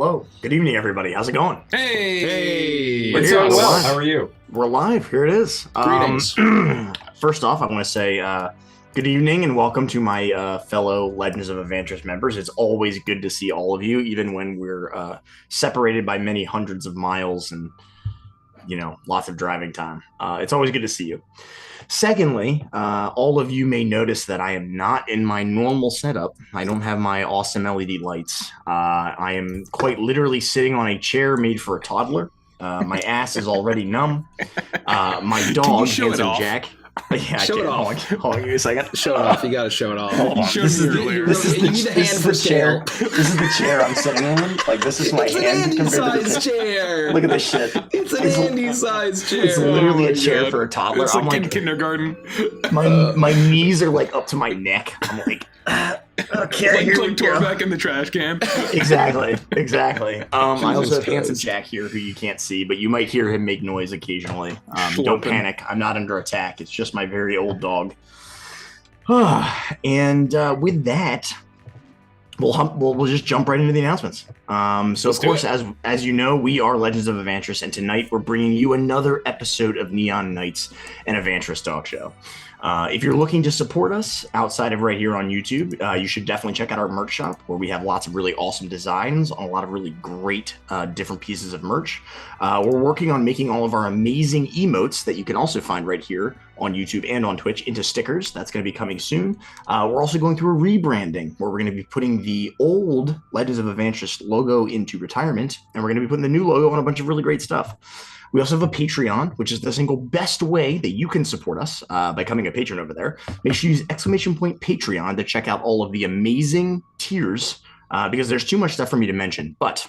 Hello. Good evening, everybody. How's it going? Hey! We're doing well. How are you? We're live. Here it is. Greetings. First off, I want to say good evening and welcome to my fellow Legends of Avantris members. It's always good to see all of you, even when we're separated by many hundreds of miles and, you know, lots of driving time. It's always good to see you. Secondly, all of you may notice that I am not in my normal setup. I don't have my awesome LED lights. I am quite literally sitting on a chair made for a toddler. My ass is already numb. My dog, Handsome Jack. Yeah, show it off. Hold on, give me a second. Show it off. You got to show it off. This is the chair. This is the chair I'm sitting in. Like, this is my hand compared to the chair. Look at this shit. It's an Andy-sized chair. It's literally a chair for a toddler. It's I'm like in like, kindergarten. my knees are like up to my neck. I'm like, okay, here we go. Back in the trash can. Exactly. I also have Christ. Handsome Jack here, who you can't see, but you might hear him make noise occasionally. Don't panic. I'm not under attack. It's just my very old dog. And with that, we'll just jump right into the announcements. So of course, as you know, we are Legends of Avantris, and tonight we're bringing you another episode of Neon Knights and Avantris Talk Show. If you're looking to support us outside of right here on YouTube, you should definitely check out our merch shop where we have lots of really awesome designs on a lot of really great different pieces of merch. We're working on making all of our amazing emotes that you can also find right here on YouTube and on Twitch into stickers. That's going to be coming soon. We're also going through a rebranding where we're going to be putting the old Legends of Avantris logo into retirement, and we're going to be putting the new logo on a bunch of really great stuff. We also have a Patreon, which is the single best way that you can support us by becoming a patron over there. Make sure you use !Patreon to check out all of the amazing tiers because there's too much stuff for me to mention. But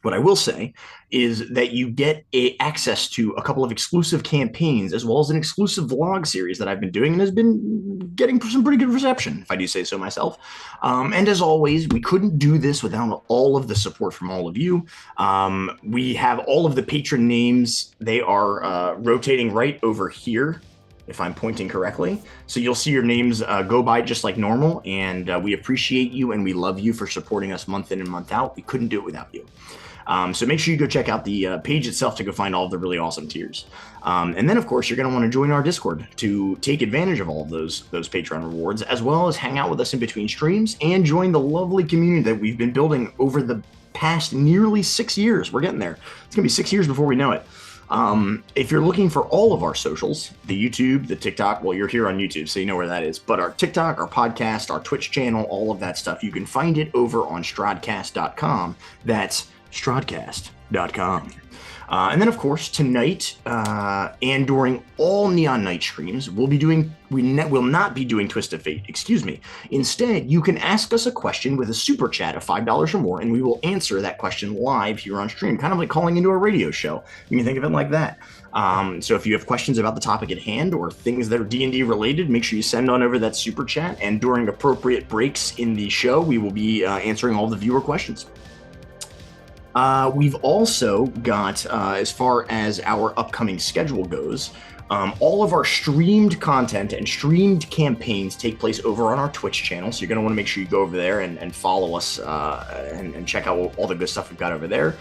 what I will say is that you get access to a couple of exclusive campaigns as well as an exclusive vlog series that I've been doing and has been getting some pretty good reception, if I do say so myself. And as always, we couldn't do this without all of the support from all of you. We have all of the patron names. They are rotating right over here, if I'm pointing correctly. So you'll see your names go by just like normal, and we appreciate you and we love you for supporting us month in and month out. We couldn't do it without you. So make sure you go check out the page itself to go find all of the really awesome tiers. And then, of course, you're going to want to join our Discord to take advantage of all of those Patreon rewards, as well as hang out with us in between streams and join the lovely community that we've been building over the past nearly 6 years. We're getting there. It's going to be 6 years before we know it. If you're looking for all of our socials, the YouTube, the TikTok, well, you're here on YouTube, so you know where that is. But our TikTok, our podcast, our Twitch channel, all of that stuff, you can find it over on strodcast.com. That's strodcast.com. And then, of course, tonight and during all Neon Night streams, we'll not be doing Twist of Fate, excuse me. Instead, you can ask us a question with a super chat of $5 or more, and we will answer that question live here on stream, kind of like calling into a radio show. You can think of it like that. So if you have questions about the topic at hand or things that are D&D related, make sure you send on over that super chat, and during appropriate breaks in the show, we will be answering all the viewer questions. We've also got, as far as our upcoming schedule goes, all of our streamed content and streamed campaigns take place over on our Twitch channel. So you're going to want to make sure you go over there and follow us and check out all the good stuff we've got over there.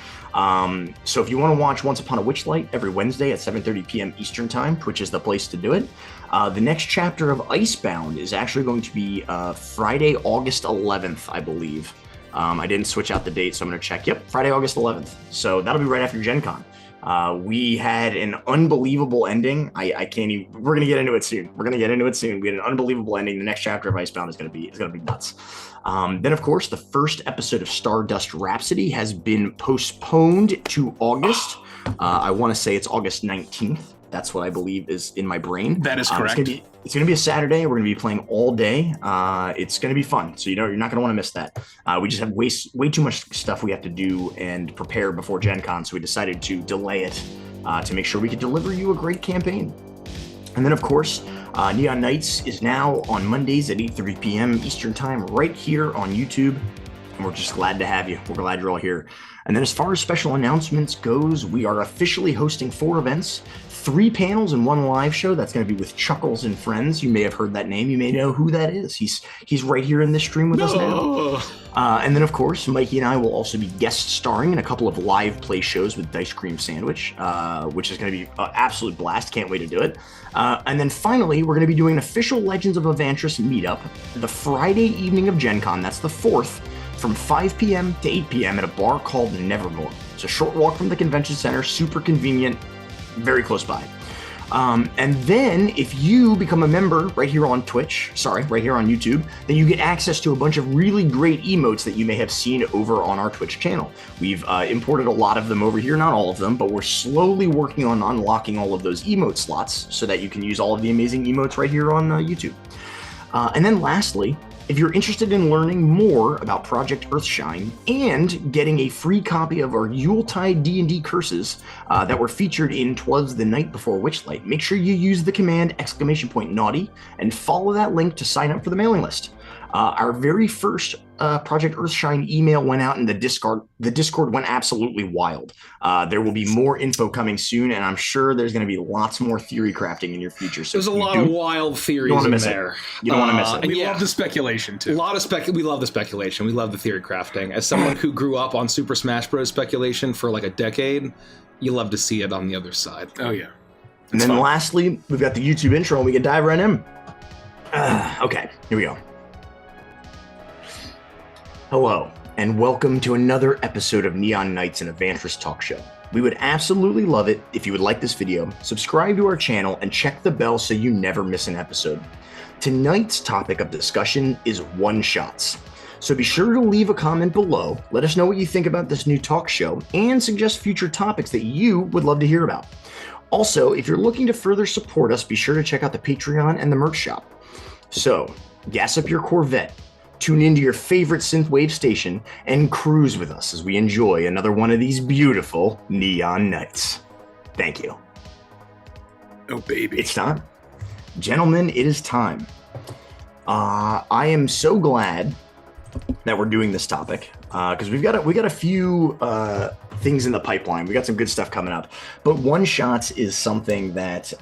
So if you want to watch Once Upon a Witchlight every Wednesday at 7:30 p.m. Eastern Time, Twitch is the place to do it. The next chapter of Icebound is actually going to be Friday, August 11th, I believe. I didn't switch out the date, so I'm going to check. Yep, Friday, August 11th. So that'll be right after Gen Con. We had an unbelievable ending. I can't even. We're going to get into it soon. We had an unbelievable ending. The next chapter of Icebound is going to be nuts. Then, of course, the first episode of Stardust Rhapsody has been postponed to August. I want to say it's August 19th. That's what I believe is in my brain. That is correct. It's going to be a Saturday. We're going to be playing all day. It's going to be fun. So, you're not going to want to miss that. We just have way too much stuff we have to do and prepare before Gen Con. So we decided to delay it to make sure we could deliver you a great campaign. And then, of course, Neon Nights is now on Mondays at 8:30 p.m. Eastern Time right here on YouTube. And we're just glad to have you. We're glad you're all here. And then as far as special announcements goes, we are officially hosting 4 events, 3 panels and 1 live show. That's going to be with Chuckles and Friends. You may have heard that name. You may know who that is. He's right here in this stream with us now. And then, of course, Mikey and I will also be guest starring in a couple of live play shows with Dice Cream Sandwich, which is going to be an absolute blast. Can't wait to do it. And then finally, we're going to be doing an official Legends of Avantris meetup the Friday evening of Gen Con. That's the 4th. From 5 p.m. to 8 p.m. at a bar called Nevermore. It's a short walk from the convention center, super convenient, very close by. And then if you become a member right here on YouTube, then you get access to a bunch of really great emotes that you may have seen over on our Twitch channel. We've imported a lot of them over here, not all of them, but we're slowly working on unlocking all of those emote slots so that you can use all of the amazing emotes right here on YouTube. And then lastly, if you're interested in learning more about Project Earthshine and getting a free copy of our Yuletide D&D curses that were featured in 'Twas the Night Before Witchlight, make sure you use the command !Naughty and follow that link to sign up for the mailing list. Our very first Project Earthshine email went out in the Discord. The Discord went absolutely wild. There will be more info coming soon, and I'm sure there's going to be lots more theory crafting in your future. So there's a lot of wild theories in there. You don't want to miss it. And we love the speculation, too. We love the speculation. We love the theory crafting. As someone who grew up on Super Smash Bros. Speculation for like a decade, you love to see it on the other side. Oh, yeah. And then lastly, we've got the YouTube intro, and we can dive right in. Okay, here we go. Hello, and welcome to another episode of Neon Nights and Avantris Talk Show. We would absolutely love it if you would like this video, subscribe to our channel, and check the bell so you never miss an episode. Tonight's topic of discussion is one-shots. So be sure to leave a comment below, let us know what you think about this new talk show, and suggest future topics that you would love to hear about. Also, if you're looking to further support us, be sure to check out the Patreon and the merch shop. So, gas up your Corvette, tune into your favorite synthwave station, and cruise with us as we enjoy another one of these beautiful neon nights. Thank you. Oh, baby. It's time. Gentlemen, it is time. I am so glad that we're doing this topic because we got a few things in the pipeline. We got some good stuff coming up, but one shots is something that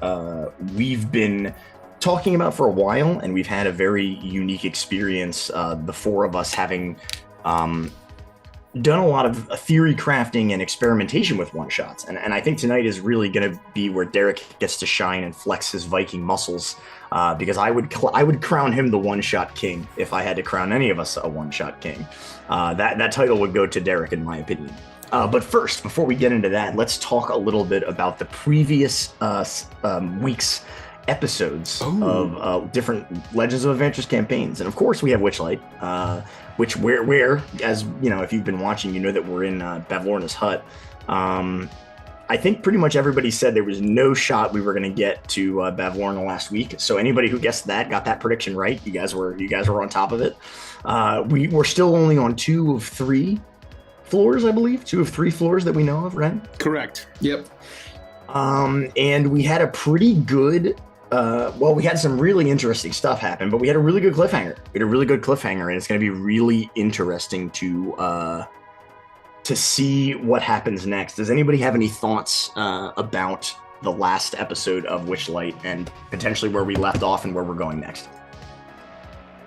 we've been talking about for a while, and we've had a very unique experience. The four of us having done a lot of theory crafting and experimentation with one shots, and I think tonight is really going to be where Derek gets to shine and flex his Viking muscles. Because I would crown him the one-shot king if I had to crown any of us a one-shot king. That title would go to Derek, in my opinion. But first, before we get into that, let's talk a little bit about the previous week's episodes of different Legends of Avantris campaigns. And of course, we have Witchlight, which where, as you know, if you've been watching, you know that we're in Bavlorna's hut. I think pretty much everybody said there was no shot we were going to get to Bavlorna last week. So anybody who guessed that got that prediction right. You guys were on top of it. We're still only on 2 of 3 floors, I believe. 2 of 3 floors that we know of, right? Correct. Yep. And we had a pretty good. We had some really interesting stuff happen, but we had a really good cliffhanger. And it's going to be really interesting to see what happens next. Does anybody have any thoughts about the last episode of Witchlight and potentially where we left off and where we're going next?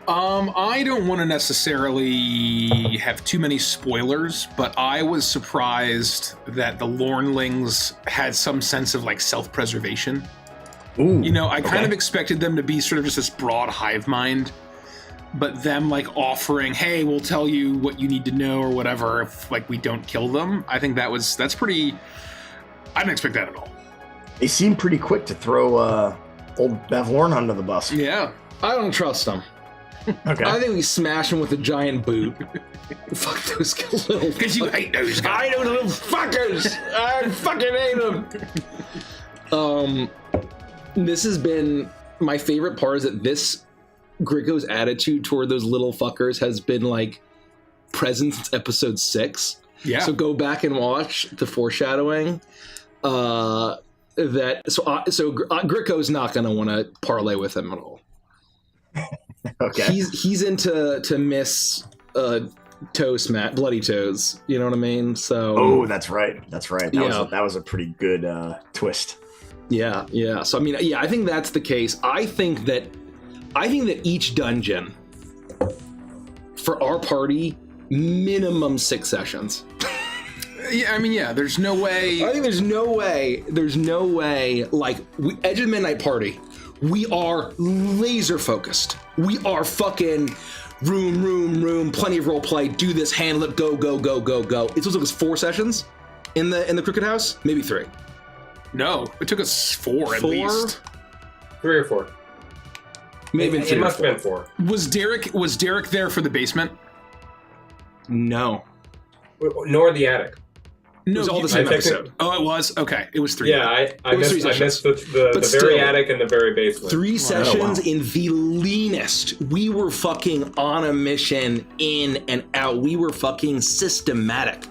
I don't want to necessarily have too many spoilers, but I was surprised that the Lornlings had some sense of like self-preservation. Ooh, you know, I kind of expected them to be sort of just this broad hive mind. But them like offering, hey, we'll tell you what you need to know or whatever if like we don't kill them. I think that's pretty. I didn't expect that at all. They seem pretty quick to throw old Bavlorn under the bus. Yeah, I don't trust them. Okay. I think we smash them with a giant boot. Fuck those little. Because you hate those guys. I know little fuckers. I fucking hate them. This has been my favorite part. Is that this. Grieco's attitude toward those little fuckers has been like present since episode 6. Yeah. So go back and watch the foreshadowing. Grieco's not going to want to parlay with him at all. Okay. He's into Miss Toes, Matt, Bloody Toes. You know what I mean? So. Oh, that's right. That was a pretty good twist. Yeah. So I mean, yeah, I think that's the case. I think that each dungeon for our party, minimum 6 sessions. Yeah, I mean, yeah, there's no way. I think there's no way, like, Edge of the Midnight Party, we are laser focused. We are fucking room, plenty of role play, do this, handle it, go. It took us 4 sessions in the Crooked House, maybe 3. No, it took us 4 at least. 3 or 4. Maybe it must have been 4. Was Derek there for the basement? No. Nor the attic. No, it was all the same episode. Oh, it was? Okay. It was 3. Yeah, I missed the very attic and the very basement. 3 sessions in the leanest. We were fucking on a mission, in and out. We were fucking systematic.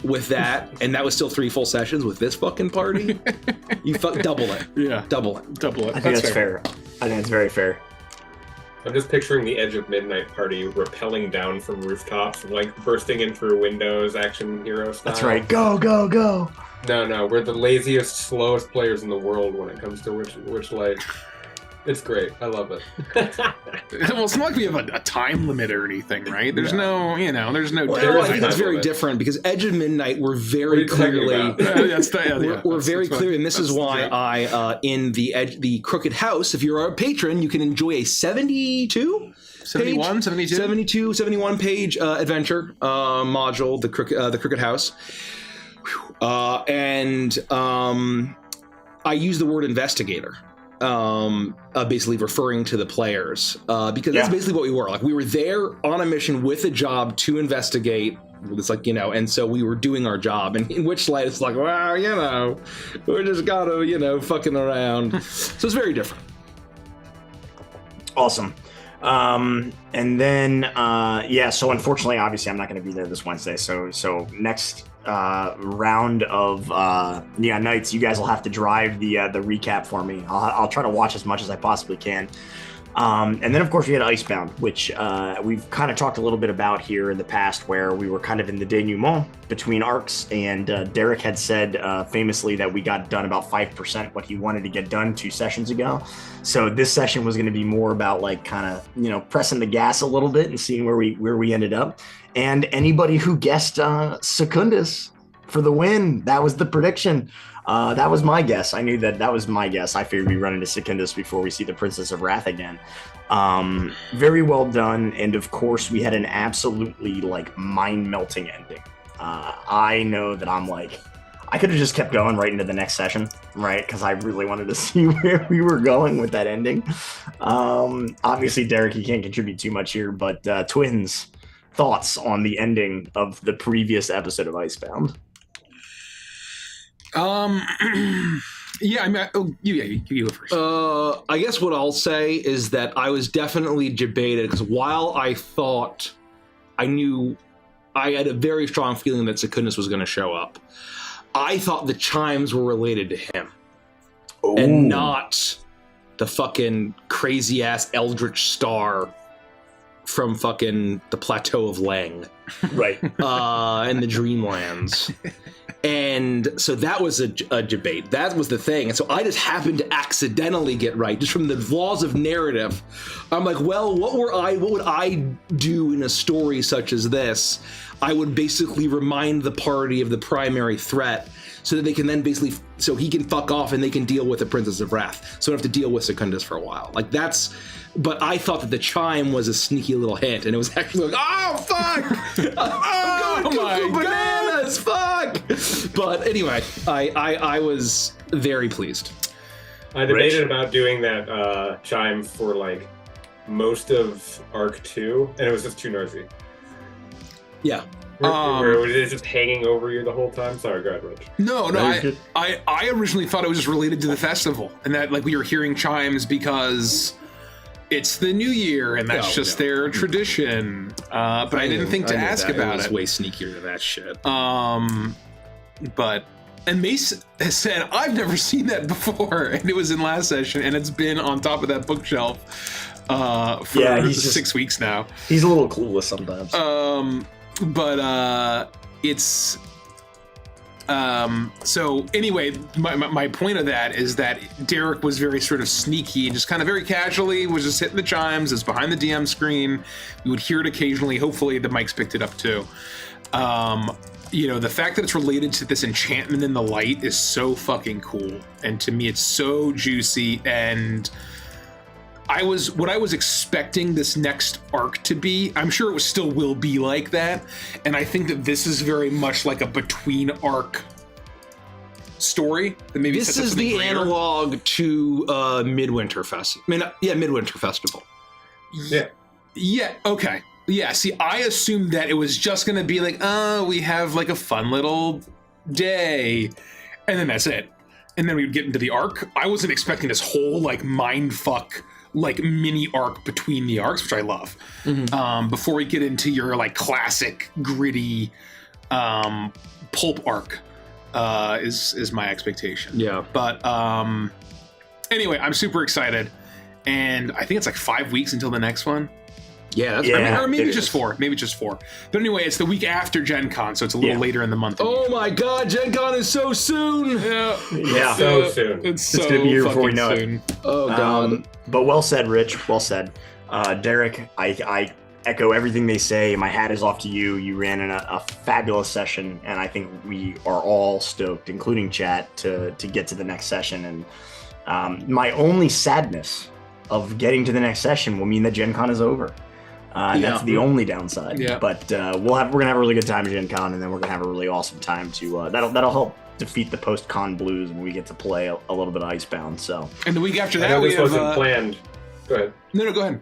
With that, and that was still 3 full sessions with this fucking party. You double it. Yeah. Double it. I think that's fair. I think it's very fair. I'm just picturing the Edge of Midnight Party rappelling down from rooftops, like bursting in through windows, action hero style. That's right. Go. No, we're the laziest, slowest players in the world when it comes to Witchlight. It's great. I love it. Well, it's not like we have a time limit or anything, right? There's no, there's no. Well, I think it's very different because Edge of Midnight we're very clearly. We're very clear, and this is why I in the Crooked House. If you're a patron, you can enjoy a 71 page adventure module, the Crooked House, and I use the word investigator. Basically referring to the players because that's basically what we were. Like we were there on a mission with a job to investigate. It's like, and so we were doing our job. And in Witchlight, it's like, well, we're just gotta, fucking around. So it's very different. Awesome. And then, so unfortunately, obviously, I'm not going to be there this Wednesday. So next round of nights, you guys will have to drive the recap for me. I'll try to watch as much as I possibly can. And then, of course, we had Icebound, which we've kind of talked a little bit about here in the past, where we were kind of in the denouement between arcs, and Derek had said famously that we got done about 5% what he wanted to get done 2 sessions ago. So this session was going to be more about like kind of, pressing the gas a little bit and seeing where we ended up. And anybody who guessed Secundus for the win, that was the prediction. That was my guess. I knew that was my guess. I figured we'd run into Secundus before we see the Princess of Wrath again. Very well done. And of course, we had an absolutely like mind-melting ending. I know that I could have just kept going right into the next session, right? Because I really wanted to see where we were going with that ending. Obviously, Derek, you can't contribute too much here, but Twins, thoughts on the ending of the previous episode of Icebound? You go first. I guess what I'll say is that I was definitely debated because while I thought I had a very strong feeling that Secundus was going to show up, I thought the chimes were related to him. Ooh. And not the fucking crazy ass eldritch star from fucking the Plateau of Lang. Right. And the Dreamlands. And so that was a debate. That was the thing. And so I just happened to accidentally get right, just from the laws of narrative. I'm like, well, what would I do in a story such as this? I would basically remind the party of the primary threat so that they can then so he can fuck off and they can deal with the Princess of Wrath. So I don't have to deal with Secundus for a while. But I thought that the chime was a sneaky little hint, and it was actually like, oh, fuck! Oh my bananas, fuck! But anyway, I was very pleased. I debated about doing that chime for like most of Arc 2, and it was just too noisy. Yeah. Where it was just hanging over you the whole time. Sorry, go ahead, Rich. No, I originally thought it was just related to the festival, and that like we were hearing chimes because it's the new year and that's their tradition. But I didn't think to ask about it. It was way sneakier than that shit. And Mace has said, I've never seen that before, and it was in last session, and it's been on top of that bookshelf for 6 weeks now. He's a little clueless sometimes. It's so anyway, my point of that is that Derek was very sort of sneaky and just kind of very casually was just hitting the chimes. It's behind the DM screen. We would hear it occasionally. Hopefully the mics picked it up too. The fact that it's related to this enchantment in the light is so fucking cool. And to me, it's so juicy. And what I was expecting this next arc to be, I'm sure it still will be like that. And I think that this is very much like a between arc story. That maybe this is the analog to Midwinter Festival. Midwinter Festival. Yeah. Yeah. Okay. Yeah. See, I assumed that it was just going to be like, we have like a fun little day, and then that's it. And then we would get into the arc. I wasn't expecting this whole like mind fuck like mini arc between the arcs, which I love. Mm-hmm. Before we get into your like classic gritty pulp arc, is my expectation. Yeah. But anyway, I'm super excited, and I think it's like 5 weeks until the next one. Yeah, that's or maybe it just is. 4. Maybe just 4. But anyway, it's the week after Gen Con, so it's a little later in the month. Oh my God, Gen Con is so soon. Yeah. So soon. It's so gonna be here before we fucking know it. soon. Oh God. But well said, Rich. Well said. Derek, I echo everything they say. My hat is off to you. You ran in a fabulous session, and I think we are all stoked, including chat, to get to the next session. And my only sadness of getting to the next session will mean that Gen Con is over. That's the only downside. Yeah. But we're gonna have a really good time at Gen Con, and then we're gonna have a really awesome time to that'll help defeat the post-con blues when we get to play a little bit of Icebound. So, And the week after I that, know we this have. wasn't planned. Go ahead. No, go ahead.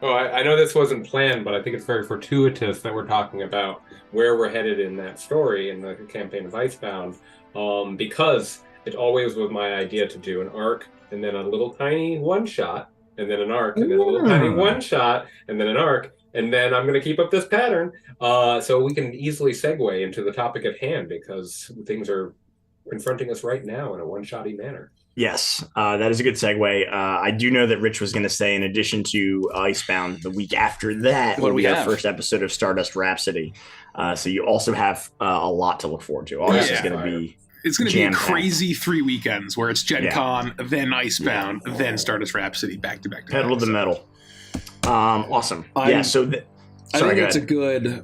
Oh, I know this wasn't planned, but I think it's very fortuitous that we're talking about where we're headed in that story in the campaign of Icebound, because it always was my idea to do an arc and then a little tiny one-shot, and then an arc, and then a little tiny one-shot, and then an arc, and then I'm going to keep up this pattern so we can easily segue into the topic at hand, because things are confronting us right now in a one-shotty manner. yes, that is a good segue. I do know that Rich was going to say, in addition to Icebound, the week after that What do will we be our have? first episode of Stardust Rhapsody. So you also have a lot to look forward to. August is Yeah. going to be It's going to be a jam-packed. crazy 3 weekends where it's Gen Yeah. Con, then Icebound, then Stardust Rhapsody, back to back to pedal back. to the metal. Awesome. I'm- So I sorry, think go it's a ahead.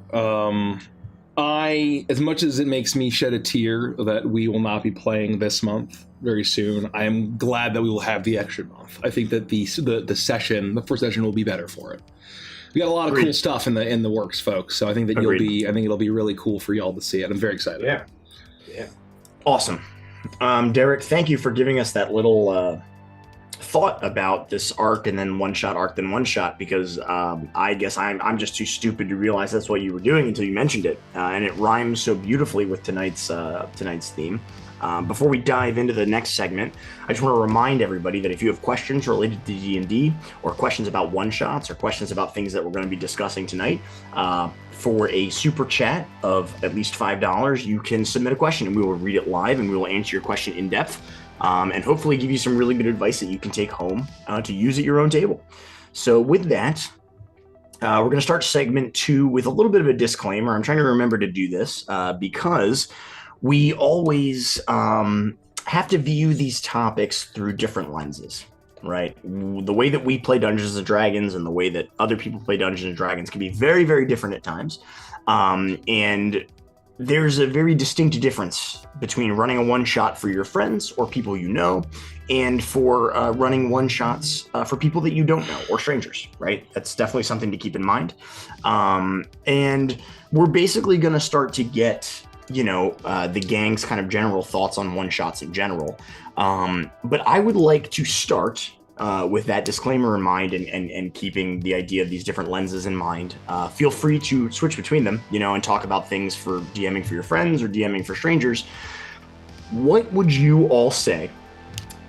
good. As much as it makes me shed a tear that we will not be playing this month very soon, I am glad that we will have the extra month. I think that the first session will be better for it. We got a lot of Agreed. cool stuff in the works, folks. So I think that Agreed. I think it'll be really cool for y'all to see it. I'm very excited. Yeah. Awesome. Derek, thank you for giving us that little thought about this arc and then one shot, because I guess I'm just too stupid to realize that's what you were doing until you mentioned it, and it rhymes so beautifully with tonight's theme. Before we dive into the next segment, I just want to remind everybody that if you have questions related to D&D, or questions about one-shots, or questions about things that we're going to be discussing tonight, for a super chat of at least $5, you can submit a question and we will read it live and we will answer your question in depth, and hopefully give you some really good advice that you can take home to use at your own table. So with that, we're going to start segment 2 with a little bit of a disclaimer. I'm trying to remember to do this because we always have to view these topics through different lenses, right? The way that we play Dungeons and Dragons and the way that other people play Dungeons and Dragons can be very, very different at times. And there's a very distinct difference between running a one-shot for your friends or people you know, and for running one-shots for people that you don't know or strangers, right? That's definitely something to keep in mind. And we're basically going to start to get the gang's kind of general thoughts on one-shots in general. But I would like to start with that disclaimer in mind and keeping the idea of these different lenses in mind. Feel free to switch between them, and talk about things for DMing for your friends or DMing for strangers. What would you all say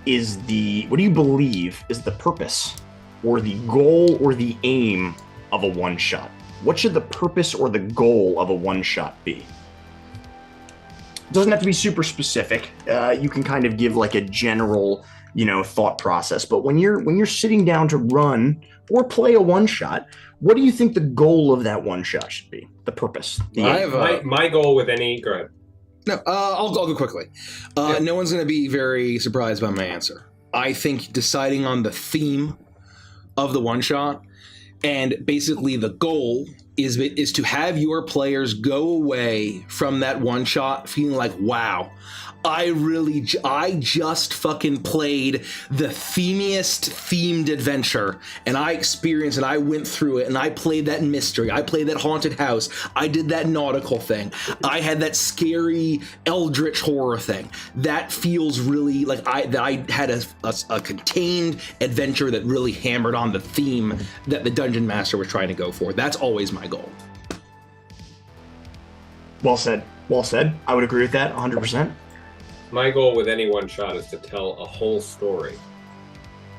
what do you believe is the purpose or the goal or the aim of a one-shot? What should the purpose or the goal of a one-shot be? It doesn't have to be super specific. You can kind of give like a general, thought process. But when you're sitting down to run or play a one shot, what do you think the goal of that one shot should be? The purpose. My goal with any. Go ahead. No, I'll go quickly. No one's going to be very surprised by my answer. I think deciding on the theme of the one shot, and basically the goal is to have your players go away from that one shot feeling like, wow, I just fucking played the themiest themed adventure, and I experienced it, I went through it, and I played that mystery, I played that haunted house, I did that nautical thing, I had that scary eldritch horror thing. That feels really like I had a contained adventure that really hammered on the theme that the Dungeon Master was trying to go for. That's always my goal. Well said. I would agree with that 100%. My goal with any one shot is to tell a whole story.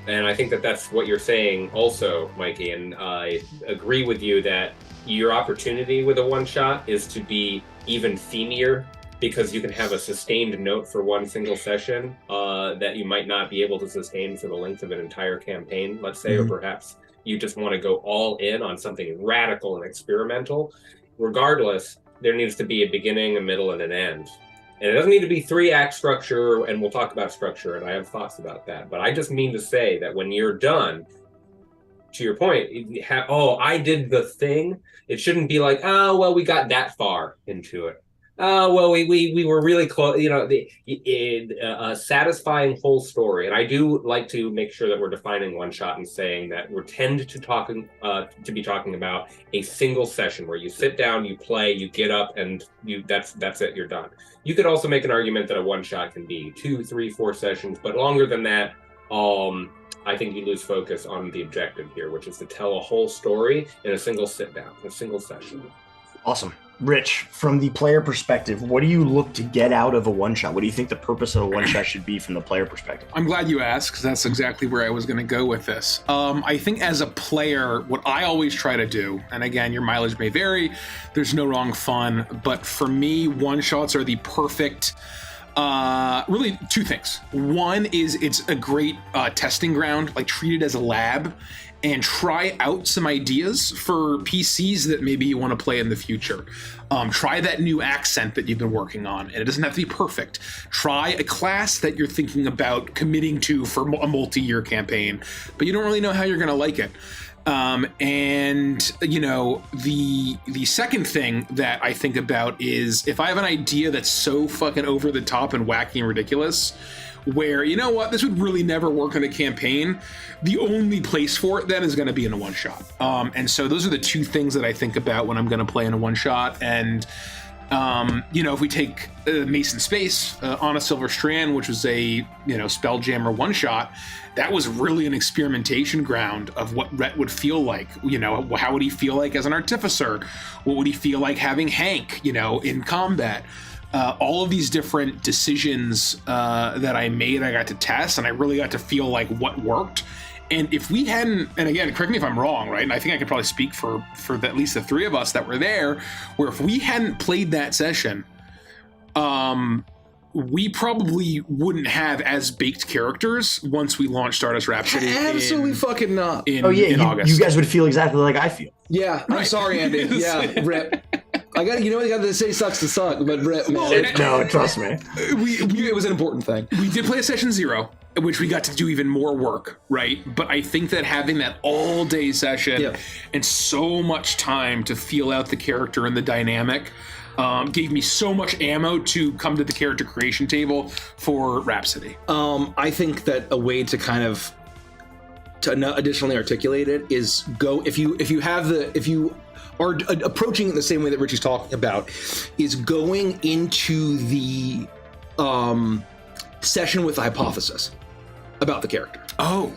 And I think that that's what you're saying also, Mikey, and I agree with you that your opportunity with a one shot is to be even themier, because you can have a sustained note for one single session that you might not be able to sustain for the length of an entire campaign, let's say, or perhaps you just want to go all in on something radical and experimental, regardless, there needs to be a beginning, a middle, and an end. And it doesn't need to be 3-act structure, and we'll talk about structure, and I have thoughts about that. But I just mean to say that when you're done, to your point, I did the thing. It shouldn't be like, oh, well, we got that far into it. Oh, well, we were really close. A satisfying whole story. And I do like to make sure that we're defining one shot and saying that we're tend to be talking about a single session where you sit down, you play, you get up, and that's it. You're done. You could also make an argument that a one shot can be 2, 3, 4 sessions, but longer than that, I think you lose focus on the objective here, which is to tell a whole story in a single sit down, a single session. Awesome. Rich, from the player perspective, what do you look to get out of a one-shot? What do you think the purpose of a one-shot should be from the player perspective? I'm glad you asked, because that's exactly where I was going to go with this. I think as a player, what I always try to do, and again, your mileage may vary, there's no wrong fun, but for me, one-shots are the perfect... really 2 things. One is it's a great testing ground, like treat it as a lab and try out some ideas for PCs that maybe you want to play in the future. Try that new accent that you've been working on, and it doesn't have to be perfect. Try a class that you're thinking about committing to for a multi-year campaign, but you don't really know how you're going to like it. And you know, the second thing that I think about is if I have an idea that's so fucking over the top and wacky and ridiculous, where, you know what, this would really never work in a campaign, the only place for it then is going to be in a one shot. And so those are the 2 things that I think about when I'm going to play in a one shot. And if we take Mason Space on a Silver Strand, which was a Spelljammer one shot, that was really an experimentation ground of what Rhett would feel like. How would he feel like as an artificer? What would he feel like having Hank in combat? All of these different decisions that I made, I got to test, and I really got to feel like what worked. And if we hadn't, and again, correct me if I'm wrong, right? And I think I could probably speak for at least the 3 of us that were there, where if we hadn't played that session, we probably wouldn't have as baked characters once we launched Stardust Rhapsody. Absolutely fucking not. In August. You guys would feel exactly like I feel. Yeah, right. I'm sorry, Andy. Yeah, rip. I got to say sucks to suck, but rip, man. No, trust me. It was an important thing. We did play a session 0, which we got to do even more work, right? But I think that having that all-day session and so much time to feel out the character and the dynamic gave me so much ammo to come to the character creation table for Rhapsody. I think that a way to kind of additionally articulate it is if you are approaching it the same way that Richie's talking about, is going into the session with a hypothesis about the character. Oh.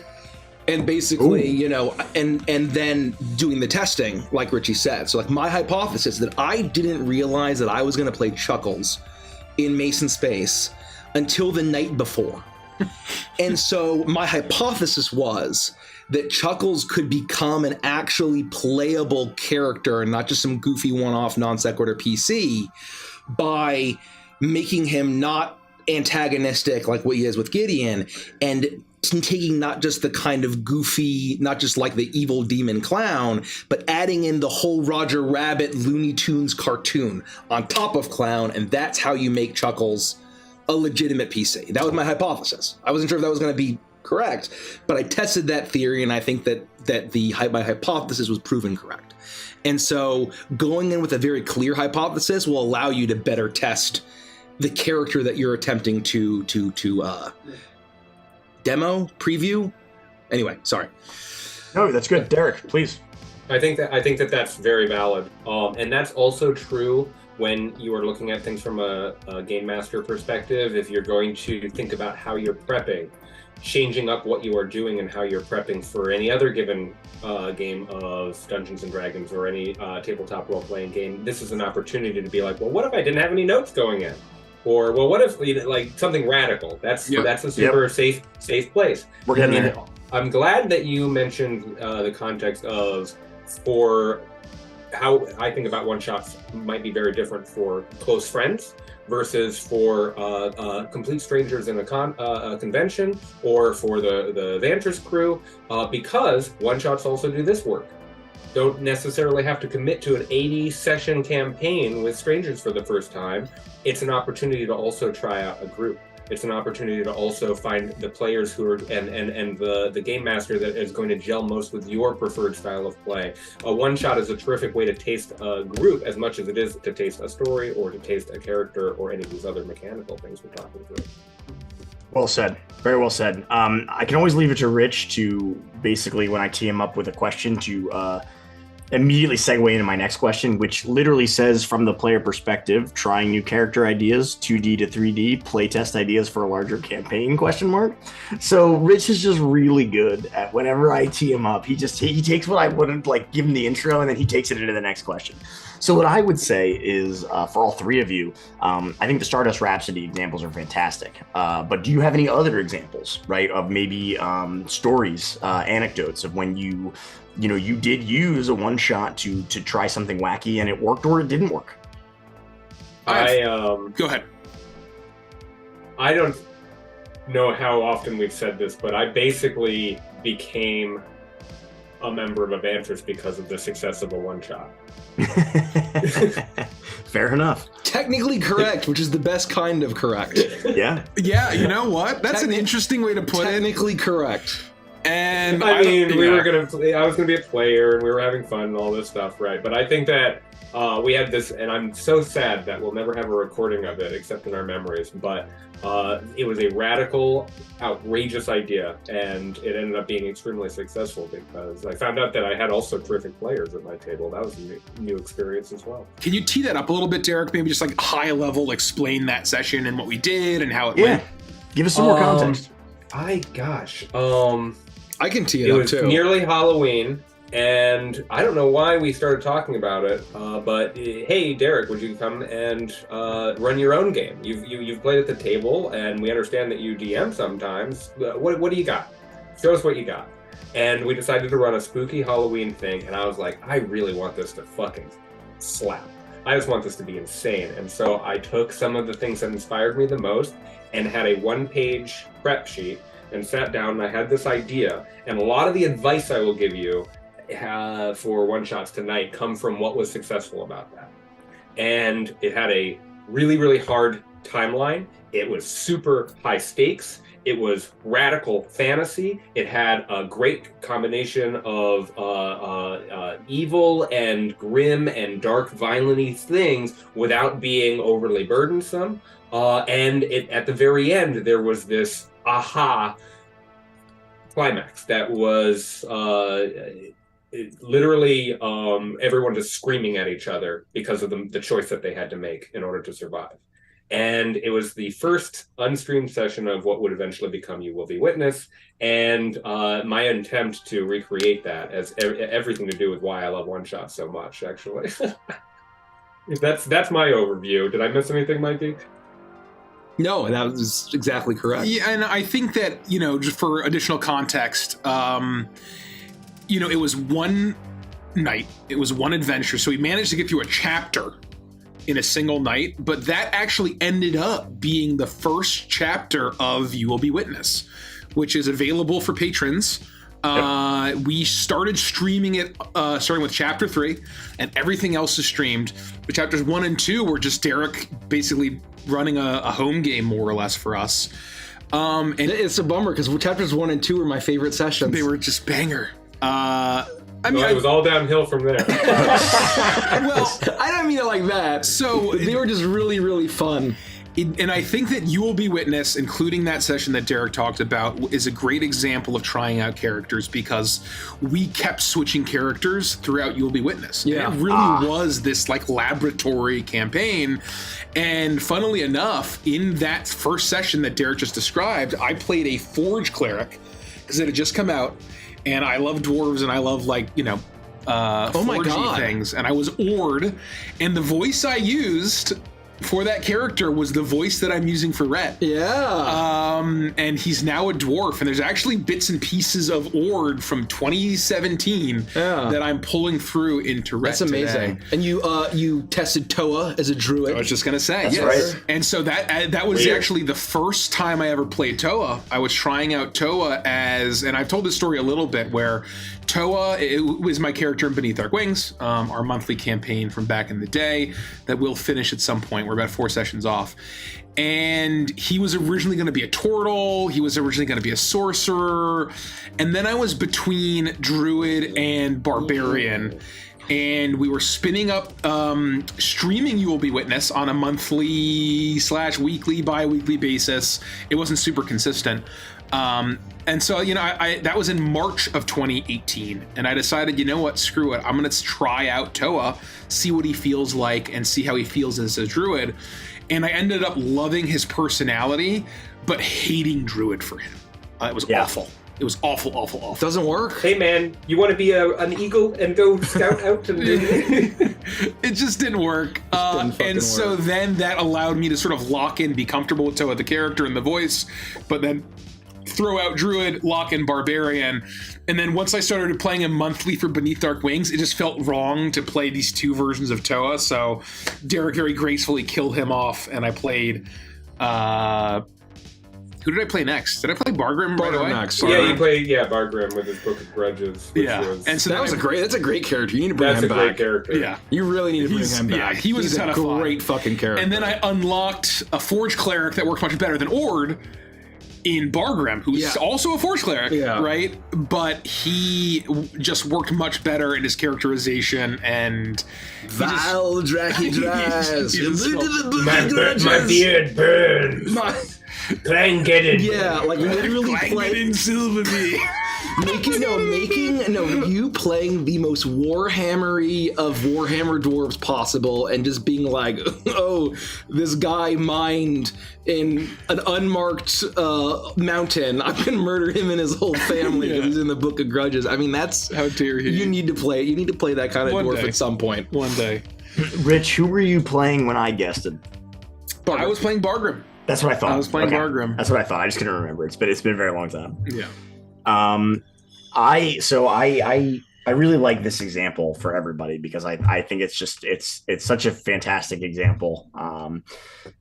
And basically, and then doing the testing, like Richie said. So like my hypothesis that I didn't realize that I was going to play Chuckles in Mason Space until the night before. And so my hypothesis was that Chuckles could become an actually playable character and not just some goofy one-off non sequitur PC by making him not antagonistic like what he is with Gideon, and taking not just the kind of goofy, not just like the evil demon clown, but adding in the whole Roger Rabbit Looney Tunes cartoon on top of clown, and that's how you make Chuckles a legitimate PC. That was my hypothesis. I wasn't sure if that was going to be correct, but I tested that theory, and I think that my hypothesis was proven correct. And so going in with a very clear hypothesis will allow you to better test the character that you're attempting to demo, preview. Anyway, sorry. No, that's good. Derek, please. I think that that's very valid. And that's also true when you are looking at things from a game master perspective. If you're going to think about how you're prepping, changing up what you are doing and how you're prepping for any other given game of Dungeons and Dragons or any tabletop role-playing game, this is an opportunity to be like, well, what if I didn't have any notes going in? Or, well, what if, like, something radical? That's a super safe place. We're getting it. I'm glad that you mentioned the context of, for how I think about one-shots might be very different for close friends versus for complete strangers in a convention, or for the Avantris crew, because one-shots also do this work. Don't necessarily have to commit to an 80-session campaign with strangers for the first time. It's an opportunity to also try out a group. It's an opportunity to also find the players who are and the game master that is going to gel most with your preferred style of play. A one-shot is a terrific way to taste a group as much as it is to taste a story or to taste a character or any of these other mechanical things we're talking through. Well said. Very well said. I can always leave it to Rich to basically, when I tee him up with a question, to immediately segue into my next question, which literally says, from the player perspective, trying new character ideas, 2D to 3D, playtest ideas for a larger campaign, ? So Rich is just really good at, whenever I tee him up, he takes what I wouldn't give him the intro, and then he takes it into the next question. So what I would say is, for all three of you, I think the Stardust Rhapsody examples are fantastic. But do you have any other examples, right, of maybe stories, anecdotes of when you did use a one-shot to try something wacky and it worked or it didn't work? Go ahead. I don't know how often we've said this, but I basically became a member of Avantris because of the success of a one-shot. Fair enough. Technically correct, which is the best kind of correct. Yeah. Yeah, you know what? That's an interesting way to put it. Technically correct. And I mean, I was gonna be a player, and we were having fun and all this stuff, right? But I think that we had this, and I'm so sad that we'll never have a recording of it except in our memories. But it was a radical, outrageous idea, and it ended up being extremely successful because I found out that I had also terrific players at my table. That was a new experience as well. Can you tee that up a little bit, Derek? Maybe just high level, explain that session and what we did and how it went. Give us some more context. I can tee it up too. It was nearly Halloween, and I don't know why we started talking about it, but hey, Derek, would you come and run your own game? You've played at the table, and we understand that you DM sometimes. What do you got? Show us what you got. And we decided to run a spooky Halloween thing, and I was like, I really want this to fucking slap. I just want this to be insane. And so I took some of the things that inspired me the most and had a one-page prep sheet and sat down, and I had this idea. And a lot of the advice I will give you for one-shots tonight come from what was successful about that. And it had a really, really hard timeline. It was super high stakes. It was radical fantasy. It had a great combination of evil and grim and dark, violent-y things without being overly burdensome. And at the very end, there was this aha climax that was literally everyone just screaming at each other because of the choice that they had to make in order to survive. And it was the first unstreamed session of what would eventually become You Will Be Witness, and my attempt to recreate that as everything to do with why I love one-shots so much, actually. That's my overview. Did I miss anything, Mikey? No, that was exactly correct. Yeah, and I think that, just for additional context, it was one night, it was one adventure, so we managed to get through a chapter in a single night, but that actually ended up being the first chapter of You Will Be Witness, which is available for patrons. Yep. We started streaming it, starting with chapter 3, and everything else is streamed. But chapters 1 and 2 were just Derek basically running a home game, more or less, for us. And it's a bummer because chapters 1 and 2 were my favorite sessions. They were just banger. It was all downhill from there. Well, I don't mean it like that. So they were just really, really fun. And I think that You Will Be Witness, including that session that Derek talked about, is a great example of trying out characters because we kept switching characters throughout You Will Be Witness. Yeah. And it really was this laboratory campaign. And funnily enough, in that first session that Derek just described, I played a Forge Cleric because it had just come out. And I love dwarves and I love forgey things. And I was Ord. And the voice I used for that character was the voice that I'm using for Rhett. Yeah. And he's now a dwarf, and there's actually bits and pieces of Ord from 2017 that I'm pulling through into Rhett. That's amazing. Today. And you tested Toa as a druid. I was just gonna say, That's yes. right. And so that was Weird. actually the first time I ever played Toa. I was trying out Toa as, and I've told this story a little bit, where Toa, it was my character in Beneath Our Wings, our monthly campaign from back in the day that we'll finish at some point. We're about 4 sessions off. And he was originally going to be a turtle. He was originally going to be a sorcerer. And then I was between druid and barbarian. And we were spinning up, streaming You Will Be Witness on a monthly / weekly, bi-weekly basis. It wasn't super consistent. And so, I that was in March of 2018. And I decided, you know what, screw it. I'm going to try out Toa, see what he feels like, and see how he feels as a druid. And I ended up loving his personality, but hating druid for him. It was awful. It was awful, awful, awful. Doesn't work. Hey man, you want to be an eagle and go scout out and It just didn't work. And so then that allowed me to sort of lock in, be comfortable with Toa the character and the voice, but then throw out druid, lock in barbarian. And then once I started playing him monthly for Beneath Dark Wings, it just felt wrong to play these 2 versions of Toa. So Derek very gracefully killed him off, and I played who did I play next? Did I play Bargrim right away? Next. Yeah, you played Bargrim with his Book of Grudges. And so that's a great character. You need to bring him back. That's a great character. Yeah. You really need to bring him back. Yeah, he was a ton of fun. Great fucking character. And then I unlocked a Forge Cleric that worked much better than Ord in Bargrim, who's also a Forge Cleric, right? But he just worked much better in his characterization, and Vile Dracky Dras. My beard burns. Clang-getted. Yeah, like literally playing Silverby. You playing the most Warhammery of Warhammer dwarves possible, and just being like, oh, this guy mined in an unmarked mountain. I'm gonna murder him and his whole family because he's in the Book of Grudges. I mean, that's how dare you. You need to play that kind of dwarf at some point. One day. Rich, who were you playing when I guested? I was playing Bargrim. That's what I thought. I was playing Bargrim. That's what I thought. I just couldn't remember. It's been a very long time. Yeah. I really like this example for everybody because I think it's such a fantastic example.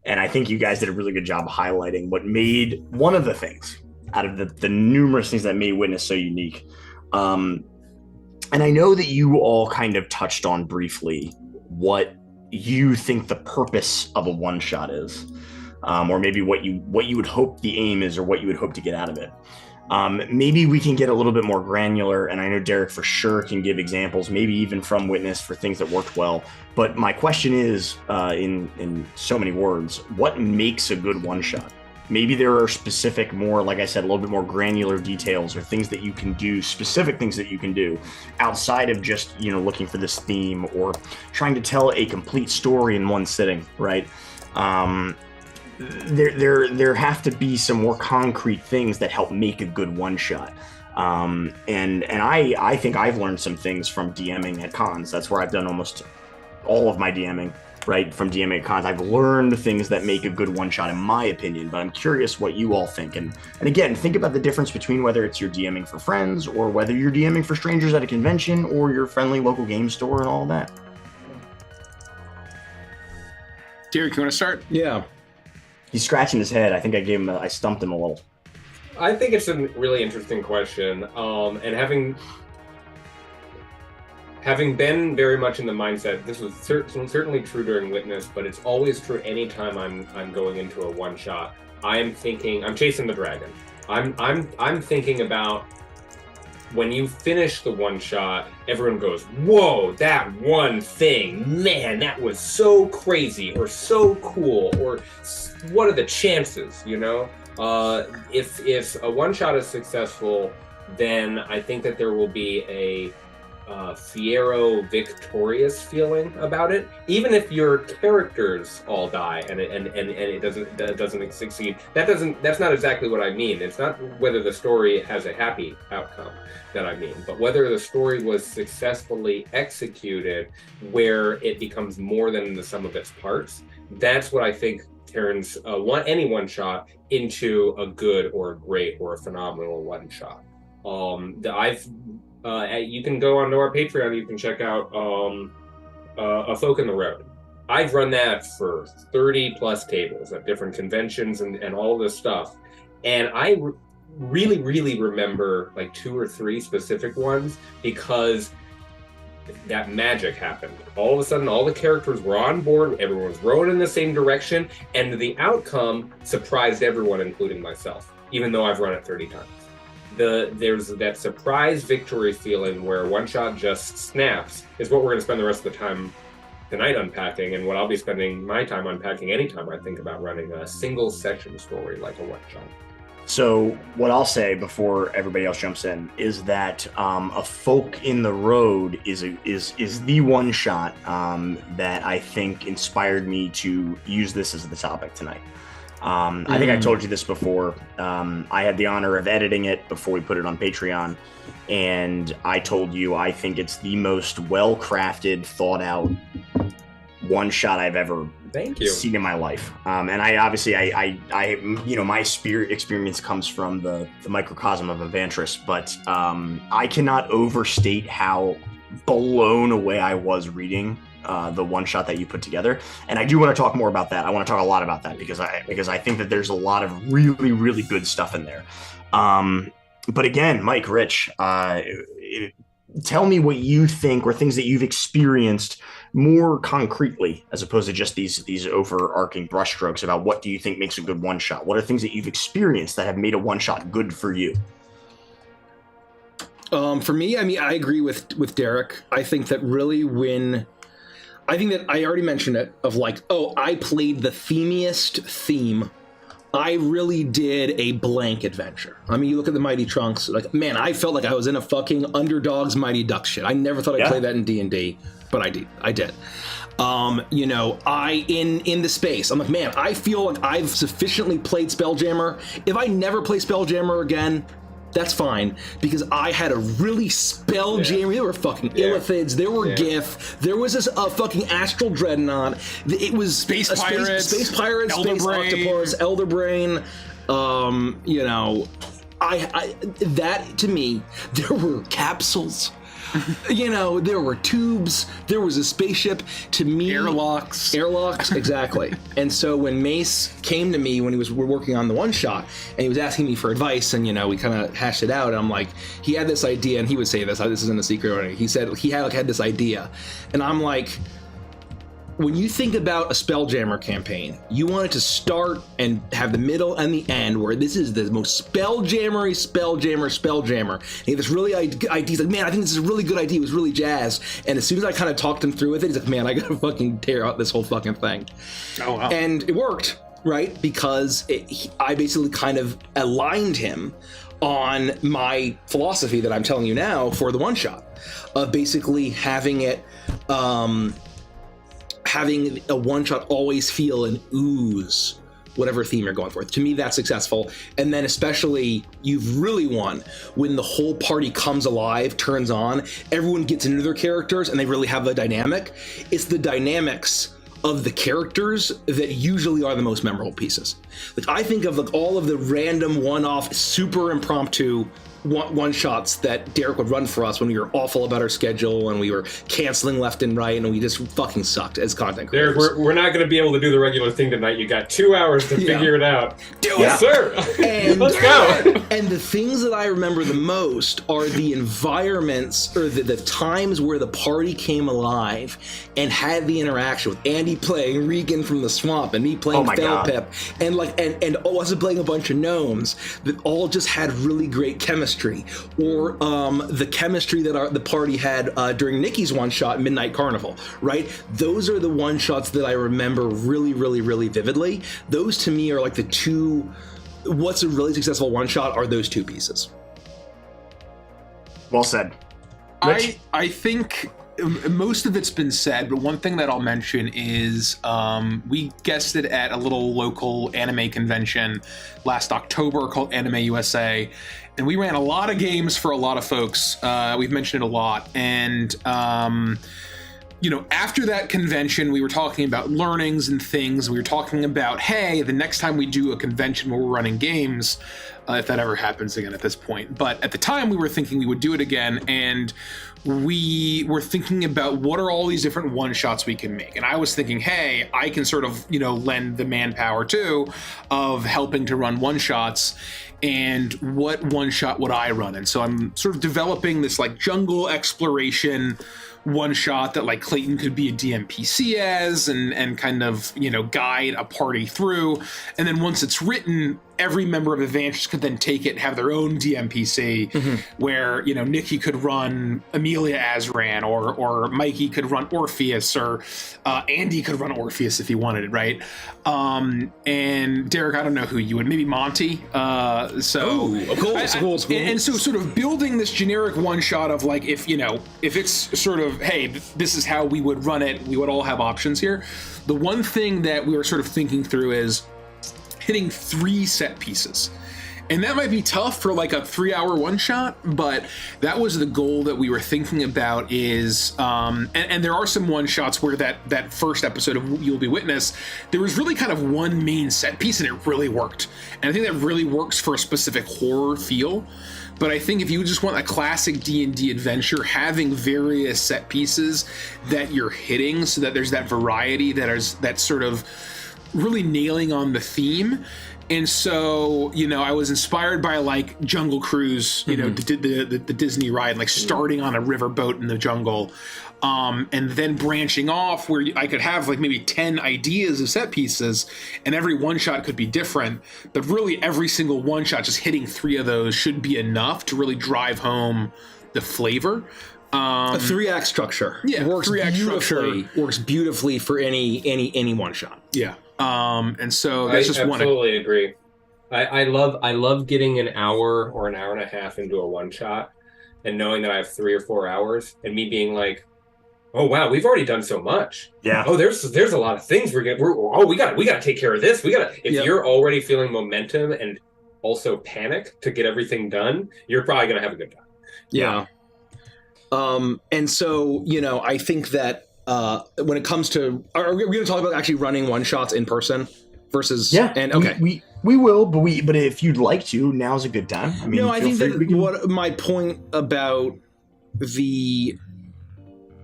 And I think you guys did a really good job highlighting what made one of the things out of the numerous things that made Witness so unique. And I know that you all kind of touched on briefly what you think the purpose of a one shot is. Or maybe what you would hope the aim is, or what you would hope to get out of it. Maybe we can get a little bit more granular, and I know Derek for sure can give examples, maybe even from Witness for things that worked well. But my question is, in so many words, what makes a good one shot? Maybe there are specific, more, like I said, a little bit more granular details or things that you can do, specific things that you can do outside of just, looking for this theme or trying to tell a complete story in one sitting, right? There have to be some more concrete things that help make a good one shot. And I think I've learned some things from DMing at cons. That's where I've done almost all of my DMing, right? From DMing at cons. I've learned things that make a good one shot in my opinion, but I'm curious what you all think. And again, think about the difference between whether it's you're DMing for friends or whether you're DMing for strangers at a convention or your friendly local game store and all that. Derek, you want to start? Yeah. He's scratching his head. I think I stumped him a little. I think it's a really interesting question. And having been very much in the mindset, this was certainly true during Witness, but it's always true anytime I'm going into a one shot. I'm chasing the dragon. I'm thinking about when you finish the one shot, everyone goes, whoa, that one thing, man, that was so crazy or so cool, or what are the chances, If a one shot is successful, then I think that there will be fiero victorious feeling about it, even if your characters all die and it doesn't succeed. That's not exactly what I mean. It's not whether the story has a happy outcome that I mean, but whether the story was successfully executed where it becomes more than the sum of its parts. That's what I think turns any one shot into a good or a great or a phenomenal one shot. You can go onto our Patreon. You can check out A Folk in the Road. I've run that for 30 plus tables at different conventions and all this stuff. And I really, really remember like 2 or 3 specific ones because that magic happened. All of a sudden, all the characters were on board. Everyone was rowing in the same direction. And the outcome surprised everyone, including myself, even though I've run it 30 times. There's that surprise victory feeling where one shot just snaps is what we're going to spend the rest of the time tonight unpacking, and what I'll be spending my time unpacking anytime I think about running a single session story like a one shot. So what I'll say before everybody else jumps in is that A Folk in the Road is the one shot that I think inspired me to use this as the topic tonight. I think I told you this before. I had the honor of editing it before we put it on Patreon, and I told you I think it's the most well-crafted, thought-out one-shot I've ever seen in my life. And I obviously, I my experience comes from the microcosm of Avantris, but I cannot overstate how blown away I was reading the one shot that you put together, and I do want to talk more about that. I want to talk a lot about that because I think that there's a lot of really, really good stuff in there. But again, Mike, Rich, tell me what you think or things that you've experienced more concretely, as opposed to just these overarching brushstrokes about what do you think makes a good one shot. What are things that you've experienced that have made a one shot good for you? For me, I mean, I agree with Derek. I think that I already mentioned it of like, I played the themiest theme. I really did a blank adventure. I mean, you look at the Mighty Trunks, like, man, I felt like I was in a fucking Underdogs Mighty Ducks shit. I never thought I'd play that in D&D, but I did. In the space, I'm like, man, I feel like I've sufficiently played Spelljammer. If I never play Spelljammer again, that's fine, because I had a really Spelljammer. There were fucking Illithids, there were GIF, there was this fucking Astral Dreadnought. It was Space Pirates, Space Octopus, Elderbrain. That to me, there were capsules. There were tubes, there was a spaceship. To me, airlocks, exactly. And so when Mace came to me when we're working on the one shot, and he was asking me for advice, and we kind of hashed it out, and I'm like, he had this idea, and he would say this isn't a secret or anything. He said he had this idea, and I'm like, when you think about a Spelljammer campaign, you want it to start and have the middle and the end where this is the most Spelljammer. And he had this really idea. He's like, man, I think this is a really good idea. It was really jazz. And as soon as I kind of talked him through with it, he's like, man, I gotta fucking tear out this whole fucking thing. Oh, wow. And it worked, right? Because I basically kind of aligned him on my philosophy that I'm telling you now for the one shot of basically having it, having a one-shot always feel and ooze whatever theme you're going for. To me, that's successful. And then especially, you've really won when the whole party comes alive, turns on, everyone gets into their characters, and they really have a dynamic. It's the dynamics of the characters that usually are the most memorable pieces. Like, I think of like all of the random one-off, super impromptu one-shots that Derek would run for us when we were awful about our schedule and we were canceling left and right and we just fucking sucked as content creators. Derek, we're not going to be able to do the regular thing tonight. You got 2 hours to figure it out. Yes, sir. And, let's go. And the things that I remember the most are the environments or the times where the party came alive and had the interaction with Andy playing Regan from the swamp and me playing Felpip and us playing a bunch of gnomes that all just had really great chemistry. Or the chemistry that the party had during Nikki's one-shot, Midnight Carnival, right? Those are the one-shots that I remember really, really, really vividly. Those, to me, are like the two... What's a really successful one-shot are those two pieces. Well said. I think most of it's been said, but one thing that I'll mention is we guested at a little local anime convention last October called Anime USA, and we ran a lot of games for a lot of folks. We've mentioned it a lot, and after that convention, we were talking about learnings and things. We were talking about, hey, the next time we do a convention where we're running games, if that ever happens again at this point. But at the time, we were thinking we would do it again, and we were thinking about what are all these different one-shots we can make. And I was thinking, hey, I can sort of, lend the manpower too of helping to run one-shots. And what one-shot would I run? And so I'm sort of developing this like jungle exploration one shot that like Clayton could be a DMPC as and kind of, guide a party through. And then once it's written, every member of Avantris could then take it and have their own DMPC where, Nikki could run Amelia Azran or Mikey could run Orpheus or Andy could run Orpheus if he wanted it, right? And Derek, I don't know who you would, maybe Monty. Of course. And so sort of building this generic one shot of like, if it's sort of, hey, this is how we would run it, we would all have options here. The one thing that we were sort of thinking through is hitting 3 set pieces. And that might be tough for like a 3-hour one shot, but that was the goal that we were thinking about is, and there are some one shots where that first episode of You'll Be Witness, there was really kind of one main set piece and it really worked. And I think that really works for a specific horror feel. But I think if you just want a classic D&D adventure, having various set pieces that you're hitting so that there's that variety that's sort of really nailing on the theme. And so, I was inspired by like Jungle Cruise, the Disney ride, like starting on a riverboat in the jungle, and then branching off where I could have like maybe 10 ideas of set pieces, and every one shot could be different. But really, every single one shot, just hitting 3 of those should be enough to really drive home the flavor. A 3-act structure, works beautifully for any one shot. Yeah. And so that's just one. I absolutely agree. I love getting an hour or an hour and a half into a one shot and knowing that I have 3 or 4 hours and me being like, oh wow, we've already done so much. Yeah. Oh, there's a lot of things we got to take care of this. If you're already feeling momentum and also panic to get everything done, you're probably gonna have a good time. Yeah. And so, I think that when it comes to, are we going to talk about actually running one shots in person versus? Yeah. And okay, we will, but if you'd like to, now's a good time. I mean, no, I think that what my point about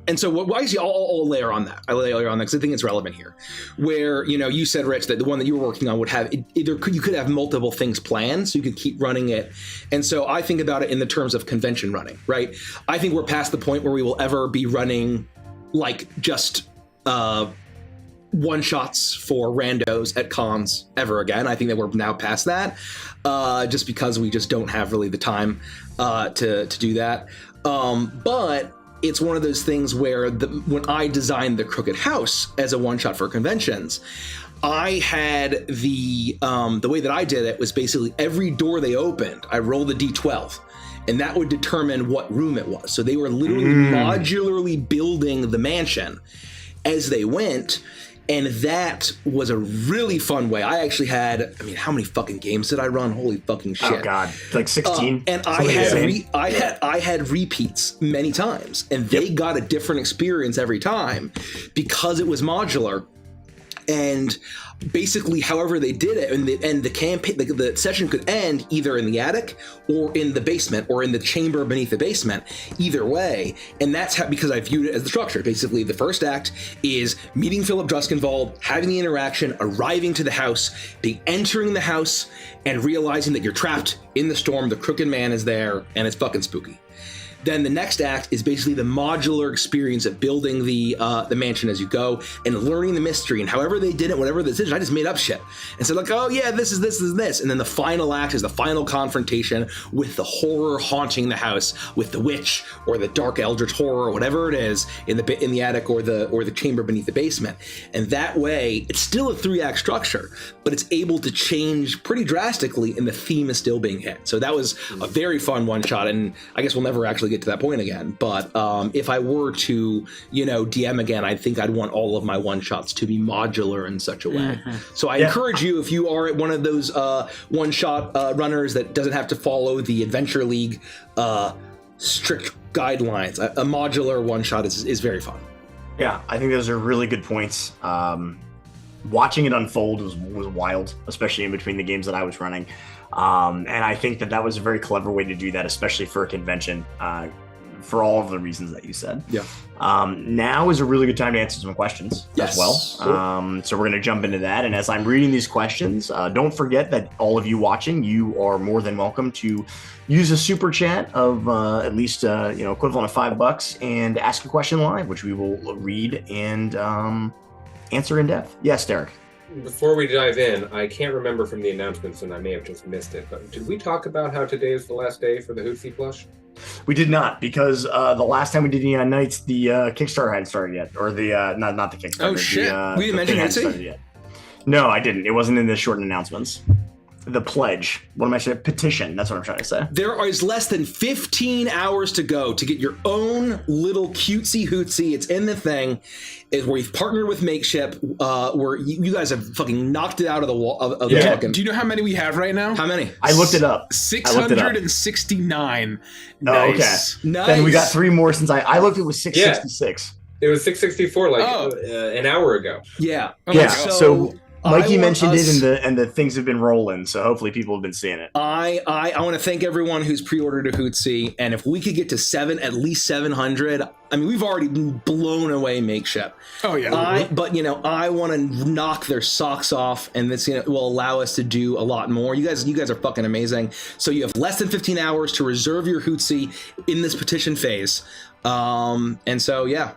and so I'll layer on that. Because I think it's relevant here. Where, you said, Rich, that the one that you were working on would have you could have multiple things planned, so you could keep running it. And so I think about it in the terms of convention running, right? I think we're past the point where we will ever be running like just one shots for randos at cons ever again. I think that we're now past that, just because we just don't have really the time to do that. But it's one of those things where when I designed the Crooked House as a one-shot for conventions, I had the way that I did it was basically every door they opened, I rolled a D12, and that would determine what room it was. So they were literally modularly building the mansion as they went, and that was a really fun way. I actually had, how many fucking games did I run? Holy fucking shit. Oh god, like 16. And I had repeats many times, and they got a different experience every time because it was modular. And basically, however they did it, and the campaign, the session could end either in the attic or in the basement or in the chamber beneath the basement. Either way, and that's because I viewed it as the structure. Basically, the first act is meeting Philip Druskenwald, having the interaction, arriving to the house, entering the house, and realizing that you're trapped in the storm. The Crooked Man is there, and it's fucking spooky. Then the next act is basically the modular experience of building the mansion as you go and learning the mystery. And however they did it, whatever the decision, I just made up shit and said like, oh yeah, this is this. And then the final act is the final confrontation with the horror haunting the house, with the witch or the dark eldritch horror or whatever it is in the attic or the chamber beneath the basement. And that way, it's still a 3-act structure, but it's able to change pretty drastically, and the theme is still being hit. So that was a very fun one shot, and I guess we'll never actually get to that point again. But if I were to, DM again, I think I'd want all of my one-shots to be modular in such a way. So I encourage you, if you are one of those one-shot runners that doesn't have to follow the Adventure League strict guidelines, a modular one-shot is very fun. Yeah, I think those are really good points. Watching it unfold was wild, especially in between the games that I was running. And I think that was a very clever way to do that, especially for a convention, for all of the reasons that you said. Yeah. Now is a really good time to answer some questions as well. So we're going to jump into that. And as I'm reading these questions, don't forget that all of you watching, you are more than welcome to use a super chat of at least equivalent of $5 and ask a question live, which we will read and answer in depth. Yes, Derek. Before we dive in, I can't remember from the announcements, and I may have just missed it, but did we talk about how today is the last day for the Hootsie plush? We did not, because the last time we did Neon Nights, the Kickstarter hadn't started yet, or the not the Kickstarter. Oh shit! We didn't mention Hootsie? No, I didn't. It wasn't in the shortened announcements. The pledge. What am I saying? Petition. That's what I'm trying to say. There is less than 15 hours to go to get your own little cutesy hootsie. It's in the thing. Is where we've partnered with Makeship, where you guys have fucking knocked it out of the wall. The fucking. Do you know how many we have right now? How many? I looked it up. 669. Nice. Oh, okay. Nice. Then we got 3 more since I looked. It was 666. It was 664 an hour ago. Yeah. Yeah. So Mikey mentioned it, and the things have been rolling, so hopefully people have been seeing it. I want to thank everyone who's pre-ordered a Hootsie, and if we could get to at least 700, I mean, we've already blown away Makeship. Oh yeah. But I want to knock their socks off, and this will allow us to do a lot more. You guys are fucking amazing. So you have less than 15 hours to reserve your Hootsie in this petition phase, and so yeah.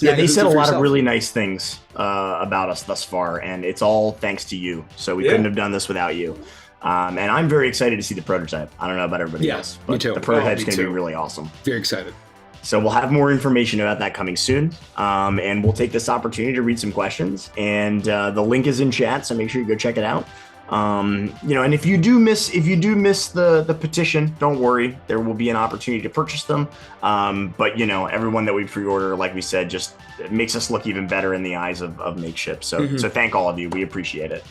They said a lot of really nice things about us thus far, and it's all thanks to you. So we couldn't have done this without you. And I'm very excited to see the prototype. I don't know about everybody else, but me too. The prototype's going to be really awesome. Very excited. So we'll have more information about that coming soon, and we'll take this opportunity to read some questions. And the link is in chat, so make sure you go check it out. And if you do miss the petition, don't worry, there will be an opportunity to purchase them. But everyone that we pre-order, like we said, just makes us look even better in the eyes of Makeship. So so thank all of you, we appreciate it.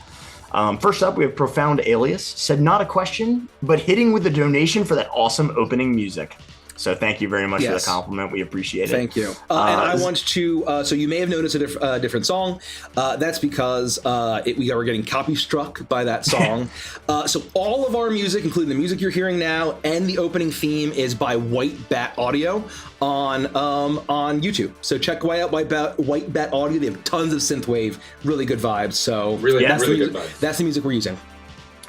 First up, we have Profound Alias, said not a question, but hitting with a donation for that awesome opening music. So thank you very much for the compliment. We appreciate it. Thank you. And I want to, so you may have noticed a different song. That's because we are getting copy struck by that song. So all of our music, including the music you're hearing now and the opening theme, is by White Bat Audio on YouTube. So check out White Bat Audio. They have tons of synthwave, really good vibes. So really good vibes. That's the music we're using.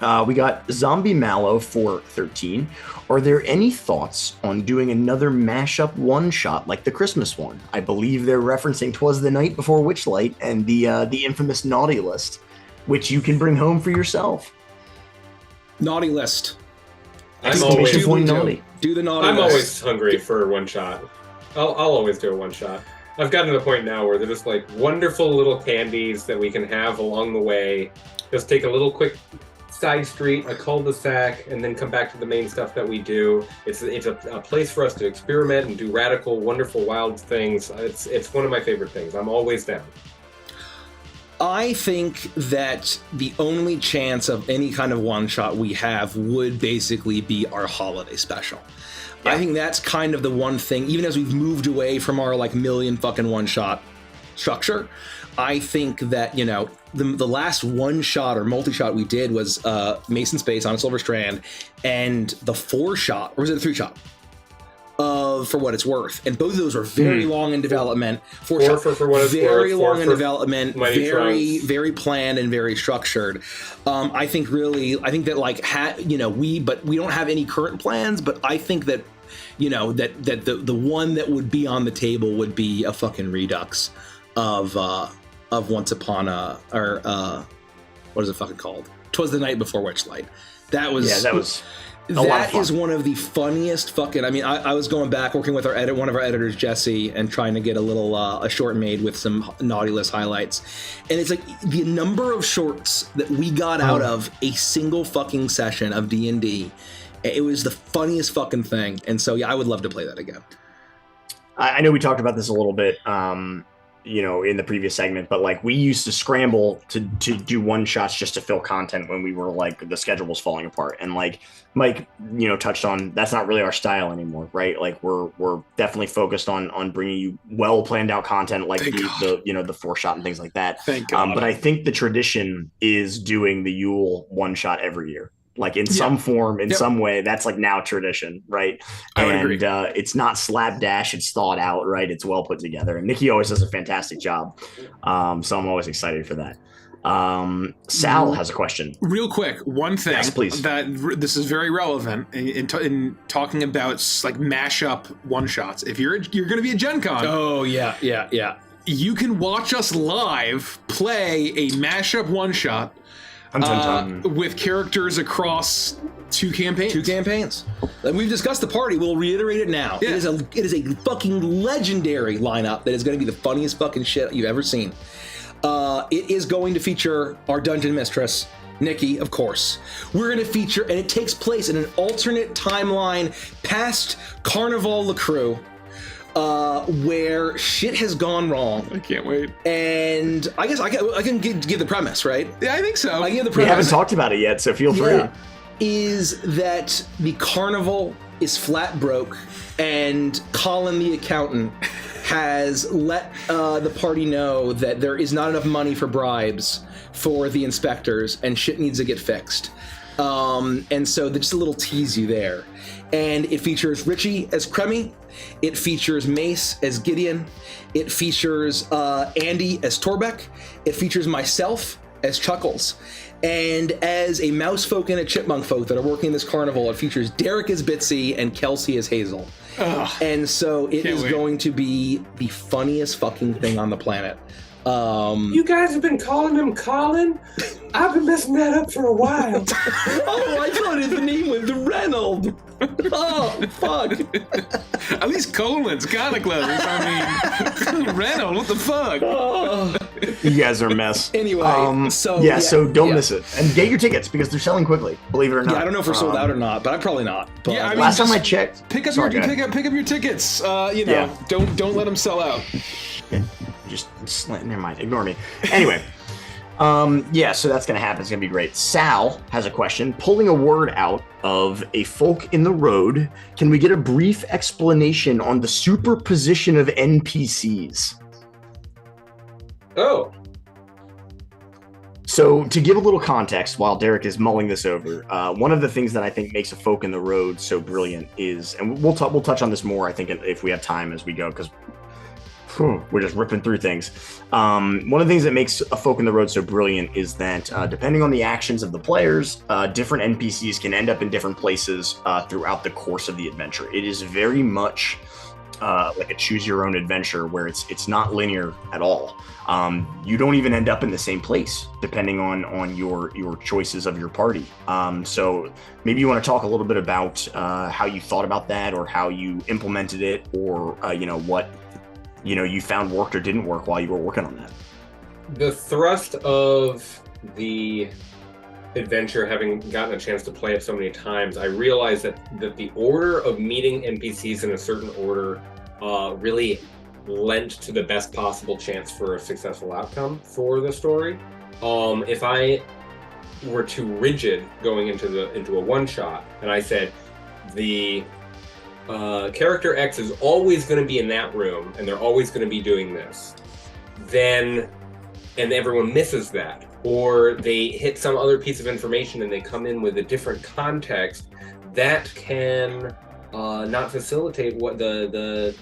We got Zombie Mallow 413. Are there any thoughts on doing another mashup one-shot like the Christmas one? I believe they're referencing 'Twas the Night Before Witchlight and the infamous Naughty List, which you can bring home for yourself. Naughty List. I'm always do the Naughty List. I'm always hungry for a one-shot. I'll always do a one-shot. I've gotten to the point now where they're just like wonderful little candies that we can have along the way. Just take a little quick side street, a cul-de-sac, and then come back to the main stuff that we do. It's a place for us to experiment and do radical, wonderful, wild things. It's one of my favorite things. I'm always down. I think that the only chance of any kind of one-shot we have would basically be our holiday special. Yeah. I think that's kind of the one thing, even as we've moved away from our million fucking one-shot structure, I think that, the last one-shot or multi-shot we did was Mason Space on a Silver Strand, and the 4-shot, or was it the 3-shot? For What It's Worth. And both of those were very long in development. For What It's Worth. Very long in development, very planned and very structured. I think that we don't have any current plans, but I think that, that the one that would be on the table would be a fucking redux of Once Upon what is it fucking called? 'Twas the Night Before Witchlight. That is one of the funniest fucking. I mean, I was going back working with one of our editors, Jesse, and trying to get a short made with some Naughty List highlights, and it's like the number of shorts that we got out of a single fucking session of D&D. It was the funniest fucking thing. And so, yeah, I would love to play that again. I know we talked about this a little bit, in the previous segment, but like we used to scramble to do one shots just to fill content when we were like the schedule was falling apart. And like Mike, touched on, that's not really our style anymore, right? Like we're definitely focused on bringing you well planned out content, like the 4-shot and things like that. Thank God. But I think the tradition is doing the Yule 1-shot every year. Like in some form, in some way, that's like now tradition, right? I would and agree. It's not slapdash, it's thought out, right? It's well put together. And Nikki always does a fantastic job. So I'm always excited for that. Sal has a question. Real quick, one thing please. that this is very relevant in talking about like mashup one-shots. If you're going to be at Gen Con, Oh, yeah. you can watch us live play a mashup one-shot with characters across 2 campaigns. 2 campaigns. And we've discussed the party. We'll reiterate it now. Yeah. It is a fucking legendary lineup that is going to be the funniest fucking shit you've ever seen. It is going to feature our dungeon mistress, Nikki, of course. We're going to feature, and it takes place in an alternate timeline past Carnival LaCrue, where shit has gone wrong. I can't wait. And I guess I can give the premise, right? Yeah, I think so. I can give the We premise. haven't talked about it yet, so feel free. Is that the carnival is flat broke, and Colin the accountant has let the party know that there is not enough money for bribes for the inspectors, and shit needs to get fixed. And so just a little tease you there. And it features Richie as Cremmy. It features Mace as Gideon. It features Andy as Torbeck. It features myself as Chuckles. And as a mouse folk and a chipmunk folk that are working this carnival, it features Derek as Bitsy and Kelsey as Hazel. Ugh, and so it is going to be the funniest fucking thing on the planet. You guys have been calling him Colin? I've been messing that up for a while. Oh, I thought his name was Reynold. Oh, fuck. At least Colin's kind of close. I mean, Reynolds, what the fuck? Oh. You guys are a mess. Anyway, so don't miss it. And get your tickets because they're selling quickly, believe it or not. Yeah, I don't know if we're sold out or not, but I'm probably not. But Yeah, I mean, last time I checked, pick up your tickets. Don't let them sell out. Never mind, ignore me. Anyway, so that's gonna happen. It's gonna be great. Sal has a question. Pulling a word out of a folk in the road, can we get a brief explanation on the superposition of NPCs? Oh. So to give a little context while Derek is mulling this over, one of the things that I think makes a folk in the road so brilliant is, and we'll touch on this more, I think, if we have time as we go, because we're just ripping through things. One of the things that makes a folk in the road so brilliant is that depending on the actions of the players, different NPCs can end up in different places throughout the course of the adventure. It is very much like a choose your own adventure where it's not linear at all. You don't even end up in the same place depending on your choices of your party. So maybe you want to talk a little bit about how you thought about that, or how you implemented it, or what you found worked or didn't work while you were working on that. The thrust of the adventure, having gotten a chance to play it so many times, I realized that the order of meeting NPCs in a certain order really lent to the best possible chance for a successful outcome for the story. If I were too rigid going into a one-shot, and I said the character X is always going to be in that room, and they're always going to be doing this, and everyone misses that, or they hit some other piece of information and they come in with a different context, that can not facilitate what the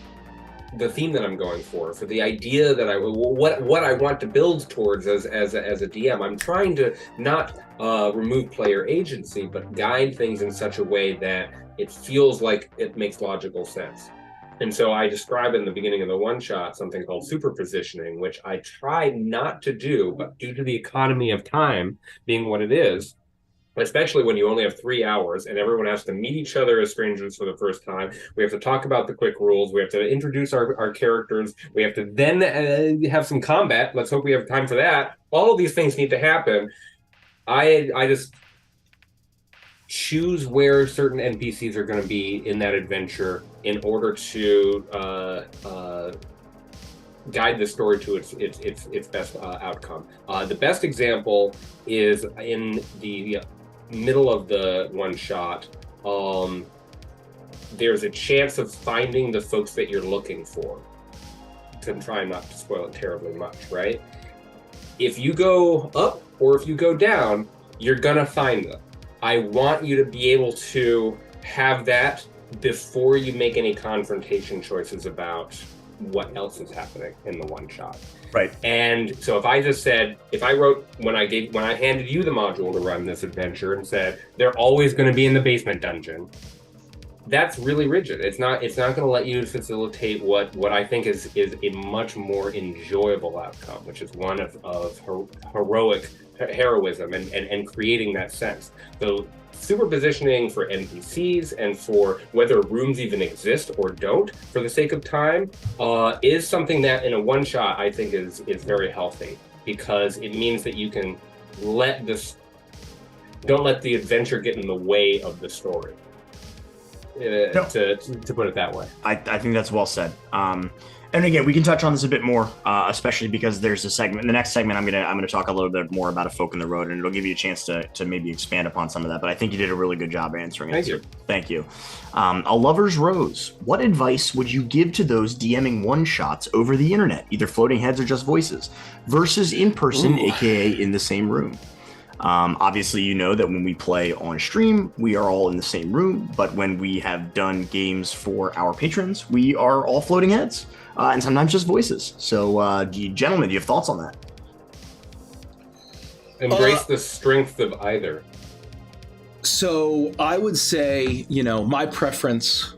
theme that I'm going for the idea that what I want to build towards as a DM. I'm trying to not remove player agency, but guide things in such a way that it feels like it makes logical sense. And so I describe in the beginning of the one-shot something called superpositioning, which I try not to do, but due to the economy of time being what it is, especially when you only have 3 hours and everyone has to meet each other as strangers for the first time, we have to talk about the quick rules, we have to introduce our characters, we have to then have some combat. Let's hope we have time for that. All of these things need to happen. I just choose where certain NPCs are going to be in that adventure in order to guide the story to its best outcome. The best example is in the middle of the one shot. There's a chance of finding the folks that you're looking for. I'm trying not to spoil it terribly much, right? If you go up or if you go down, you're gonna find them. I want you to be able to have that before you make any confrontation choices about what else is happening in the one shot. Right. And so if I just said, if I wrote when I handed you the module to run this adventure and said they're always going to be in the basement dungeon, that's really rigid. It's not going to let you facilitate what I think is a much more enjoyable outcome, which is one of heroism and creating that sense. So superpositioning for NPCs and for whether rooms even exist or don't for the sake of time is something that in a one shot I think is very healthy, because it means that you can don't let the adventure get in the way of the story. To put it that way. I think that's well said. And again, we can touch on this a bit more, especially because there's a segment. In the next segment, I'm gonna talk a little bit more about A Folk in the Road, and it'll give you a chance to maybe expand upon some of that. But I think you did a really good job answering it. Thank you. Thank you. A Lover's Rose. What advice would you give to those DMing one shots over the internet, either floating heads or just voices, versus in person, aka in the same room? Obviously, you know that when we play on stream, we are all in the same room, but when we have done games for our patrons, we are all floating heads, and sometimes just voices. So, gentlemen, do you have thoughts on that? Embrace the strength of either. So I would say, my preference,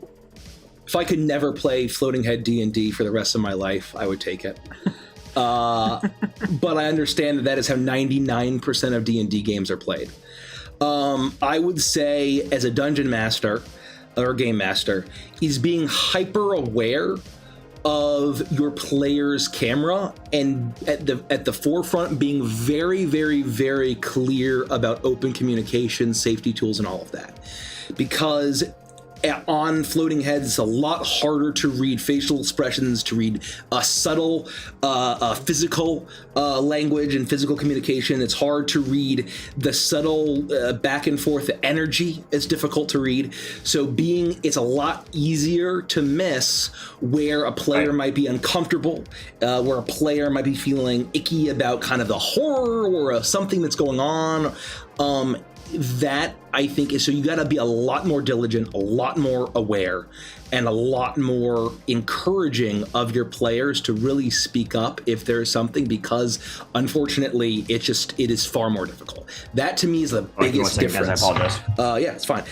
if I could never play floating head D&D for the rest of my life, I would take it. But I understand that is how 99% of D&D games are played. I would say, as a dungeon master or game master, is being hyper aware of your player's camera and at the forefront being very, very, very clear about open communication, safety tools, and all of that. Because on floating heads, it's a lot harder to read facial expressions, to read subtle physical language and physical communication. It's hard to read the subtle back and forth. The energy is difficult to read. So it's a lot easier to miss where a player might be uncomfortable, where a player might be feeling icky about kind of the horror or something that's going on. That I think is, so you got to be a lot more diligent, a lot more aware, and a lot more encouraging of your players to really speak up if there's something, because unfortunately it is far more difficult. That to me is the biggest difference. I apologize. Yeah, it's fine.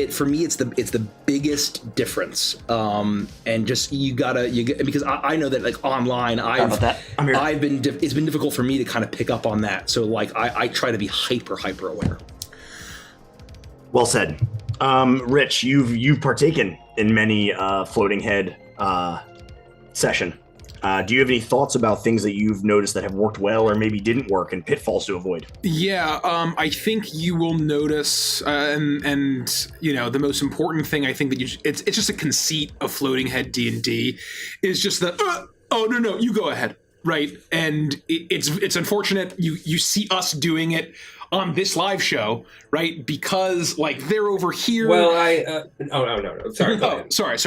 For me, it's the biggest difference. And just because I know that like online, it's been difficult for me to kind of pick up on that. So like I try to be hyper aware. Well said. Rich, you've partaken in many floating head session. Do you have any thoughts about things that you've noticed that have worked well or maybe didn't work, and pitfalls to avoid? Yeah, I think you will notice, and the most important thing I think that it's just a conceit of floating head D&D is just that oh no you go ahead, right? And it's unfortunate you see us doing it on this live show, right? Because like they're over here. Well, no. Sorry. Go ahead. Sorry.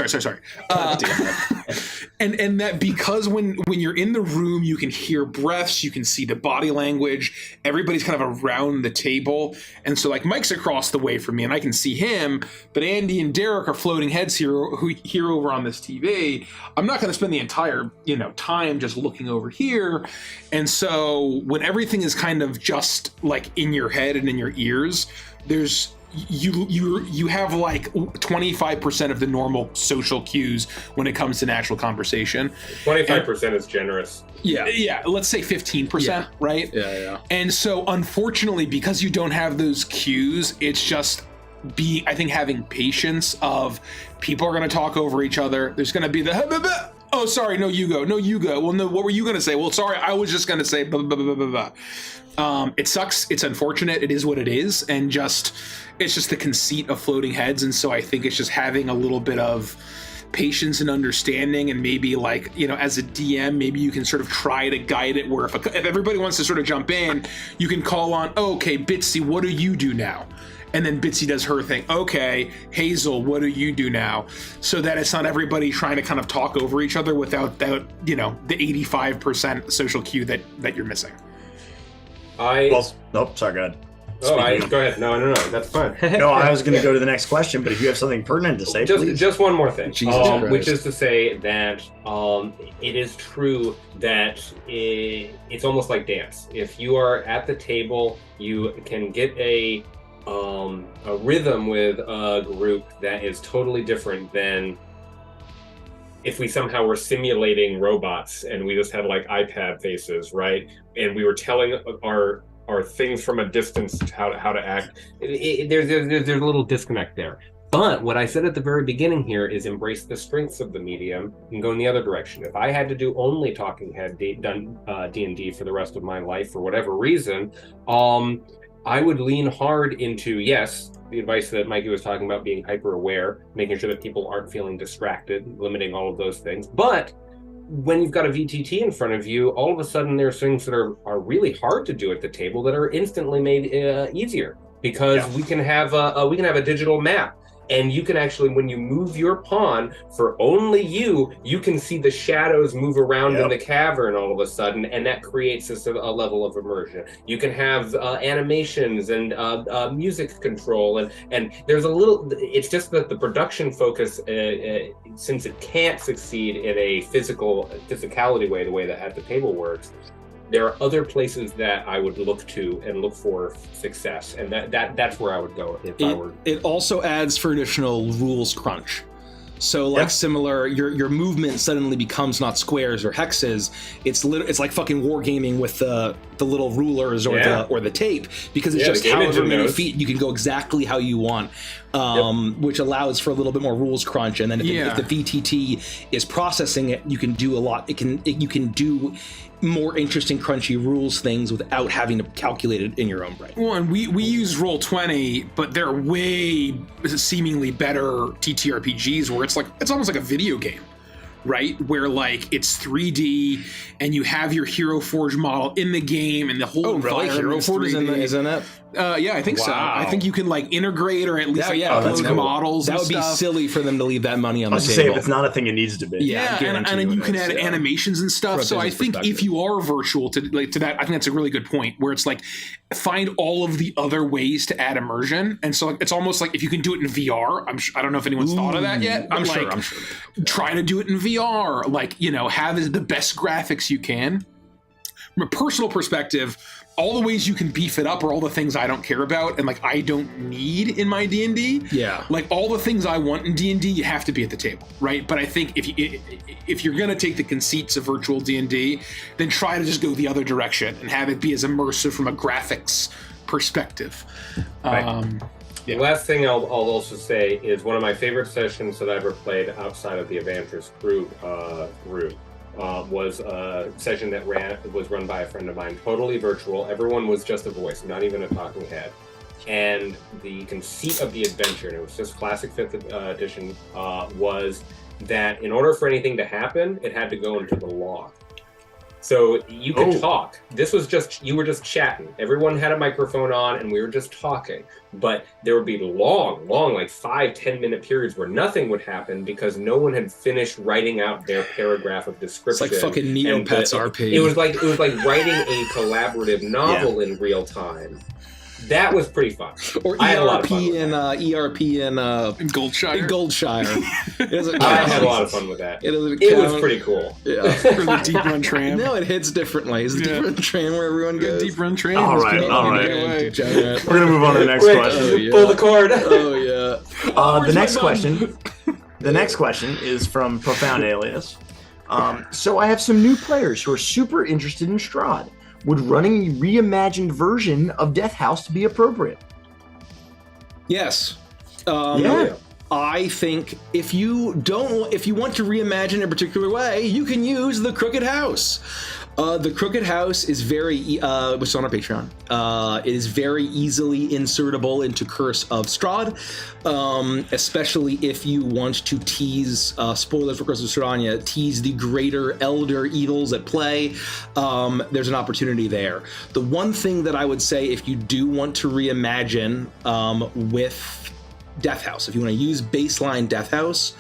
And that because when you're in the room, you can hear breaths, you can see the body language. Everybody's kind of around the table, and so like Mike's across the way from me, and I can see him. But Andy and Derek are floating heads here over on this TV. I'm not going to spend the entire time just looking over here, and so when everything is kind of just like in your head and in your ears, there's you have like 25% of the normal social cues when it comes to natural conversation. 25% is generous. Yeah, let's say 15%, right? Yeah. And so unfortunately, because you don't have those cues, it's just having patience of people are going to talk over each other. There's going to be the Oh, sorry. No, you go. No, you go. Well, no, what were you going to say? Well, sorry. I was just going to say blah, blah, blah, blah, blah, blah. It sucks. It's unfortunate. It is what it is. And it's just the conceit of floating heads. And so I think it's just having a little bit of patience and understanding, and maybe like, you know, as a DM, maybe you can sort of try to guide it where if everybody wants to sort of jump in, you can call on, oh, okay, Bitsy, what do you do now? And then Bitsy does her thing. Okay, Hazel, what do you do now? So that it's not everybody trying to kind of talk over each other without that, you know, the 85% social cue that you're missing. Nope, sorry, go ahead. Go ahead. No, that's fine. No, I was going to go to the next question, but if you have something pertinent to say, please. Just one more thing, which is to say that it is true that it's almost like dance. If you are at the table, you can get a rhythm with a group that is totally different than if we somehow were simulating robots and we just had like iPad faces, right? And we were telling our things from a distance how to act. There's a little disconnect there. But what I said at the very beginning here is embrace the strengths of the medium and go in the other direction. If I had to do only talking head done D&D for the rest of my life for whatever reason, I would lean hard into, yes, the advice that Mikey was talking about, being hyper aware, making sure that people aren't feeling distracted, limiting all of those things. But when you've got a VTT in front of you, all of a sudden there's things that are really hard to do at the table that are instantly made easier, because we can have a digital map. And you can actually, when you move your pawn for only you can see the shadows move around in the cavern all of a sudden, and that creates a level of immersion. You can have animations and music control, and there's a little. It's just that the production focus, since it can't succeed in a physicality way, the way that at the table works. There are other places that I would look to and look for success, and that's where I would go if I were. It also adds for additional rules crunch. So like similar, your movement suddenly becomes not squares or hexes. It's like fucking wargaming with the little rulers or the tape, because it's just however many feet you can go exactly how you want, which allows for a little bit more rules crunch. And then if the VTT is processing it, you can do a lot. You can do more interesting crunchy rules things without having to calculate it in your own brain. Well, and we use Roll20, but they're way seemingly better TTRPGs where it's almost like a video game, right? Where like it's 3D and you have your Hero Forge model in the game and the whole environment. Hero Forge is in it? Yeah, I think so. I think you can like integrate or at least upload models. That would be silly for them to leave that money on the table. I was say if it's not a thing, it needs to be. And then you can add animations and stuff. So I think if you are virtual to that, I think that's a really good point. Where it's like find all of the other ways to add immersion, and so it's almost like if you can do it in VR. I don't know if anyone's thought of that yet. I'm sure. Try to do it in VR. Like have the best graphics you can. From a personal perspective, all the ways you can beef it up are all the things I don't care about and like I don't need in my D&D. Yeah. Like all the things I want in D&D, you have to be at the table, right? But I think if you're gonna take the conceits of virtual D&D, then try to just go the other direction and have it be as immersive from a graphics perspective. Right. The last thing I'll also say is one of my favorite sessions that I ever played outside of the Avantris group was a session that was run by a friend of mine, totally virtual. Everyone was just a voice, not even a talking head. And the conceit of the adventure, and it was just classic 5th edition, was that in order for anything to happen, it had to go into the log. So you could talk. You were just chatting. Everyone had a microphone on and we were just talking. But there would be long, like 5-10 minute periods where nothing would happen because no one had finished writing out their paragraph of description. It's like fucking Neopets RP. It was like writing a collaborative novel in real time. That was pretty fun. Or I had a lot ERP of fun with that. in Goldshire. I had a lot of fun with that. It was pretty cool. Yeah. For the deep run tram. No, it hits differently. It's the deep run tram where everyone goes. Deep run tram. All right. We're gonna move on to the next question. Pull the cord. Oh yeah. The next question. The next question is from Profound Alias. So I have some new players who are super interested in Strahd. Would running a reimagined version of Death House be appropriate? Yes. I think if you want to reimagine a particular way, you can use the Crooked House. The Crooked House is very, which is on our Patreon. It is very easily insertable into Curse of Strahd, especially if you want to tease, spoilers for Curse of Strahd, tease the greater elder evils at play. There's an opportunity there. The one thing that I would say, if you do want to reimagine with Death House, if you want to use baseline Death House,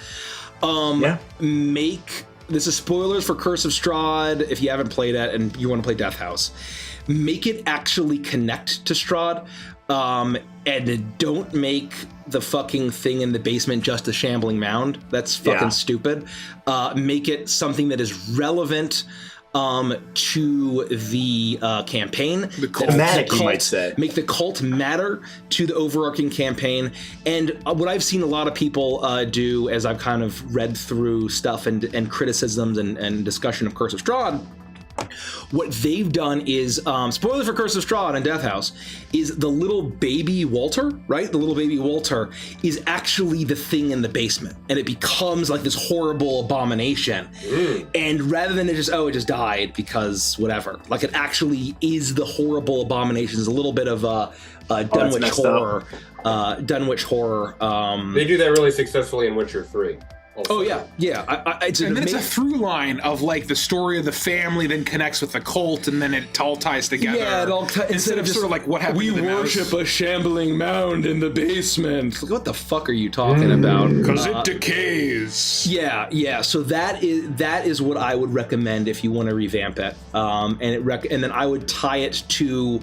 make... This is spoilers for Curse of Strahd if you haven't played it and you want to play Death House. Make it actually connect to Strahd, and don't make the fucking thing in the basement just a shambling mound. That's fucking stupid. Make it something that is relevant to the campaign. The thematic, you might say. Make the cult matter to the overarching campaign. And what I've seen a lot of people do, as I've kind of read through stuff and criticisms and discussion of Curse of Strahd, what they've done is, spoiler for Curse of Strahd and Death House, is the little baby Walter, right? The little baby Walter is actually the thing in the basement, and it becomes like this horrible abomination. And rather than it just died because whatever, like it actually is the horrible abomination. There's a little bit of Dunwich horror. Dunwich horror. They do that really successfully in Witcher 3. Also. Oh yeah. It's a through line of like the story of the family then connects with the cult, and then it all ties together. Yeah, it all instead of just sort of like what happened. We to the worship mouse. a shambling mound in the basement. Like, what the fuck are you talking about? Because it decays. Yeah. So that is what I would recommend if you want to revamp it. And then I would tie it to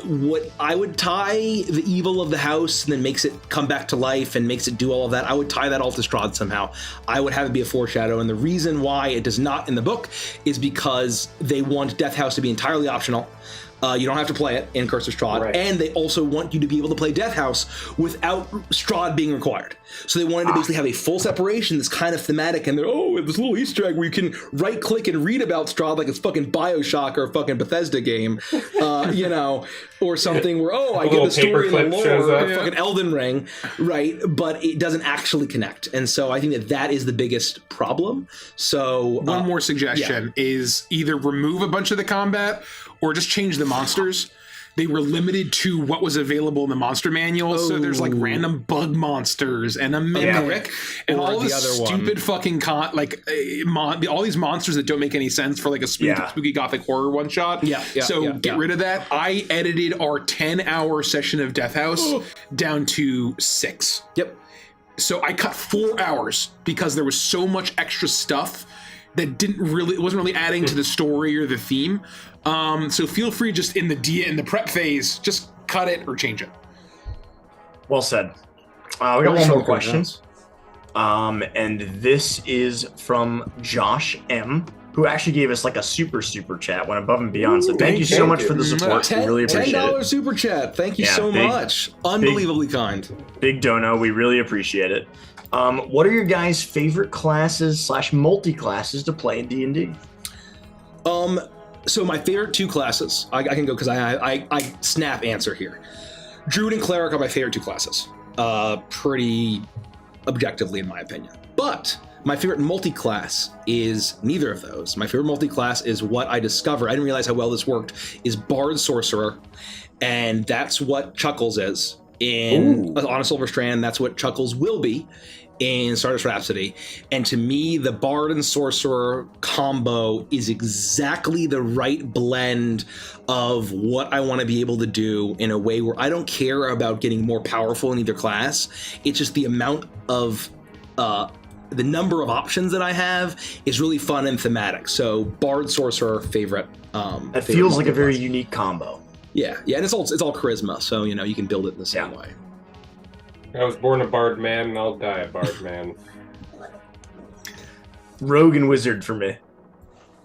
what I would tie the evil of the house, and then makes it come back to life and makes it do all of that. I would tie that all to Strahd somehow. I would have it be a foreshadow, and the reason why it does not in the book is because they want Death House to be entirely optional. You don't have to play it in Curse of Strahd, right. And they also want you to be able to play Death House without Strahd being required. So they wanted to basically have a full separation that's kind of thematic, and they're, this little Easter egg where you can right-click and read about Strahd like it's fucking Bioshock or a fucking Bethesda game, or something where, I get the story and the lore, or fucking Elden Ring, right? But it doesn't actually connect, and so I think that is the biggest problem. So one more suggestion is either remove a bunch of the combat or just change the monsters. They were limited to what was available in the monster manual, so there's like random bug monsters and a mimic and all this stupid fucking all these monsters that don't make any sense for like a spooky gothic horror one shot. Get rid of that. I edited our 10-hour session of Death House down to 6. Yep. So I cut 4 hours because there was so much extra stuff that it wasn't really adding to the story or the theme. So feel free, just in the prep phase, just cut it or change it. Well said. We got one more question. And this is from Josh M., who actually gave us like a super chat, went above and beyond. So thank you so much for the support. We really appreciate it. $10 super chat. Thank you so much. Unbelievably kind. Big dono. We really appreciate it. What are your guys' favorite classes / multi-classes to play in D&D? So my favorite 2 classes, I can go because I snap answer here. Druid and Cleric are my favorite 2 classes, pretty objectively in my opinion. But my favorite multi-class is neither of those. My favorite multi-class is what I discovered. I didn't realize how well this worked, is Bard Sorcerer, and that's what Chuckles is. On a Silver Strand, that's what Chuckles will be in Stardust Rhapsody. And to me, the Bard and Sorcerer combo is exactly the right blend of what I want to be able to do in a way where I don't care about getting more powerful in either class. It's just the amount of the number of options that I have is really fun and thematic. So Bard Sorcerer favorite. That feels like a very unique combo. Yeah, and it's all charisma, so you can build it in the same way. I was born a bard man, and I'll die a bard man. Rogue and Wizard for me.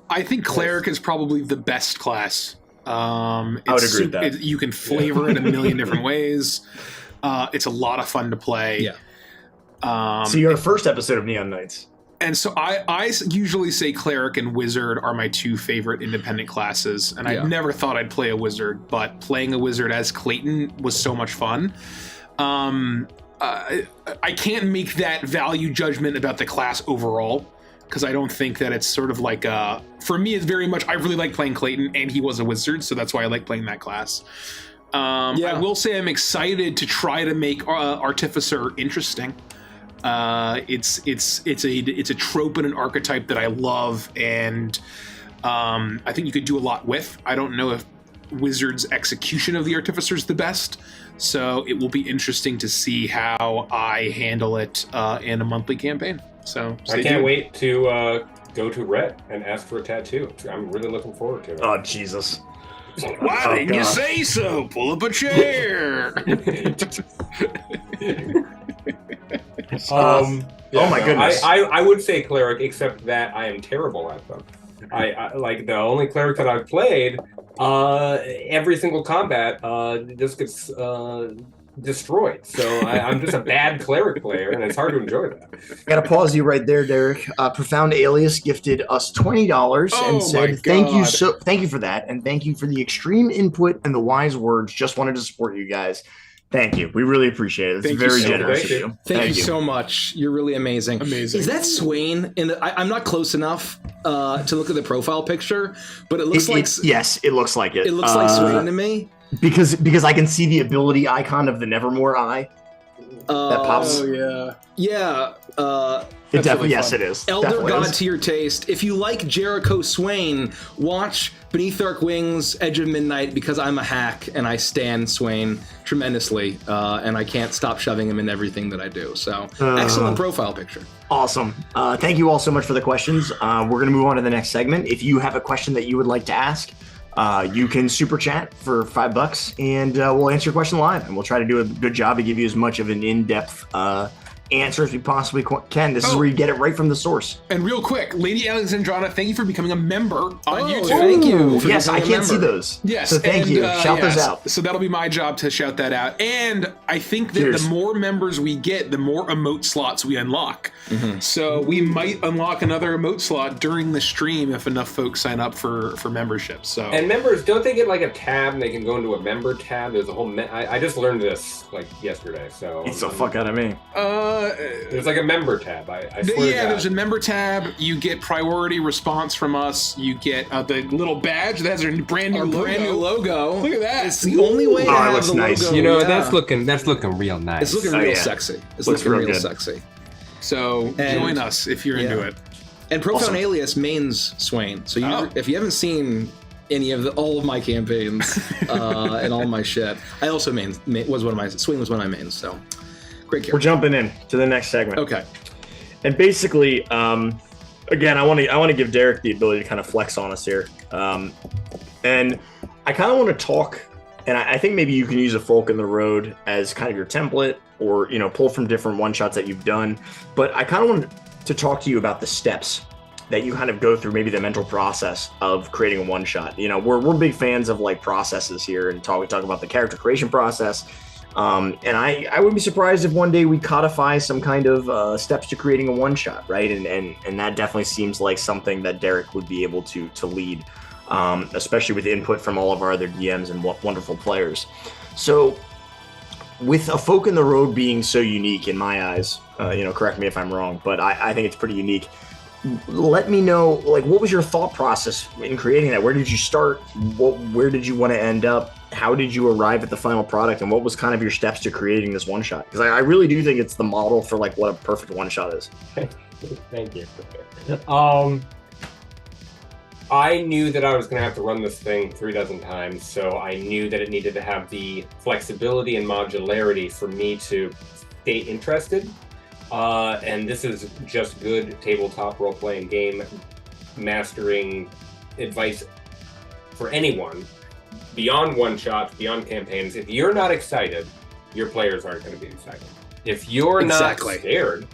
I think Cleric is probably the best class. I would agree with that. You can flavor it a million different ways. It's a lot of fun to play. Yeah. So you're our first episode of Neon Knights. And so I usually say Cleric and Wizard are my 2 favorite independent classes. And I never thought I'd play a Wizard, but playing a Wizard as Clayton was so much fun. I can't make that value judgment about the class overall, because I don't think that it's sort of like for me, it's very much, I really like playing Clayton, and he was a wizard, so that's why I like playing that class. I will say I'm excited to try to make Artificer interesting. It's a trope and an archetype that I love, and I think you could do a lot with. I don't know if Wizard's execution of the Artificer is the best, so it will be interesting to see how I handle it in a monthly campaign. So I can't wait to go to Rhett and ask for a tattoo. I'm really looking forward to it. Oh, Jesus. Why didn't you say so? Pull up a chair. Oh my goodness. I would say cleric, except that I am terrible at them. I like the only cleric that I've played. Every single combat just gets destroyed. So I'm just a bad cleric player, and it's hard to enjoy that. Gotta pause you right there, Derek. Profound Alias gifted us $20 and said, "Thank you for that, and thank you for the extreme input and the wise words. Just wanted to support you guys. Thank you. We really appreciate it. It's very generous of you. Thank you so much. You're really amazing. Amazing. Is that Swain? I'm not close enough to look at the profile picture, but it looks yes, it looks like it. It looks like Swain to me. Because I can see the ability icon of the Nevermore eye that pops. Oh yeah, yeah. It definitely, yes, it is. Elder Definitely God is. to your taste. If you like Jericho Swain, watch Beneath Dark Wings, Edge of Midnight, because I'm a hack and I stan Swain tremendously, and I can't stop shoving him in everything that I do. So, excellent profile picture. Awesome. Thank you all so much for the questions. We're going to move on to the next segment. If you have a question that you would like to ask, you can super chat for $5 and we'll answer your question live, and we'll try to do a good job to give you as much of an in-depth answer as we possibly can. This is where you get it right from the source. And real quick, Lady Alexandrana, thank you for becoming a member on YouTube. Thank you. Yes, I can't see those. Yes. So thank you. Shout those out. So that'll be my job to shout that out. And I think that Cheers. the more members we get, the more emote slots we unlock. So we might unlock another emote slot during the stream if enough folks sign up for membership. So And members, don't they get like a tab and they can go into a member tab? There's a whole I just learned this like yesterday. So It's the fuck out of me. there's like a member tab. I swear to God. there's a member tab. You get priority response from us. You get the little badge that has our brand new logo. Look at that. It's the only way to it have looks the nice. logo. You know, yeah. that's looking real nice. It's looking real yeah. sexy. It's Looks looking real real good. sexy. So join us if you're into it. And Profound Awesome. Alias mains Swain. So if you haven't seen any of all of my campaigns and all my shit, I also Swain was one of my mains. So great character. We're jumping in to the next segment. Okay. And basically, again, I want to give Derek the ability to kind of flex on us here. And I kind of want to talk, and I think maybe you can use a Folk in the Road as kind of your template, or pull from different one-shots that you've done. But I kind of want to talk to you about the steps that you kind of go through, maybe the mental process of creating a one-shot. We're big fans of like processes here, and we talk about the character creation process. And I wouldn't be surprised if one day we codify some kind of steps to creating a one-shot, right? And that definitely seems like something that Derek would be able to lead, especially with input from all of our other DMs and wonderful players. So with a Folk in the Road being so unique in my eyes, correct me if I'm wrong, but I think it's pretty unique. Let me know, like, what was your thought process in creating that? Where did you start? Where did you want to end up? How did you arrive at the final product? And what was kind of your steps to creating this one shot? Because I really do think it's the model for like what a perfect one shot is. Thank you. I knew that I was going to have to run this thing 36 times, so I knew that it needed to have the flexibility and modularity for me to stay interested. And this is just good tabletop role-playing game mastering advice for anyone beyond one-shots, beyond campaigns. If you're not excited, your players aren't going to be excited. If you're not scared,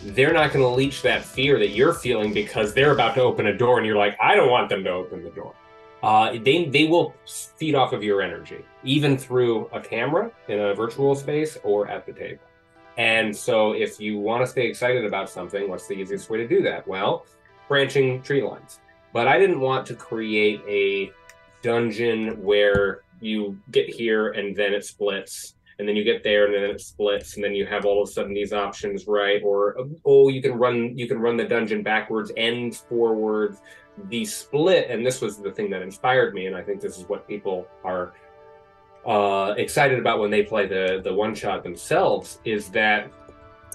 they're not going to leech that fear that you're feeling because they're about to open a door and you're like, I don't want them to open the door. They will feed off of your energy, even through a camera in a virtual space or at the table. And so if you want to stay excited about something, what's the easiest way to do that? Well, branching tree lines. But I didn't want to create a dungeon where you get here and then it splits, and then you get there, and then it splits, and then you have all of a sudden these options, right? Or oh, you can run the dungeon backwards and forwards. The split, and this was the thing that inspired me, and I think this is what people are excited about when they play the one shot themselves, is that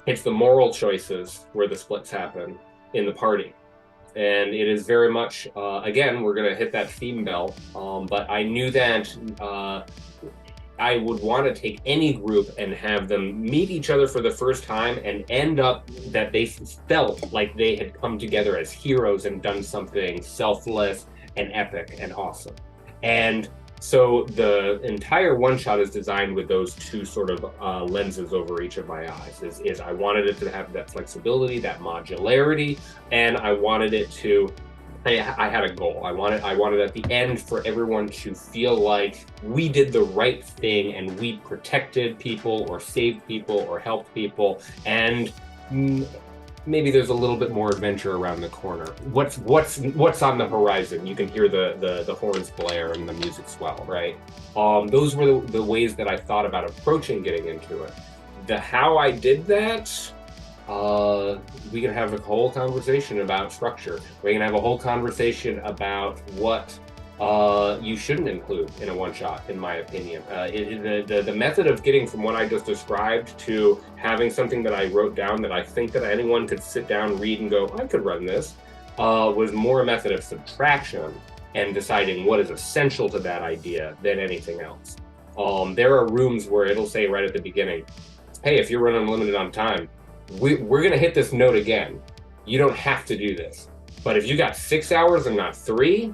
it's the moral choices where the splits happen in the party. And it is very much, again, we're going to hit that theme bell, but I knew that I would want to take any group and have them meet each other for the first time and end up that they felt like they had come together as heroes and done something selfless and epic and awesome. And so the entire one shot is designed with those two sort of lenses over each of my eyes. Is I wanted it to have that flexibility, that modularity, and I wanted it to. I had a goal. I wanted at the end for everyone to feel like we did the right thing and we protected people or saved people or helped people, and maybe there's a little bit more adventure around the corner. What's on the horizon? You can hear the horns blare and the music swell, right? Those were the ways that I thought about approaching getting into it. The how I did that, we can have a whole conversation about structure. We can have a whole conversation about what you shouldn't include in a one-shot, in my opinion. The method of getting from what I just described to having something that I wrote down that I think that anyone could sit down, read, and go, I could run this, was more a method of subtraction and deciding what is essential to that idea than anything else. There are rooms where it'll say right at the beginning, hey, if you're running limited on time, we're going to hit this note again. You don't have to do this. But if you got 6 hours and not 3,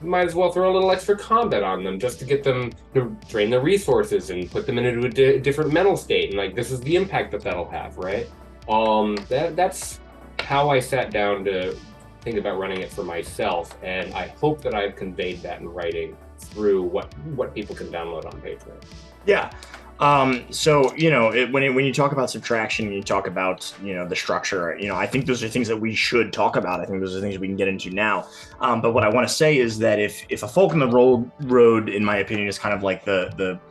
you might as well throw a little extra combat on them just to get them to drain their resources and put them into a different mental state. And like, this is the impact that'll have, right? That's how I sat down to think about running it for myself. And I hope that I've conveyed that in writing through what people can download on Patreon. Yeah. So, when you talk about subtraction, you talk about, the structure, I think those are things that we should talk about. I think those are things we can get into now. But what I want to say is that if a Folk in the Road, in my opinion, is kind of like a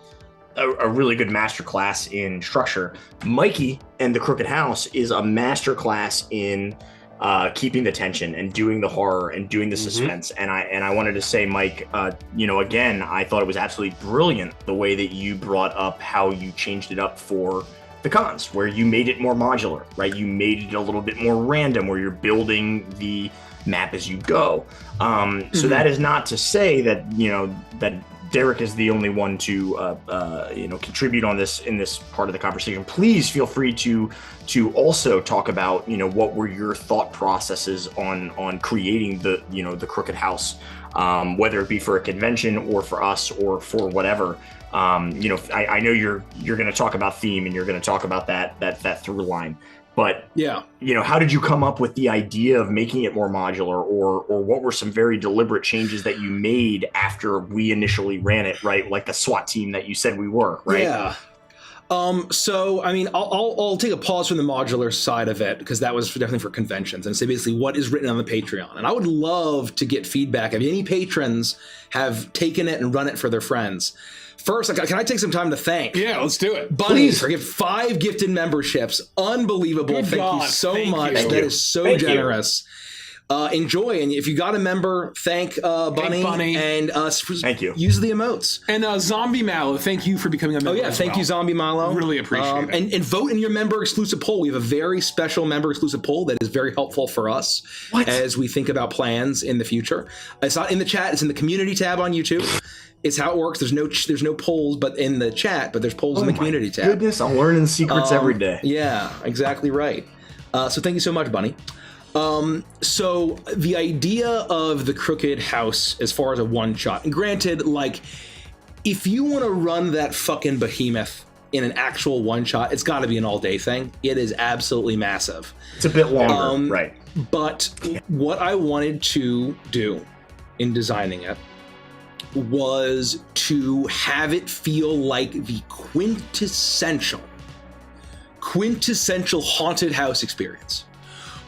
really good masterclass in structure, Mikey and the Crooked House is a masterclass in keeping the tension and doing the horror and doing the suspense. And I wanted to say, Mike, again, I thought it was absolutely brilliant the way that you brought up how you changed it up for the cons, where you made it more modular, right? You made it a little bit more random, where you're building the map as you go. So that is not to say that, that Derek is the only one to contribute on this in this part of the conversation. Please feel free to also talk about what were your thought processes on creating the Crooked House, whether it be for a convention or for us or for whatever. I know you're going to talk about theme and you're going to talk about that through line. But yeah, how did you come up with the idea of making it more modular, or what were some very deliberate changes that you made after we initially ran it, right? Like the SWAT team that you said we were, right? Yeah. So, I mean, I'll take a pause from the modular side of it, because that was definitely for conventions, and say basically what is written on the Patreon. And I would love to get feedback if any patrons have taken it and run it for their friends. First, can I take some time to thank? Yeah, let's do it. Bunnies for 5 gifted memberships. Unbelievable. Good Thank God. you so Thank much. you. That is so generous. Enjoy. And if you got a member, thank Bunny. And thank you. Use the emotes. And Zombie Mallow, thank you for becoming a member. Oh, yeah. Thank you, Zombie Mallow. Really appreciate it. And vote in your member exclusive poll. We have a very special member exclusive poll that is very helpful for us as we think about plans in the future. It's not in the chat. It's in the community tab on YouTube. It's how it works. There's no polls, but in the chat, but there's polls in the community tab. Goodness, I'm learning secrets every day. Yeah, exactly right. So thank you so much, Bunny. So the idea of the Crooked House as far as a one-shot, and granted, like, if you want to run that fucking behemoth in an actual one-shot, it's got to be an all-day thing. It is absolutely massive. It's a bit longer, right? But what I wanted to do in designing it was to have it feel like the quintessential haunted house experience,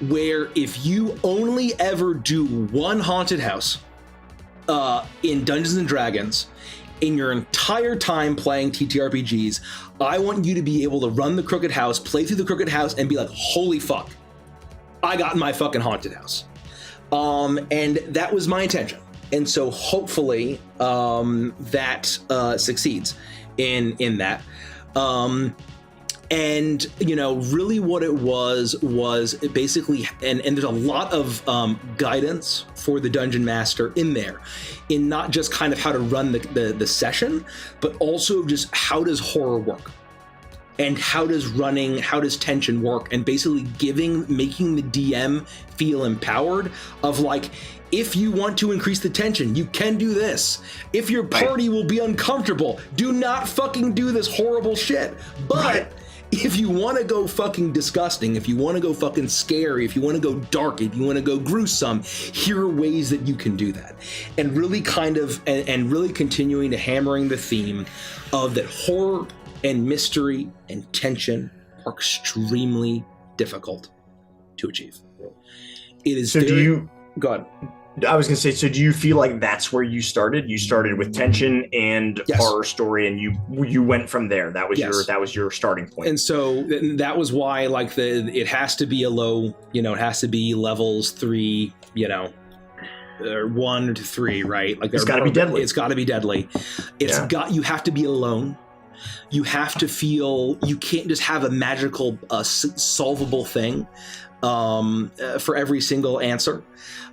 where if you only ever do one haunted house in Dungeons and Dragons, in your entire time playing TTRPGs, I want you to be able to run the Crooked House, play through the Crooked House, and be like, holy fuck, I got my fucking haunted house. And that was my intention. And so hopefully that succeeds in that. And, you know, really what it was basically, and there's a lot of guidance for the Dungeon Master in there, in not just kind of how to run the session, but also just how does horror work? And how does tension work? And basically making the DM feel empowered of like, if you want to increase the tension, you can do this. If your party will be uncomfortable, do not fucking do this horrible shit. But if you want to go fucking disgusting, if you want to go fucking scary, if you want to go dark, if you want to go gruesome, here are ways that you can do that. And really kind of, and really continuing to hammering the theme of that horror and mystery and tension are extremely difficult to achieve. It is. So go ahead. I was going to say, so do you feel like that's where you started? You started with tension and horror story, and you went from there. That was your starting point. And so that was why, like, it has to be a low, you know, it has to be levels 3, you know, or 1 to 3, right? Like, it's got to be deadly. It's got to be deadly. You have to be alone. You have to feel, you can't just have a magical solvable thing for every single answer.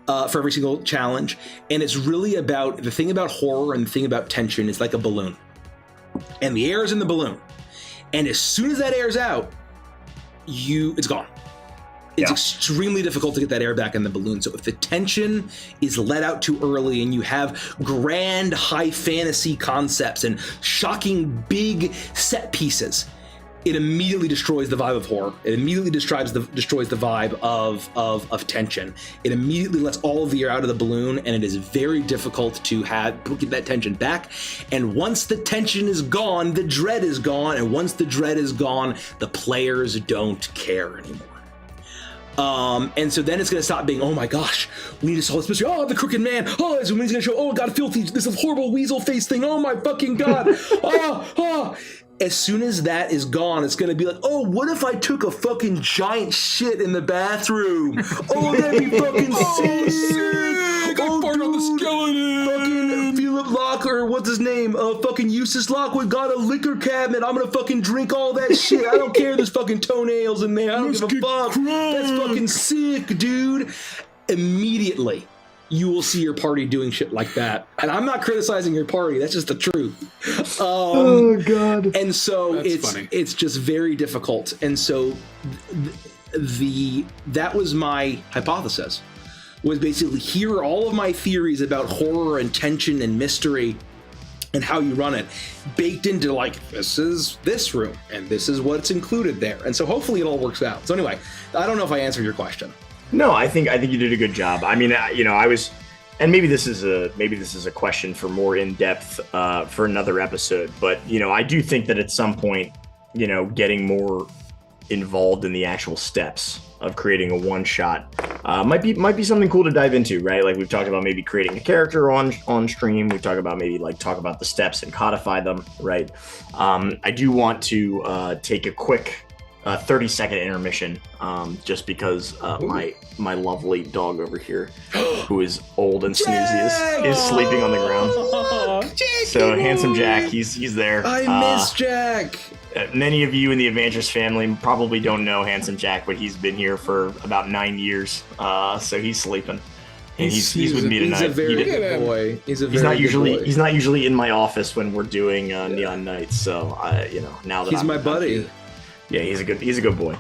For every single challenge. And it's really about, the thing about horror and the thing about tension is like a balloon. And the air is in the balloon. And as soon as that air's out, it's gone. It's extremely difficult to get that air back in the balloon. So if the tension is let out too early and you have grand high fantasy concepts and shocking big set pieces, it immediately destroys the vibe of horror. It immediately destroys the vibe of tension. It immediately lets all of the air out of the balloon, and it is very difficult to get that tension back. And once the tension is gone, the dread is gone. And once the dread is gone, the players don't care anymore. And so then it's going to stop being, oh my gosh, we need to solve this mystery. Oh, the crooked man. Oh, he's going to show, oh god, filthy, this is horrible weasel face thing. Oh my fucking god. Oh. As soon as that is gone, it's going to be like, oh, what if I took a fucking giant shit in the bathroom? Oh, that'd be fucking sick. I fart on the skeleton. Fucking Philip Locke, or what's his name? Fucking Eustace Lockwood got a liquor cabinet. I'm going to fucking drink all that shit. I don't care. There's fucking toenails in there. I don't give a fuck. That's fucking sick, dude. Immediately, you will see your party doing shit like that. And I'm not criticizing your party. That's just the truth. Oh, God. And so it's just very difficult. And so that was my hypothesis, was basically here are all of my theories about horror and tension and mystery and how you run it, baked into like, this is this room and this is what's included there. And so hopefully it all works out. So anyway, I don't know if I answered your question. No, I think you did a good job. I mean, you know, and maybe this is a question for more in depth for another episode. But you know, I do think that at some point, you know, getting more involved in the actual steps of creating a one shot might be something cool to dive into, right? Like we've talked about maybe creating a character on stream. We've talked about maybe like talk about the steps and codify them, right? I do want to take a quick 30-second intermission, just because my lovely dog over here, who is old and snoozy, is sleeping on the ground. So handsome Jack, he's there. I miss Jack. Many of you in the Avantris family probably don't know handsome Jack, but he's been here for about 9 years. So he's sleeping. And he's with me tonight. He's a very good boy. He's not usually in my office when we're doing Neon Nights. So you know, now that he's my buddy. Yeah, he's a good boy.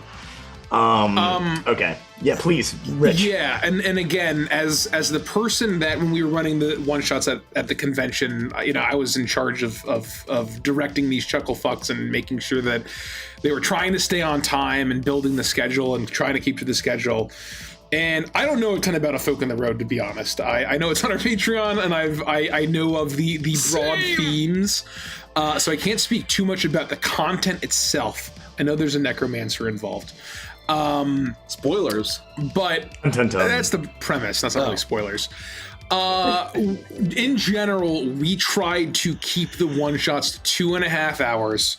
Okay. Yeah, please, Rich. Yeah, and again, as the person that when we were running the one shots at the convention, you know, I was in charge of directing these chuckle fucks and making sure that they were trying to stay on time and building the schedule and trying to keep to the schedule. And I don't know a ton about A Folk in the Road, to be honest. I know it's on our Patreon, and I know of the broad themes, so I can't speak too much about the content itself. I know there's a necromancer involved. Spoilers. But that's the premise. That's not really spoilers. In general, we tried to keep the one-shots to 2.5 hours,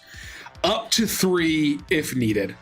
up to 3 if needed.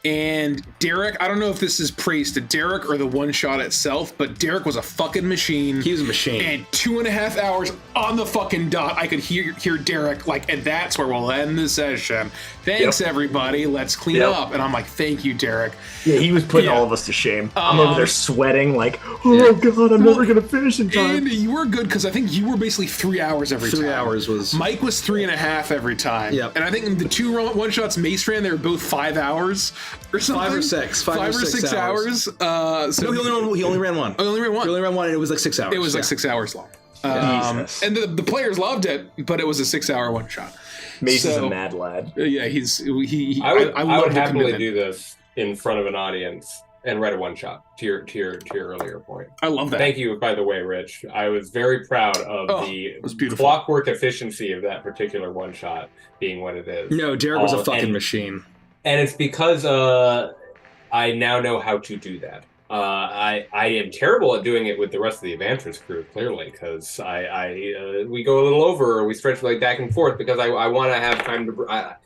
And Derek, I don't know if this is praise to Derek or the one shot itself, but Derek was a fucking machine. He was a machine. And 2.5 hours on the fucking dot, I could hear Derek, like, and that's where we'll end the session. Thanks, everybody. Let's clean up. And I'm like, thank you, Derek. Yeah, he was putting all of us to shame. I'm over there sweating, like, oh God, I'm never going to finish in time. And you were good, because I think you were basically 3 hours every time. 3 hours was... Mike was 3.5 every time. Yep. And I think the 2 one-shots Mace ran, they were both 5 hours or something. 5 or 6. 5 or 6 hours. So no, he only ran one. Oh, he only ran one. He only ran one, and it was like 6 hours. It was like 6 hours long. And the players loved it, but it was a 6-hour one shot. Mace is a mad lad. Yeah, I would happily do this in front of an audience and write a one shot. To your earlier point, I love that. Thank you, by the way, Rich. I was very proud of the clockwork efficiency of that particular one shot being what it is. No, Derek was a fucking machine, and it's because I now know how to do that. I am terrible at doing it with the rest of the Avantris crew, clearly, because we go a little over, or we stretch like back and forth because I want to have time to.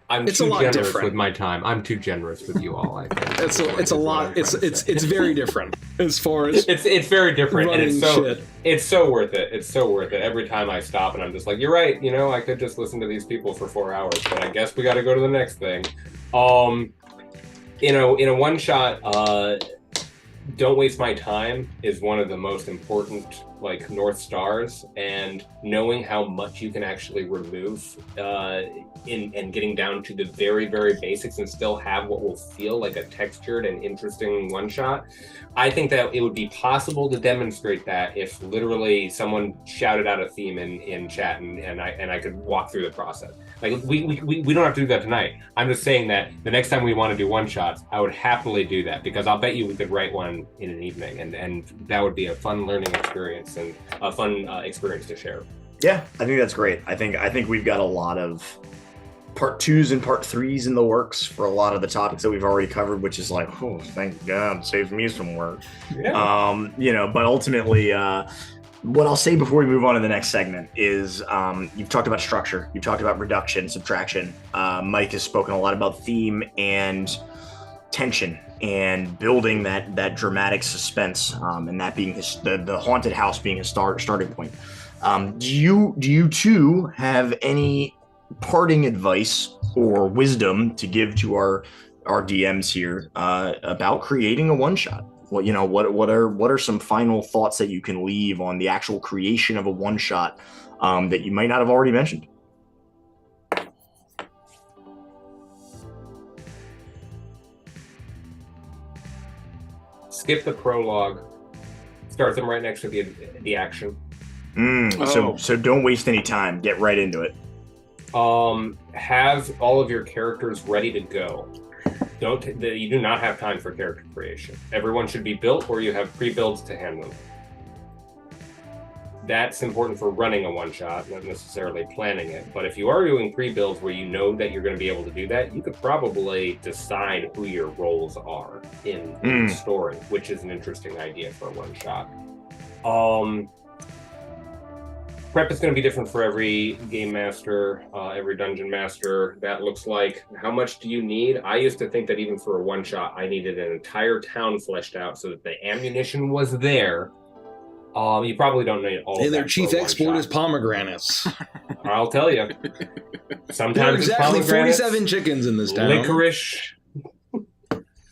I'm too generous with my time. I'm too generous with you all. I think it's a lot. It's very different as far as it's very different, and shit. It's so worth it. It's so worth it. Every time I stop and I'm just like, you're right. You know, I could just listen to these people for 4 hours, but I guess we got to go to the next thing. In a one shot, don't waste my time is one of the most important North Stars, and knowing how much you can actually remove and getting down to the very, very basics and still have what will feel like a textured and interesting one shot. I think that it would be possible to demonstrate that if literally someone shouted out a theme in chat and I could walk through the process. Like we don't have to do that tonight. I'm just saying that the next time we want to do one shots, I would happily do that, because I'll bet you we could write one in an evening, and that would be a fun learning experience and a fun experience to share. Yeah, I think that's great. I think we've got a lot of part 2s and part 3s in the works for a lot of the topics that we've already covered, which is like, oh, thank God, saves me some work. Yeah. But ultimately, what I'll say before we move on to the next segment is you've talked about structure, you've talked about reduction, subtraction. Mike has spoken a lot about theme and tension and building that dramatic suspense, and that being the haunted house being a starting point. Do you two have any parting advice or wisdom to give to our DMs here about creating a one shot? Well, what are some final thoughts that you can leave on the actual creation of a one shot that you might not have already mentioned? Skip the prologue. Start them right next to the action. So don't waste any time. Get right into it. Have all of your characters ready to go. You do not have time for character creation. Everyone should be built, or you have pre-builds to hand them. That's important for running a one-shot, not necessarily planning it. But if you are doing pre-builds where you know that you're going to be able to do that, you could probably decide who your roles are in the story, which is an interesting idea for a one-shot. Prep is going to be different for every game master, every dungeon master. That looks like, how much do you need? I used to think that even for a one-shot, I needed an entire town fleshed out so that the ammunition was there. You probably don't need all of that. Their chief export is pomegranates. I'll tell you. Sometimes exactly it's pomegranates, 47 chicken in this town. Licorice.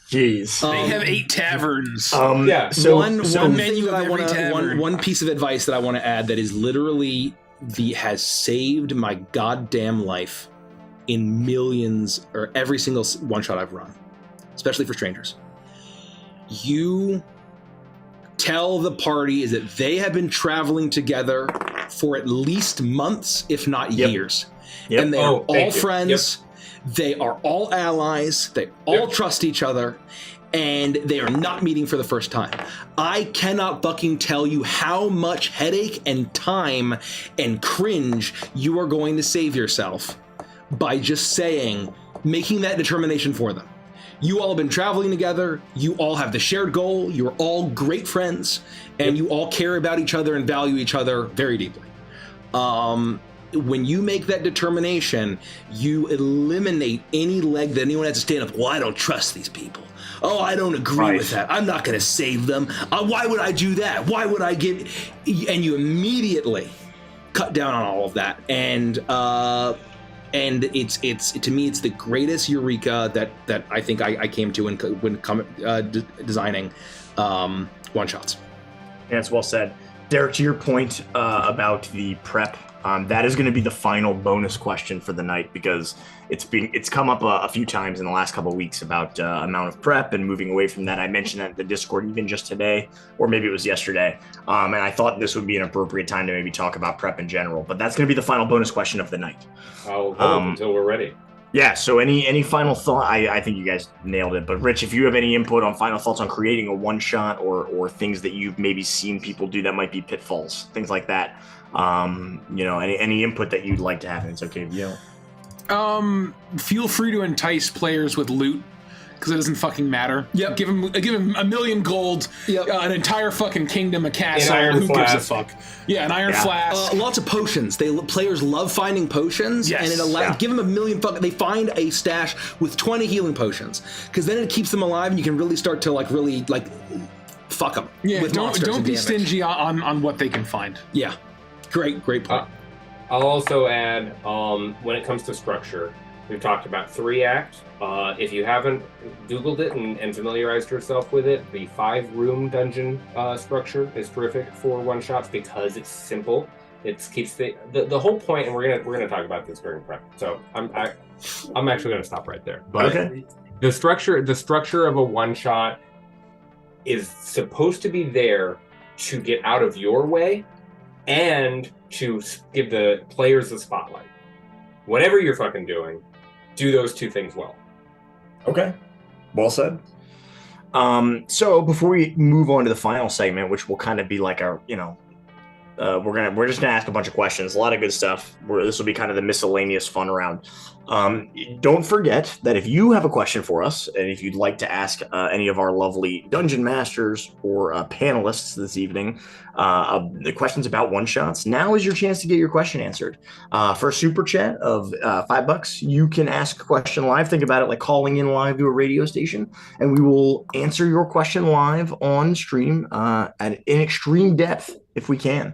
Jeez. They have 8 taverns. Yeah. So one thing that I want to one piece of advice that I want to add that is literally has saved my goddamn life in millions, or every single one shot I've run, especially for strangers. You tell the party is that they have been traveling together for at least months, if not years. Yep. And they're all friends. Yep. They are all allies. They all trust each other. And they are not meeting for the first time. I cannot fucking tell you how much headache and time and cringe you are going to save yourself by just making that determination for them. You all have been traveling together. You all have the shared goal. You're all great friends, and you all care about each other and value each other very deeply. When you make that determination, you eliminate any leg that anyone has to stand up. Well, I don't trust these people. Oh, I don't agree with that. I'm not going to save them. Why would I do that? Why would I give? And you immediately cut down on all of that. And it's to me, it's the greatest eureka that I think I came to when designing one shots. Yeah, it's well said, Derek. To your point about the prep. That is going to be the final bonus question for the night, because it's come up a few times in the last couple of weeks about amount of prep and moving away from that. I mentioned that in the Discord even just today, or maybe it was yesterday, and I thought this would be an appropriate time to maybe talk about prep in general. But that's going to be the final bonus question of the night. I'll hold until we're ready. Yeah. So any final thought? I think you guys nailed it. But Rich, if you have any input on final thoughts on creating a one shot or things that you've maybe seen people do that might be pitfalls, things like that. Any input that you'd like to have, and it's okay if you don't. Feel free to entice players with loot, because it doesn't fucking matter. Yep. Give them $1 million gold, an entire fucking kingdom, a castle. An iron gives a flask. fuck? Yeah, an iron flask. Lots of potions. Players love finding potions, Yes. and it allows give them $1 million. They find a stash with 20 healing potions, because then it keeps them alive, and you can really start to really fuck them. Yeah, with don't be damage. stingy on what they can find. Yeah, great point. I'll also add, when it comes to structure, we've talked about 3-act. If you haven't Googled it and familiarized yourself with it, the 5-room dungeon structure is terrific for one-shots because it's simple. It keeps the whole point, and we're gonna talk about this during prep. So I'm actually gonna stop right there. But okay. The structure of a one-shot is supposed to be there to get out of your way and to give the players the spotlight. Whatever you're fucking doing, do those two things well. Okay. Well said. So before we move on to the final segment, which will kind of be like our, we're just gonna ask a bunch of questions, a lot of good stuff. This will be kind of the miscellaneous fun round. Don't forget that if you have a question for us, and if you'd like to ask any of our lovely dungeon masters or panelists this evening the questions about one shots, now is your chance to get your question answered. For a super chat of $5, you can ask a question live. Think about it like calling in live to a radio station, and we will answer your question live on stream in extreme depth if we can.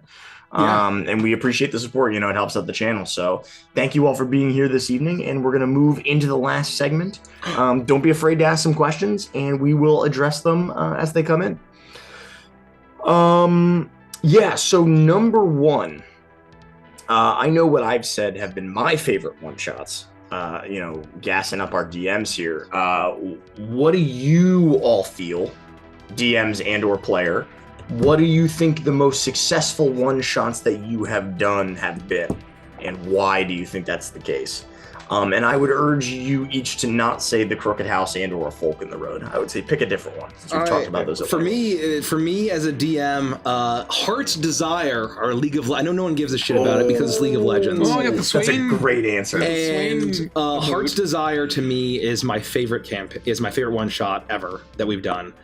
And we appreciate the support. It helps out the channel. So thank you all for being here this evening, and we're going to move into the last segment. Don't be afraid to ask some questions, and we will address them as they come in. So number one, I know what I've said have been my favorite one-shots, gassing up our DMs here. What do you all feel, DMs and or player, what do you think the most successful one-shots that you have done have been, and why do you think that's the case? And I would urge you each to not say the Crooked House and or a Folk in the Road. I would say pick a different one, since we've talked about those. For me as a DM, Heart's Desire or League of I know no one gives a shit about it because it's League of Legends. Oh, yeah, That's a great answer. And Heart's Desire to me is my favorite one shot ever that we've done.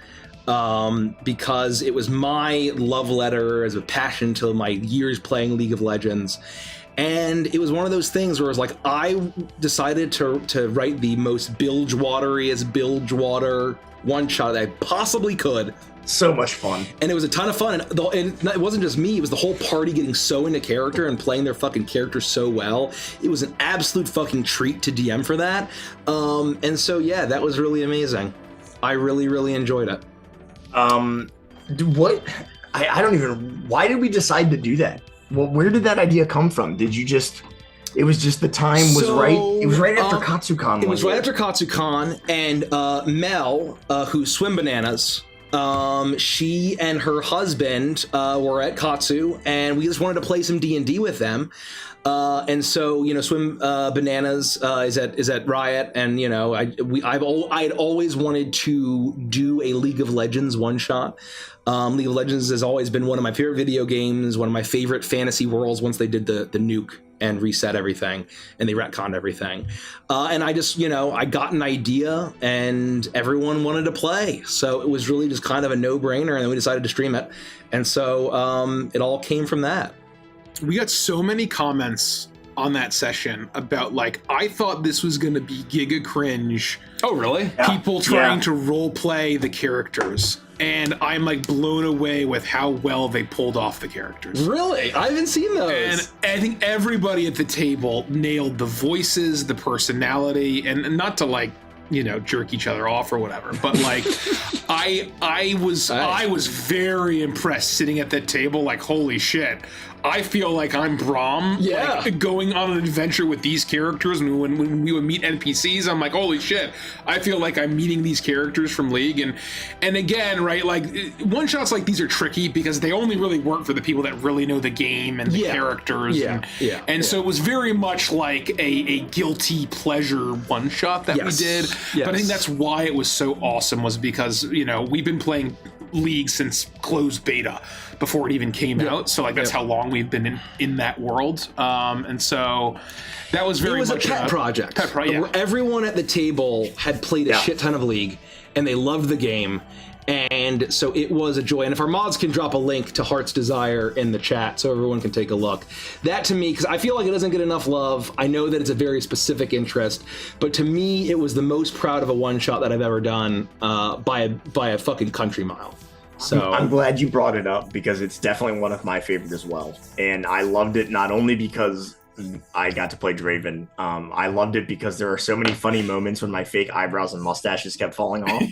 Because it was my love letter as a passion to my years playing League of Legends. And it was one of those things where it was like, I decided to write the most Bilgewater one shot that I possibly could. So much fun. And it was a ton of fun. And it wasn't just me, it was the whole party getting so into character and playing their fucking characters so well. It was an absolute fucking treat to DM for that. And so, yeah, that was really amazing. I really, really enjoyed it. I don't even, why did we decide to do that? Well, where did that idea come from? It was just the time was right. It was right after KatsuCon. It was right after KatsuCon, and Mel, who's Swim Bananas, she and her husband were at Katsu, and we just wanted to play some D&D with them. And so, Swim Bananas is at Riot, and I'd always wanted to do a League of Legends one shot. League of Legends has always been one of my favorite video games, one of my favorite fantasy worlds. Once they did the nuke and reset everything, and they retconned everything. And I just, I got an idea, and everyone wanted to play, so it was really just kind of a no-brainer, and then we decided to stream it, and so it all came from that. We got so many comments on that session about I thought this was going to be giga cringe. Oh, really? People trying to role play the characters. And I'm blown away with how well they pulled off the characters. Really? I haven't seen those. And I think everybody at the table nailed the voices, the personality, and not to jerk each other off or whatever. But I was very impressed sitting at that table. Holy shit. I feel like I'm Braum, going on an adventure with these characters. And when we would meet NPCs, I'm like, holy shit, I feel like I'm meeting these characters from League. And again, right, one shots like these are tricky because they only really work for the people that really know the game and the characters. And so it was very much like a guilty pleasure one shot that we did. But I think that's why it was so awesome, was because, we've been playing League since closed beta before it even came out, so that's how long we've been in that world, and so that was very much a pet project. Where everyone at the table had played a shit ton of League, and they loved the game, and so it was a joy. And if our mods can drop a link to Heart's Desire in the chat so everyone can take a look, that to me, because I feel like it doesn't get enough love, I know that it's a very specific interest, but to me it was the most proud of a one shot that I've ever done, by a fucking country mile. So I'm glad you brought it up, because it's definitely one of my favorites as well. And I loved it not only because I got to play Draven. I loved it because there are so many funny moments when my fake eyebrows and mustaches kept falling off.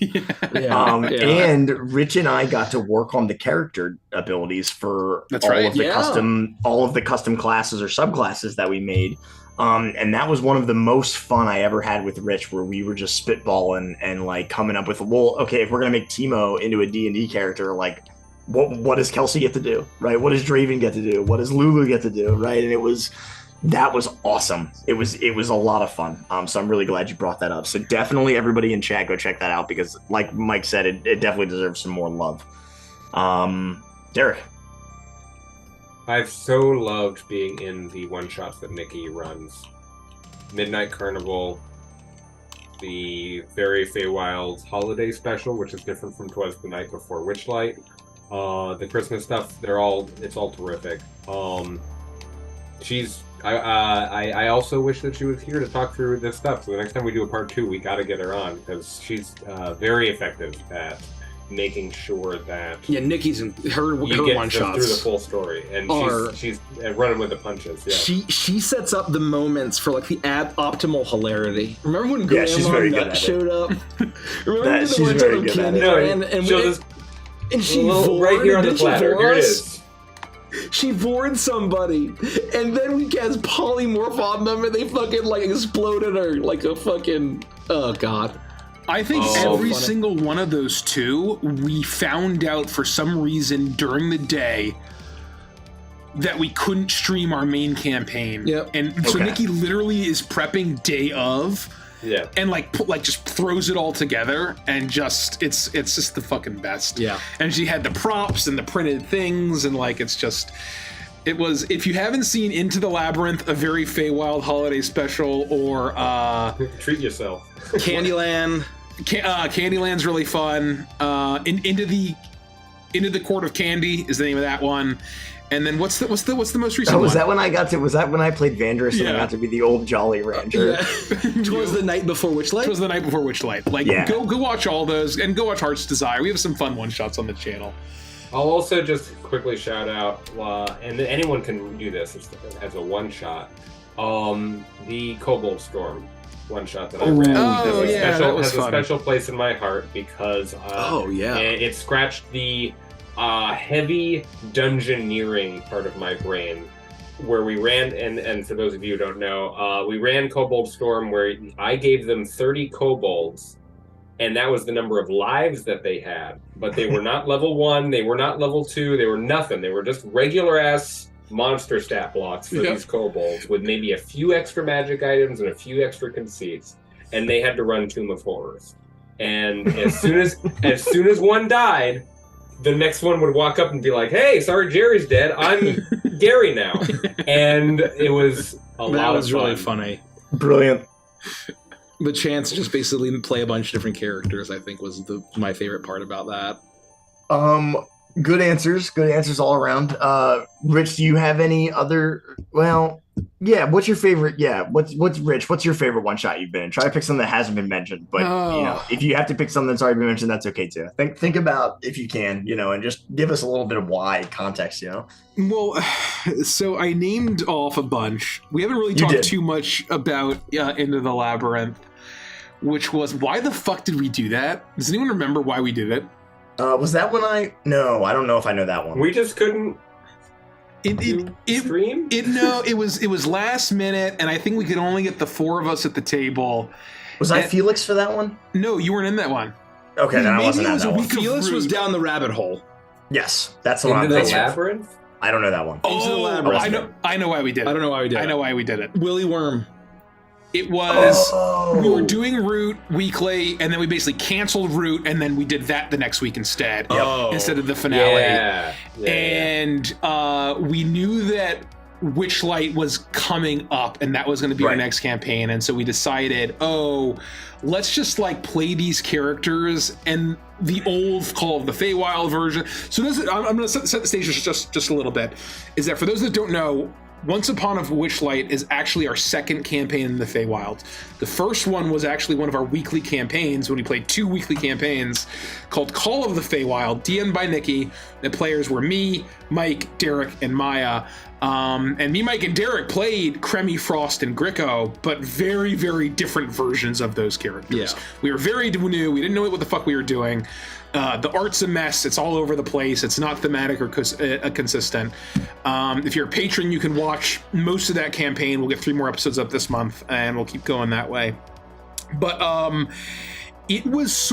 And Rich and I got to work on the character abilities for all of the custom classes or subclasses that we made. And that was one of the most fun I ever had with Rich, where we were just spitballing and coming up with, well, okay, if we're gonna make Teemo into a D&D character, what does Kelsey get to do, right? What does Draven get to do? What does Lulu get to do, right? And that was awesome. It was a lot of fun. So I'm really glad you brought that up. So definitely everybody in chat, go check that out, because like Mike said, it definitely deserves some more love. Derek. I've so loved being in the one-shots that Nikki runs. Midnight Carnival, the very Feywild holiday special, which is different from 'Twas the Night Before Witchlight. The Christmas stuff, it's all terrific. I also wish that she was here to talk through this stuff. So the next time we do a part 2, we got to get her on, because she's very effective at making sure that Nikki's in her one shots through the full story, and she's running with the punches. She sets up the moments for the optimal hilarity. Remember when Grandma showed up? Remember when the one time when Candy ran and she vored right here on the platter. Here it is. She vored somebody, and then we cast polymorph on them, and they fucking exploded her like a fucking god. I think every single one of those two, we found out for some reason during the day that we couldn't stream our main campaign. Yep. And so Nikki literally is prepping day of. Yeah. And just throws it all together, and just it's just the fucking best. Yeah. And she had the props and the printed things, and it was, if you haven't seen Into the Labyrinth, a very Feywild holiday special, or treat yourself. Candyland. Candyland's really fun. Into the Court of Candy is the name of that one. And then what's the most recent one? Was that when I played Vandris and I got to be the old Jolly Ranger? It was the Night Before Witchlight. It was the Night Before Witchlight. Go watch all those, and go watch Heart's Desire. We have some fun one shots on the channel. I'll also just quickly shout out, and anyone can do this as a one shot. The Kobold Storm one shot that I ran has a special place in my heart, because it scratched the heavy dungeoneering part of my brain, where we ran, and for those of you who don't know, we ran Kobold Storm, where I gave them 30 kobolds, and that was the number of lives that they had, but they were not level 1, they were not level 2, they were nothing, they were just regular ass monster stat blocks for these kobolds, with maybe a few extra magic items and a few extra conceits, and they had to run Tomb of Horrors. And as soon as one died, the next one would walk up and be like, "Hey, sorry, Jerry's dead. I'm Gary now, and it was a lot That was of fun. really funny. Brilliant. The chance to just basically play a bunch of different characters, I think, was my favorite part about that. Good answers all around. Rich, do you have any other? Well, yeah. What's your favorite? Yeah. What's Rich? What's your favorite one shot you've been in? Try to pick something that hasn't been mentioned, but if you have to pick something that's already been mentioned, that's okay too. Think about if you can, and just give us a little bit of why context. Well, so I named off a bunch. We haven't really talked too much about Into the Labyrinth, which was why the fuck did we do that? Does anyone remember why we did it? Was that one No, I don't know if I know that one. We just couldn't stream? It was last minute, and I think we could only get the four of us at the table. Was I Felix for that one? No, you weren't in that one. Okay, then I wasn't at that one. Felix was down the rabbit hole. Yes, that's the one. Into the Labyrinth? I don't know that one. Into the Labyrinth. I know why we did it. I don't know why we did it. I know why we did it. Willy Worm. It was, we were doing Root weekly, and then we basically canceled Root, and then we did that the next week instead, instead of the finale. And we knew that Witchlight was coming up, and that was going to be our next campaign, and so we decided, let's just play these characters and the old Call of the Feywild version. So I'm going to set the stage just a little bit, is that for those that don't know, Once Upon a Witchlight is actually our second campaign in the Feywild. The first one was actually one of our weekly campaigns when we played 2 weekly campaigns called Call of the Feywild, DM'd by Nikki. The players were me, Mike, Derek, and Maya. And me, Mike, and Derek played Cremy, Frost, and Gricko, but very, very different versions of those characters. Yeah. We were very new. We didn't know what the fuck we were doing. The art's a mess. It's all over the place. It's not thematic or consistent. If you're a patron, you can watch most of that campaign. We'll get 3 more episodes up this month, and we'll keep going that way. But it was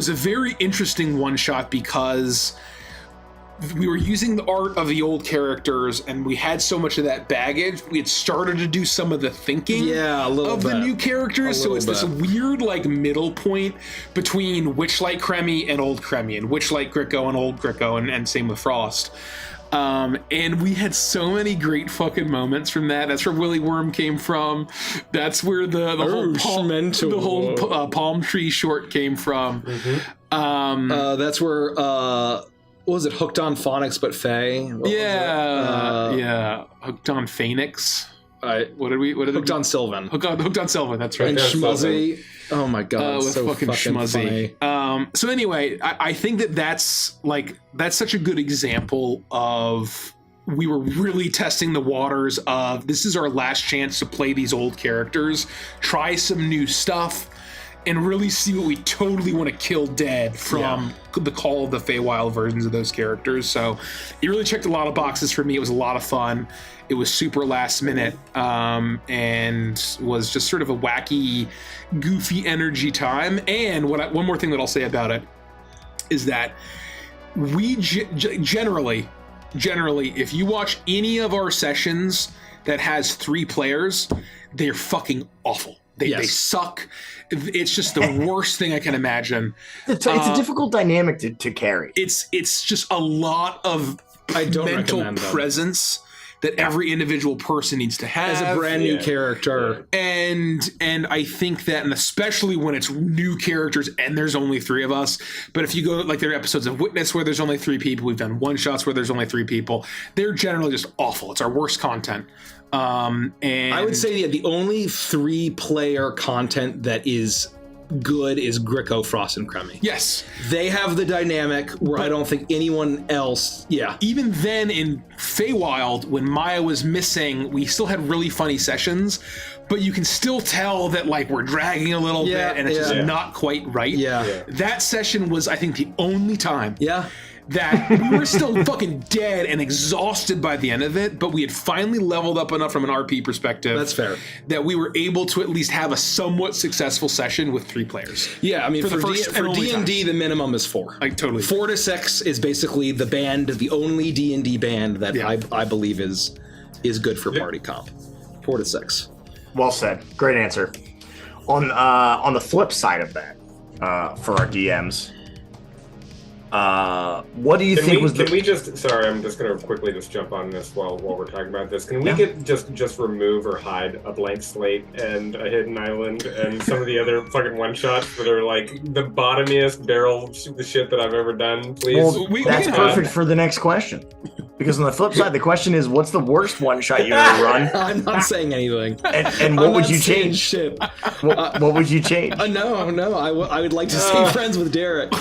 a very interesting one-shot because we were using the art of the old characters, and we had so much of that baggage. We had started to do some of the thinking of the new characters, so it's this weird middle point between Witchlight Cremy and Old Cremy, and Witchlight Gricko and Old Gricko, and same with Frost. And we had so many great fucking moments from that. That's where Willy Worm came from. That's where the whole palm tree short came from. Mm-hmm. That's where what was it? Hooked on Phonics but Fae? Hooked on Phoenix. Hooked on Sylvan. Hooked on Sylvan, that's right. And Schmuzzy. Oh my god, with so fucking Schmuzzy. funny. So anyway, I think that's such a good example of we were really testing the waters of this is our last chance to play these old characters, try some new stuff, and really see what we totally want to kill dead from the Call of the Feywild versions of those characters. So it really checked a lot of boxes for me. It was a lot of fun. It was super last minute, and was just sort of a wacky, goofy energy time. And one more thing that I'll say about it is that we generally, if you watch any of our sessions that has 3 players, they're fucking awful. They suck. It's just the worst thing I can imagine. It's a difficult dynamic to carry. It's just a lot of mental presence that every individual person needs to have as a brand new character. And I think that, and especially when it's new characters and there's only 3 of us, but if you go there are episodes of Witness where there's only 3 people, we've done one-shots where there's only 3 people, they're generally just awful. It's our worst content. And I would say the only 3-player content that is good is Gricko, Frost, and Cremy. Yes. They have the dynamic where I don't think anyone else... Yeah. Even then in Feywild, when Maya was missing, we still had really funny sessions, but you can still tell that we're dragging a little bit and it's just not quite right. Yeah. That session was, I think, the only time that we were still fucking dead and exhausted by the end of it, but we had finally leveled up enough from an RP perspective. That's fair. That we were able to at least have a somewhat successful session with 3 players. Yeah, I mean, for D&D, the minimum is 4. Totally. 4 to 6 is basically the only D&D band that I believe is good for party comp. 4 to 6. Well said. Great answer. On the flip side of that, for our DMs, What do you think was Can we just? Sorry, I'm just gonna quickly just jump on this while we're talking about this. Can we just remove or hide a blank slate and a hidden island and some of the other fucking one shots that are like the bottomiest barrel the shit that I've ever done? Please. Well, that's perfect for the next question. Because on the flip side, the question is, what's the worst one shot you ever run? I'm not saying anything. And what would you change? Shit. What would you change? No. I would like to stay friends with Derek.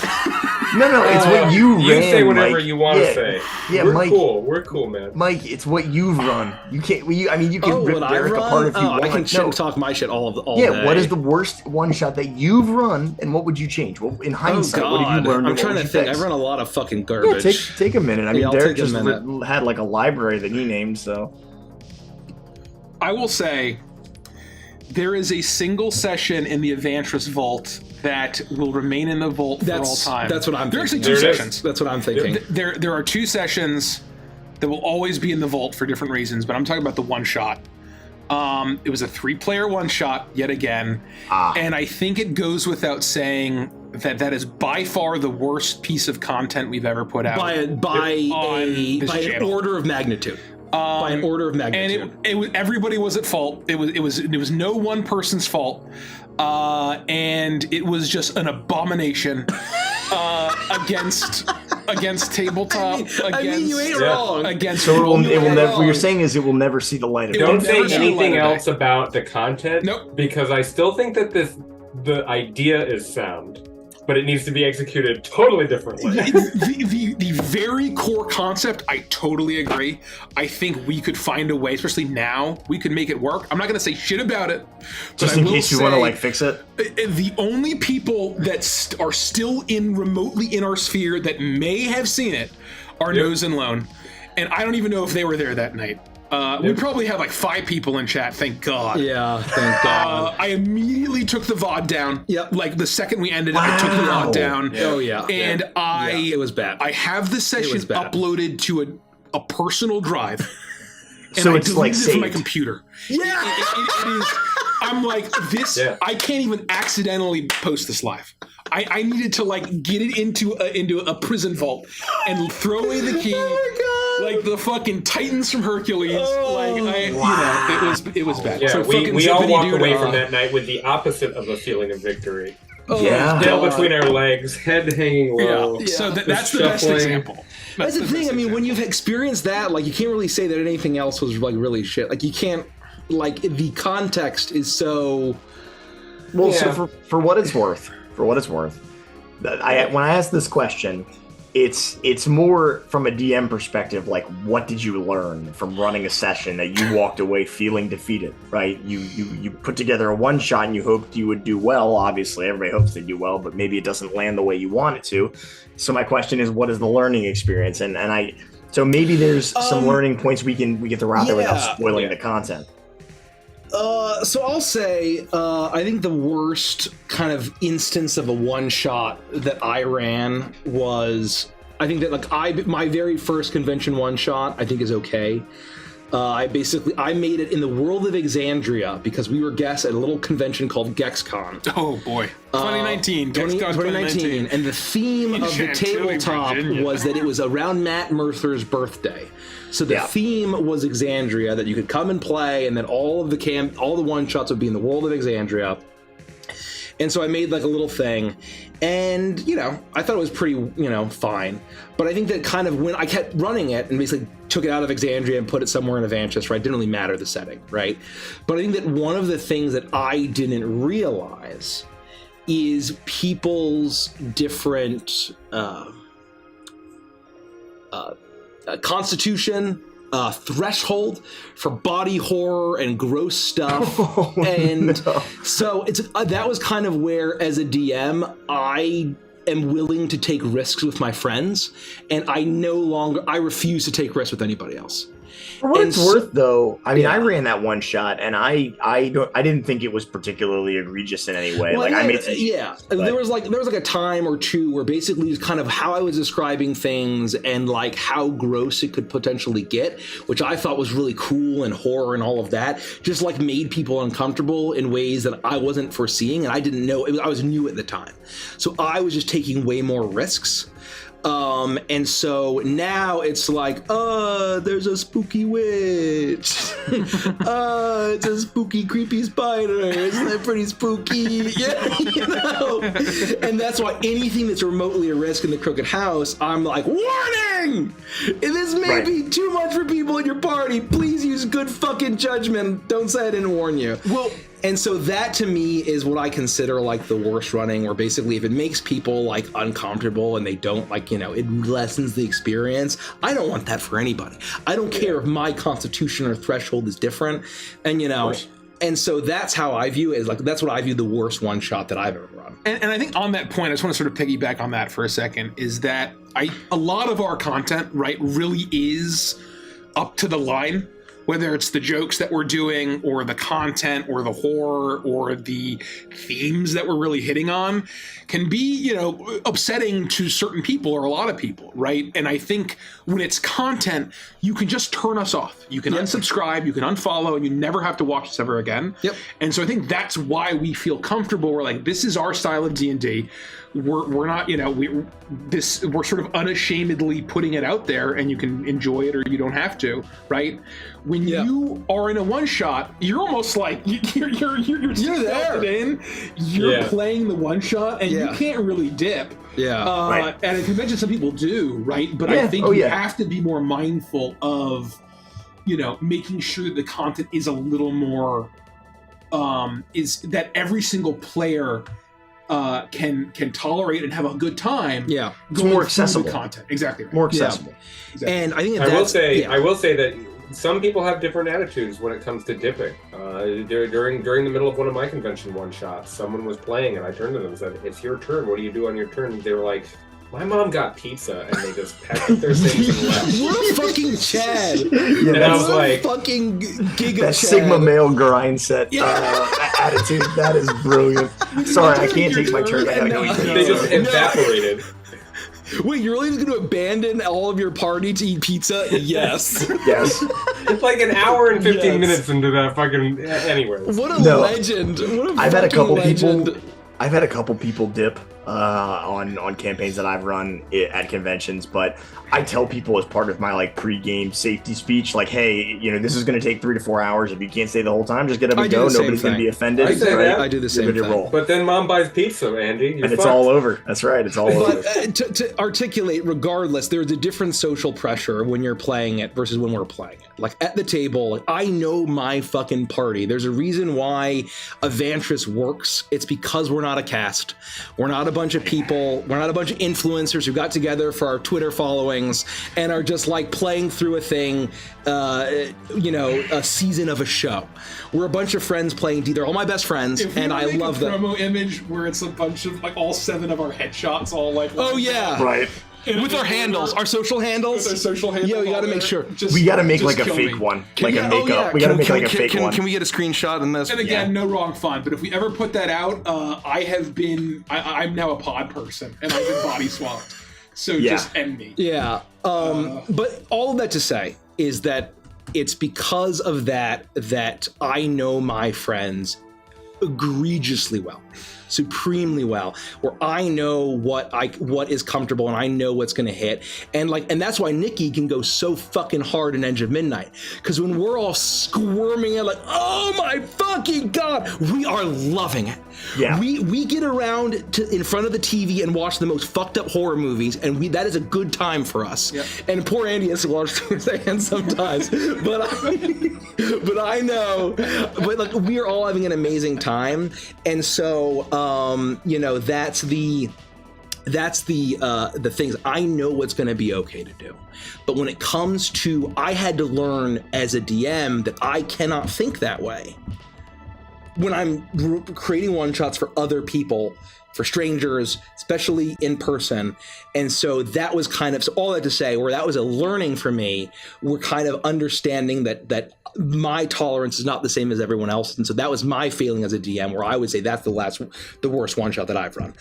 No, it's what you ran. You say whatever Mike. you want to say. Yeah, we're Mike. Cool. We're cool, man. Mike, it's what you've run. You can't. You can rip Derek apart if you want. I can talk my shit all day. Yeah, what is the worst one shot that you've run, and what would you change? Well, in hindsight, what have you learned? I'm trying to think. I've run a lot of fucking garbage. Yeah, take a minute. I mean, Derek just had like a library that he named, so. I will say, there is a single session in the Avantris vault that will remain in the vault for all time. That's what I'm thinking. There are actually two sessions. That's what I'm thinking. There are two sessions that will always be in the vault for different reasons, but I'm talking about the one shot. It was a 3-player one shot yet again, and I think it goes without saying that is by far the worst piece of content we've ever put out by an order of magnitude. By an order of magnitude, and everybody was at fault. It was no one person's fault, and it was just an abomination against tabletop. I mean, you ain't wrong. Against so it will never. What you're saying is it will never see the light of day. Don't say anything else about the content. Nope. Because I still think that the idea is sound, but it needs to be executed totally differently. The very core concept, I totally agree. I think we could find a way, especially now, we could make it work. I'm not going to say shit about it. Just in case you want to fix it. The only people that are still remotely in our sphere that may have seen it are Nose and Lone. And I don't even know if they were there that night. We probably had 5 people in chat, thank God. Yeah, thank God. I immediately took the VOD down. Yep. The second we ended, I took the VOD down. Yeah. Oh, yeah. And it was bad. I have the session uploaded to a personal drive. And so I it's deleted it from my saved. computer. Yeah. It is. I'm like, this, I can't even accidentally post this live. I needed to get it into a prison vault and throw away the key. Oh my God. Like the fucking Titans from Hercules. It was bad. Yeah, So we all walked away from that night with the opposite of a feeling of victory. Tail between our legs, head hanging low. Yeah. So that's the best example. That's the thing. I mean, when you've experienced that, you can't really say that anything else was really shit. You can't. The context is so. Well, so for what it's worth, when I ask this question, it's more from a DM perspective. What did you learn from running a session that you walked away feeling defeated? Right? You put together a one shot and you hoped you would do well. Obviously, everybody hopes they do well, but maybe it doesn't land the way you want it to. So my question is, what is the learning experience? So maybe there's some learning points we can throw out there without spoiling the content. So I'll say, I think the worst kind of instance of a one shot that I ran was, I think that my very first convention one shot, I think is okay. I made it in the world of Exandria because we were guests at a little convention called GexCon. Oh boy, 2019, GexCon 2019, and the theme of the tabletop was that it was around Matt Merther's birthday. So the theme was Exandria, that you could come and play, and then all the one shots would be in the world of Exandria. And so I made a little thing, and I thought it was pretty fine. But I think that kind of when I kept running it and basically took it out of Exandria and put it somewhere in Avantris, right? It didn't really matter the setting, right? But I think that one of the things that I didn't realize is people's different constitution, threshold for body horror and gross stuff. So that was kind of where, as a DM, I am willing to take risks with my friends, and I refuse to take risks with anybody else. For what it's worth, though, I mean, I ran that one shot, and I didn't think it was particularly egregious in any way. Well, I made some, there was a time or two where basically it was kind of how I was describing things and how gross it could potentially get, which I thought was really cool, and horror and all of that, just made people uncomfortable in ways that I wasn't foreseeing, and I didn't know. I was new at the time, so I was just taking way more risks. And so now it's like, there's a spooky witch. It's a spooky, creepy spider. Isn't that pretty spooky? Yeah, you know. And that's why anything that's remotely a risk in the Crooked House, I'm like, warning! This may be too much for people in your party. Please use good fucking judgment. Don't say I didn't warn you. Well, and so that to me is what I consider like the worst running, where basically if it makes people like uncomfortable and they don't like, you know, it lessens the experience. I don't want that for anybody. I don't care if my constitution or threshold is different. And, you know, and so that's how I view it, is like, that's what I view the worst one shot that I've ever run. And I think on that point, I just want to sort of piggyback on that for a second, is that a lot of our content, right, really is up to the line. Whether it's the jokes that we're doing or the content or the horror or the themes that we're really hitting on can be, you know, upsetting to certain people or a lot of people, right? And I think when it's content, you can just turn us off. You can unsubscribe, you can unfollow, and you never have to watch us ever again. Yep. And so I think that's why we feel comfortable. We're like, this is our style of D&D. We're not, you know, we're sort of unashamedly putting it out there, and you can enjoy it or you don't have to, right? When you are in a one shot, you're almost like you're there. You're playing the one shot, and you can't really dip. At a convention, some people do, right? But I think you have to be more mindful of, you know, making sure that the content is a little more, is that every single player can tolerate and have a good time. Yeah, it's more accessible content. Exactly right. More accessible. Yeah. Exactly. And I think I will say that some people have different attitudes when it comes to dipping. During the middle of one of my convention one shots, someone was playing, and I turned to them and said, "It's your turn. What do you do on your turn?" And they were like, "My mom got pizza," and they just packed up their things and left. What a fucking Chad! And I was like, fucking giga that Chad. Sigma male grind set attitude. That is brilliant. Sorry, I can't take my turn. I gotta go eat. They just evaporated. Wait, you're really just going to abandon all of your party to eat pizza? Yes. Yes. It's like an hour and 15 minutes into that fucking... Anyways. What a legend. What a I've had a couple legend. people... I've had a couple people dip on campaigns that I've run at conventions, but I tell people as part of my like pre-game safety speech, like, hey, you know, this is going to take 3 to 4 hours. If you can't stay the whole time, just get up and go. Nobody's going to be offended. I do the same thing. Roll. But then mom buys pizza, Andy. And it's all over. That's right. It's all over. To articulate, regardless, there's a different social pressure when you're playing it versus when we're playing it. Like at the table, I know my fucking party. There's a reason why Avantris works. It's because we're not a cast. We're not a bunch of people. We're not a bunch of influencers who got together for our Twitter followings and are just like playing through a thing, you know, a season of a show. We're a bunch of friends playing D. They're all my best friends, and I love them. Promo image where it's a bunch of like all 7 of our headshots, all like. Oh yeah. Right. With our handles, our social handles. With our social handles. Yeah, we got to make sure. We got to make like a fake one, like a makeup. We got to make like a fake one. Can we get a screenshot in this? And again, no wrong fun. But if we ever put that out, I'm now a pod person, and I've been body swapped. So just end me. Yeah. But all of that to say is that it's because of that I know my friends egregiously well. Supremely well, where I know what is comfortable and I know what's gonna hit, and that's why Nikki can go so fucking hard in Edge of Midnight, because when we're all squirming and like, oh my fucking god, we are loving it. Yeah, we get around in front of the TV and watch the most fucked up horror movies, and that is a good time for us. Yep. And poor Andy has to watch through his hands sometimes, but I know, but like we are all having an amazing time, and so. You know, that's the things I know what's going to be okay to do. But when it comes to, I had to learn as a DM that I cannot think that way when I'm creating one shots for other people, for strangers, especially in person. And so that was kind of, so all that to say, where that was a learning for me, we're kind of understanding that my tolerance is not the same as everyone else. And so that was my feeling as a DM, where I would say that's the worst one shot that I've run.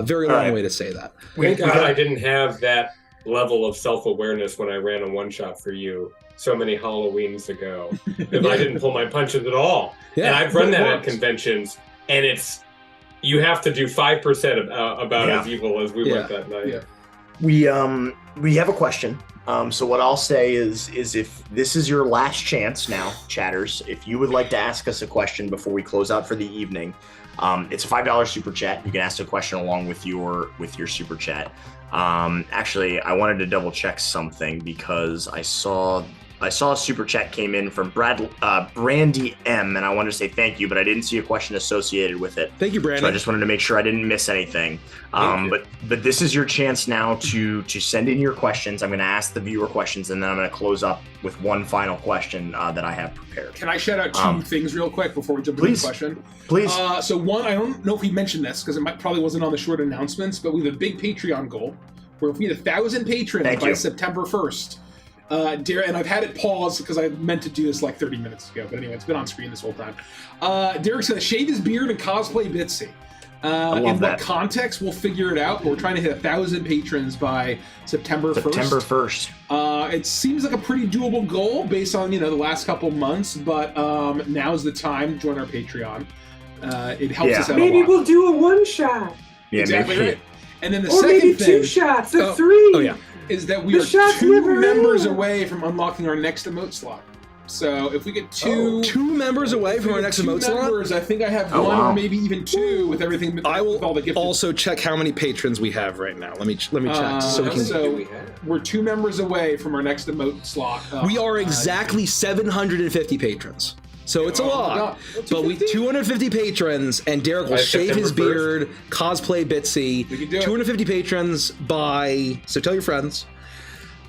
Very long way to say that. Thank God I didn't have that level of self-awareness when I ran a one shot for you so many Halloweens ago. If I didn't pull my punches at all. Yeah, and I've run that at conventions, and you have to do 5% about as evil as we went that night. we have a question. So what I'll say is if this is your last chance now, chatters, if you would like to ask us a question before we close out for the evening, it's a $5 super chat. You can ask a question along with your super chat. Actually, I wanted to double check something because I saw a super chat came in from Brandy M, and I wanted to say thank you, but I didn't see a question associated with it. Thank you, Brandy. So I just wanted to make sure I didn't miss anything. But this is your chance now to send in your questions. I'm going to ask the viewer questions, and then I'm going to close up with one final question that I have prepared. Can I shout out two things real quick before we jump into the question? Please. So one, I don't know if we mentioned this because it probably wasn't on the short announcements, but we have a big Patreon goal where if we hit 1,000 patrons by September 1st, and I've had it paused because I meant to do this like 30 minutes ago, but anyway, it's been on screen this whole time. Derek's going to shave his beard and cosplay Bitsy. In what context, we'll figure it out, but we're trying to hit 1,000 patrons by September 1st. September 1st. It seems like a pretty doable goal based on, the last couple months, but now's the time to join our Patreon. It helps us out a lot. Maybe we'll do a one-shot. Yeah, exactly maybe. right. And then the or second maybe thing... 2 shots, or 3. Is that we are 2 members away from unlocking our next emote slot. So if we get 2 members away from our next emote slot, I think I have 1 or maybe even 2 with everything. I will with all the gifted. Also check how many patrons we have right now. Let me check so we can. So we're 2 members away from our next emote slot. We are exactly 750 patrons. So it's a lot, but 250 patrons, and Derek will shave his beard, cosplay Bitsy. 250 patrons so tell your friends.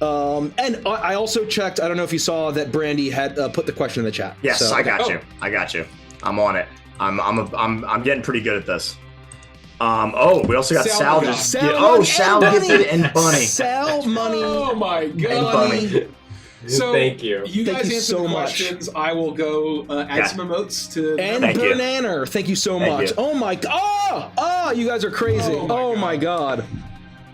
And I also checked. I don't know if you saw that Brandy had put the question in the chat. Yes, so. I got you. I'm on it. I'm getting pretty good at this. We also got Sal Sal gifted and Bunny. Sal money. Oh my god. And Bunny. So thank you. You guys answer so the questions. I will go add some emotes to. And Bananer, thank you so much. Oh my god! Oh, you guys are crazy. Oh my god.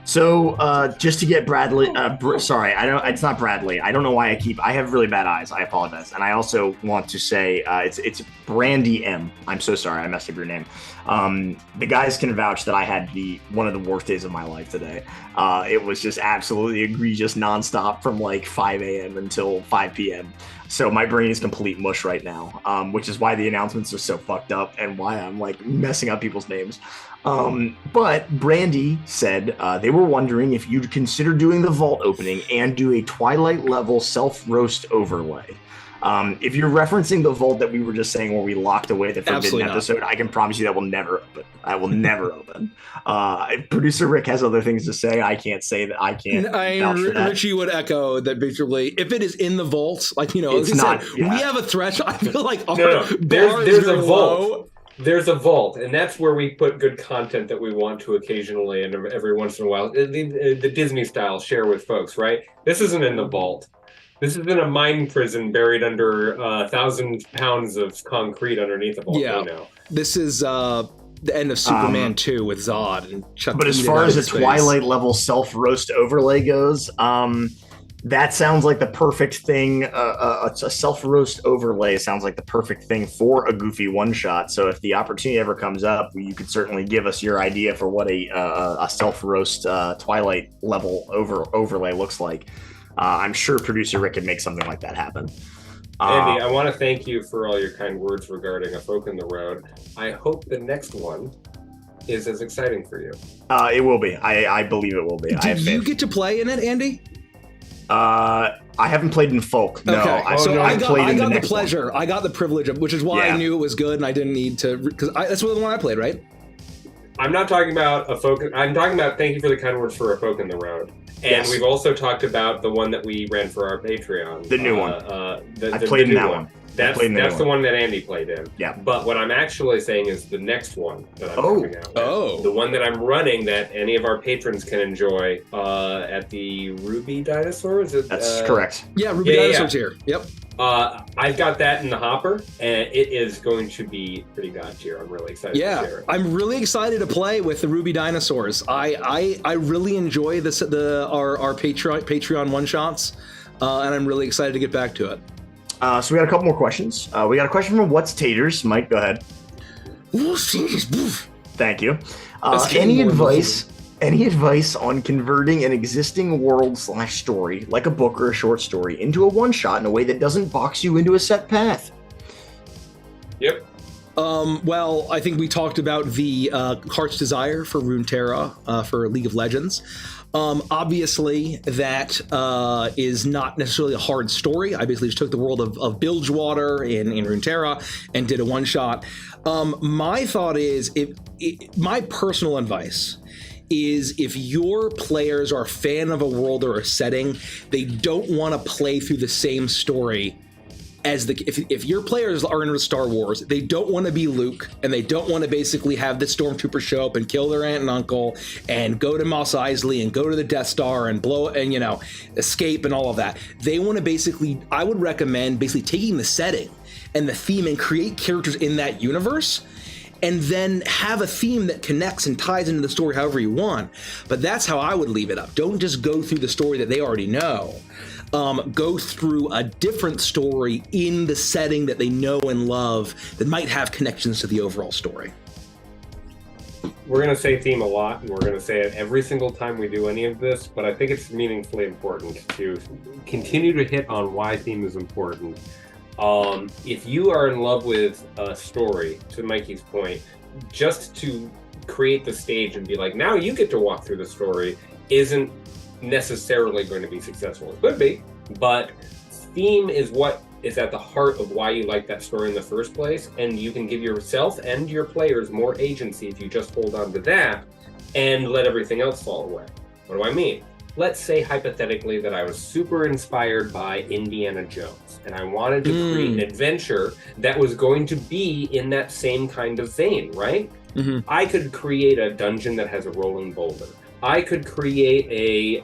So, just to get Bradley, it's not Bradley. I don't know why I have really bad eyes. I apologize. And I also want to say, it's Brandy M. I'm so sorry. I messed up your name. The guys can vouch that I had one of the worst days of my life today. It was just absolutely egregious nonstop from like 5 a.m. until 5 p.m. So my brain is complete mush right now, which is why the announcements are so fucked up and why I'm like messing up people's names. But Brandy said they were wondering if you'd consider doing the vault opening and do a Twilight level self-roast overlay. If you're referencing the vault that we were just saying where we locked away the forbidden episode, I can promise you that will never open. I will never open. If Producer Rick has other things to say, I can't say that. I can't. Richie would echo that basically, if it is in the vault, it's not. We have a threshold. I feel like there's a vault. There's a vault, and that's where we put good content that we want to occasionally and every once in a while, the Disney style, share with folks, right? This isn't in the vault. This is in a mine prison buried under 1,000 pounds of concrete underneath a volcano. Yeah, this is the end of Superman 2 with Zod and Chuck. But as far as the Twilight level self-roast overlay goes, that sounds like the perfect thing. A self-roast overlay sounds like the perfect thing for a Goofy one-shot. So if the opportunity ever comes up, you could certainly give us your idea for what a self-roast Twilight level overlay looks like. I'm sure Producer Rick could make something like that happen. Andy, I want to thank you for all your kind words regarding A Folk in the Road. I hope the next one is as exciting for you. It will be. I believe it will be. Did you get to play in it, Andy? I haven't played in Folk. No, okay. I got the pleasure. I got the privilege of, which is why I knew it was good, and I didn't need to, because that's the one I played, right? I'm not talking about A Folk. I'm talking about thank you for the kind words for A Folk in the Road. And we've also talked about the one that we ran for our Patreon. The new one. I played in that one. That's the one that Andy played in. Yeah. But what I'm actually saying is the next one that I'm coming out with. The one that I'm running that any of our patrons can enjoy at the Ruby Dinosaur. That's correct. Yeah, Ruby Dinosaur's here. Yep. I've got that in the hopper, and it is going to be pretty god tier. I'm really excited to share it. I'm really excited to play with the Ruby Dinosaurs. I really enjoy our Patreon one-shots, and I'm really excited to get back to it. So we got a couple more questions. We got a question from What's Taters. Mike, go ahead. Thank you. Any advice Any advice on converting an existing world/story, like a book or a short story, into a one-shot in a way that doesn't box you into a set path? Yep. Well, I think we talked about the Heart's Desire for Runeterra for League of Legends. Obviously, that is not necessarily a hard story. I basically just took the world of Bilgewater in Runeterra and did a one-shot. My thought is, my personal advice is if your players are a fan of a world or a setting, they don't want to play through the same story as if your players are into Star Wars, they don't want to be Luke, and they don't want to basically have the stormtroopers show up and kill their aunt and uncle and go to Mos Eisley and go to the Death Star and blow and escape and all of that. They want to basically, I would recommend basically taking the setting and the theme and create characters in that universe, and then have a theme that connects and ties into the story however you want. But that's how I would leave it up. Don't just go through the story that they already know. Go through a different story in the setting that they know and love that might have connections to the overall story. We're going to say theme a lot, and we're going to say it every single time we do any of this, but I think it's meaningfully important to continue to hit on why theme is important. If you are in love with a story, to Mikey's point, just to create the stage and be like, now you get to walk through the story, isn't necessarily going to be successful. It could be, but theme is what is at the heart of why you like that story in the first place, and you can give yourself and your players more agency if you just hold on to that and let everything else fall away. What do I mean? Let's say hypothetically that I was super inspired by Indiana Jones and I wanted to create an adventure that was going to be in that same kind of vein, right? I could create a dungeon that has a rolling boulder. I could create a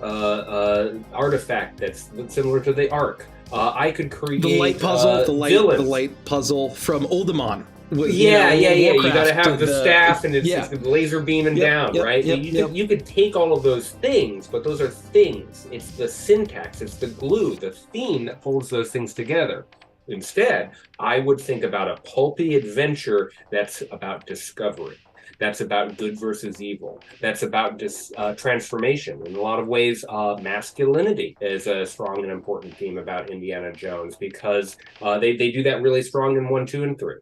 artifact that's similar to the Ark. I could create the light puzzle, the light puzzle from Oldemon. You got to have the staff and it's laser beaming down, right? You could take all of those things, but those are things. It's the syntax, it's the glue, the theme that holds those things together. Instead, I would think about a pulpy adventure that's about discovery. That's about good versus evil. That's about transformation. In a lot of ways, masculinity is a strong and important theme about Indiana Jones because they do that really strong in 1, 2, and 3.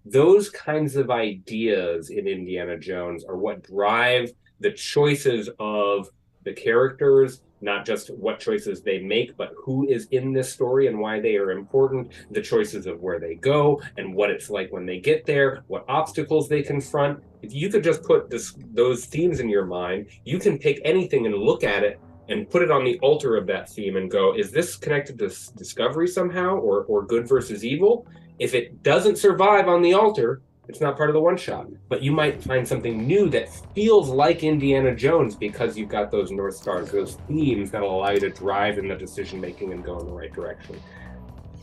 Those kinds of ideas in Indiana Jones are what drive the choices of the characters, not just what choices they make, but who is in this story and why they are important, the choices of where they go and what it's like when they get there, what obstacles they confront. If you could just put those themes in your mind, you can pick anything and look at it and put it on the altar of that theme and go, is this connected to discovery somehow or good versus evil? If it doesn't survive on the altar, it's not part of the one-shot. But you might find something new that feels like Indiana Jones because you've got those North Stars, those themes that'll allow you to drive in the decision-making and go in the right direction.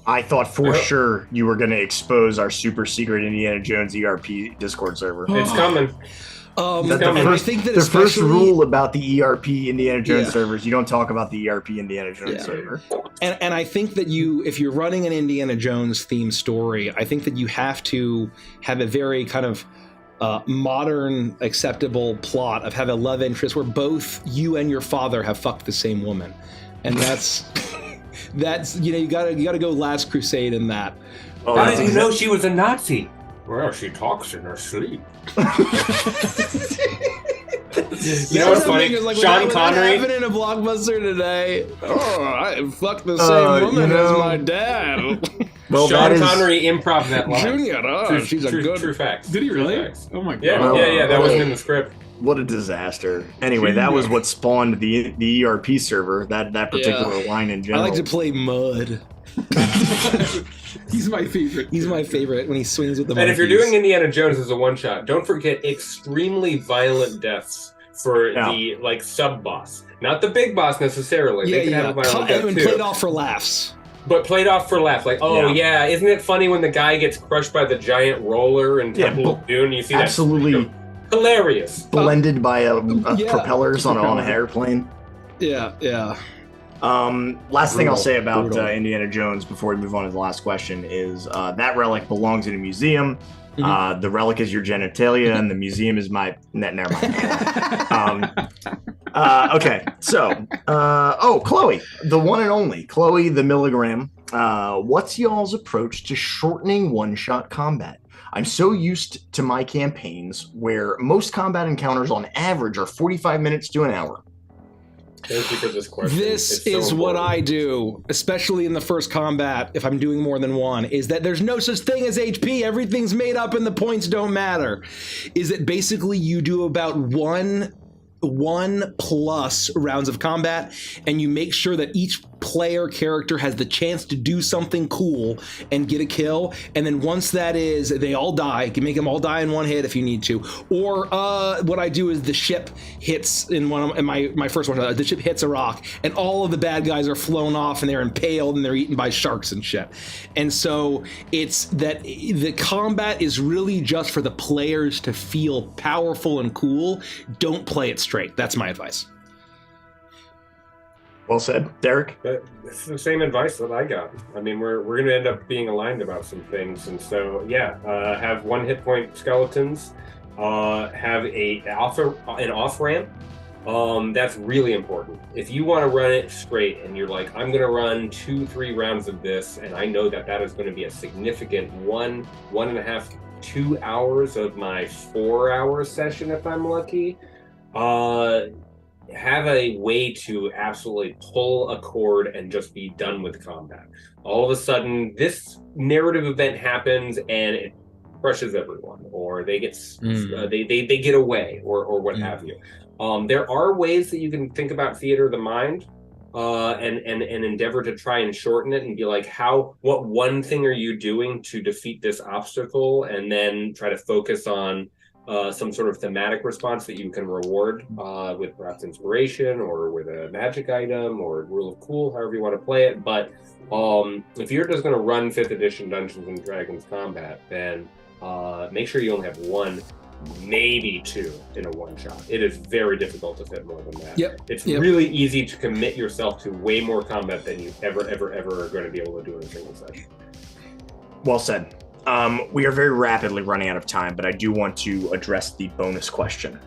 I thought for sure you were going to expose our super secret Indiana Jones ERP Discord server. It's coming. The first rule about the ERP Indiana Jones servers, you don't talk about the ERP Indiana Jones server. And I think that if you're running an Indiana Jones themed story, I think that you have to have a very kind of modern, acceptable plot of have a love interest where both you and your father have fucked the same woman, and that's you gotta go Last Crusade in that. How did you know she was a Nazi? Well, she talks in her sleep. You know what's funny? Like, Sean Connery happened in a blockbuster today. Oh, I fucked the same woman as my dad. Well, Sean Connery improv that line. Junior, she's a good true facts. Did he really? Oh my god! Yeah. That wasn't in the script. What a disaster. Anyway, that was what spawned the ERP server. That particular line in general. I like to play Mud. He's my favorite. He's my favorite when he swings with the monkeys. monkeys. And if you're doing Indiana Jones as a one-shot, don't forget extremely violent deaths for the sub-boss. Not the big boss necessarily. They can have a violent death too. Played off for laughs. But played off for laughs. Like, isn't it funny when the guy gets crushed by the giant roller in Temple of Doom? You see that? Absolutely. Hilarious. Blended by propellers on an airplane. Yeah. Last thing I'll say about Indiana Jones before we move on to the last question is that relic belongs in a museum. The relic is your genitalia, and the museum is my... Never mind. Okay, so... Chloe, the one and only. Chloe, the milligram. What's y'all's approach to shortening one-shot combat? I'm so used to my campaigns where most combat encounters on average are 45 minutes to an hour. Thank you for this question. This is what I do, especially in the first combat, if I'm doing more than one, is that there's no such thing as HP. Everything's made up and the points don't matter. Is that basically you do about one plus rounds of combat, and you make sure that each player character has the chance to do something cool and get a kill, and then once that is, they all die. You can make them all die in one hit if you need to. Or what I do is the ship hits in my first one. The ship hits a rock, and all of the bad guys are flown off, and they're impaled, and they're eaten by sharks and shit. And so it's that the combat is really just for the players to feel powerful and cool. Don't play it straight. That's my advice. Well said. Derek? It's the same advice that I got. I mean, we're going to end up being aligned about some things. And so, have one hit point skeletons, have an off-ramp. That's really important. If you want to run it straight and you're like, I'm going to run 2-3 rounds of this, and I know that is going to be a significant 1.5, 2 hours of my 4-hour session if I'm lucky, have a way to absolutely pull a cord and just be done with combat. All of a sudden, this narrative event happens and it crushes everyone, or they get they get away, or what have you. There are ways that you can think about theater of the mind, and endeavor to try and shorten it and be like, what one thing are you doing to defeat this obstacle, and then try to focus on some sort of thematic response that you can reward with perhaps inspiration or with a magic item or rule of cool, however you want to play it. But if you're just going to run 5th edition Dungeons and Dragons combat, then make sure you only have 1, maybe 2 in a one-shot. It is very difficult to fit more than that. It's really easy to commit yourself to way more combat than you ever are going to be able to do in a single session. Well said. We are very rapidly running out of time, but I do want to address the bonus question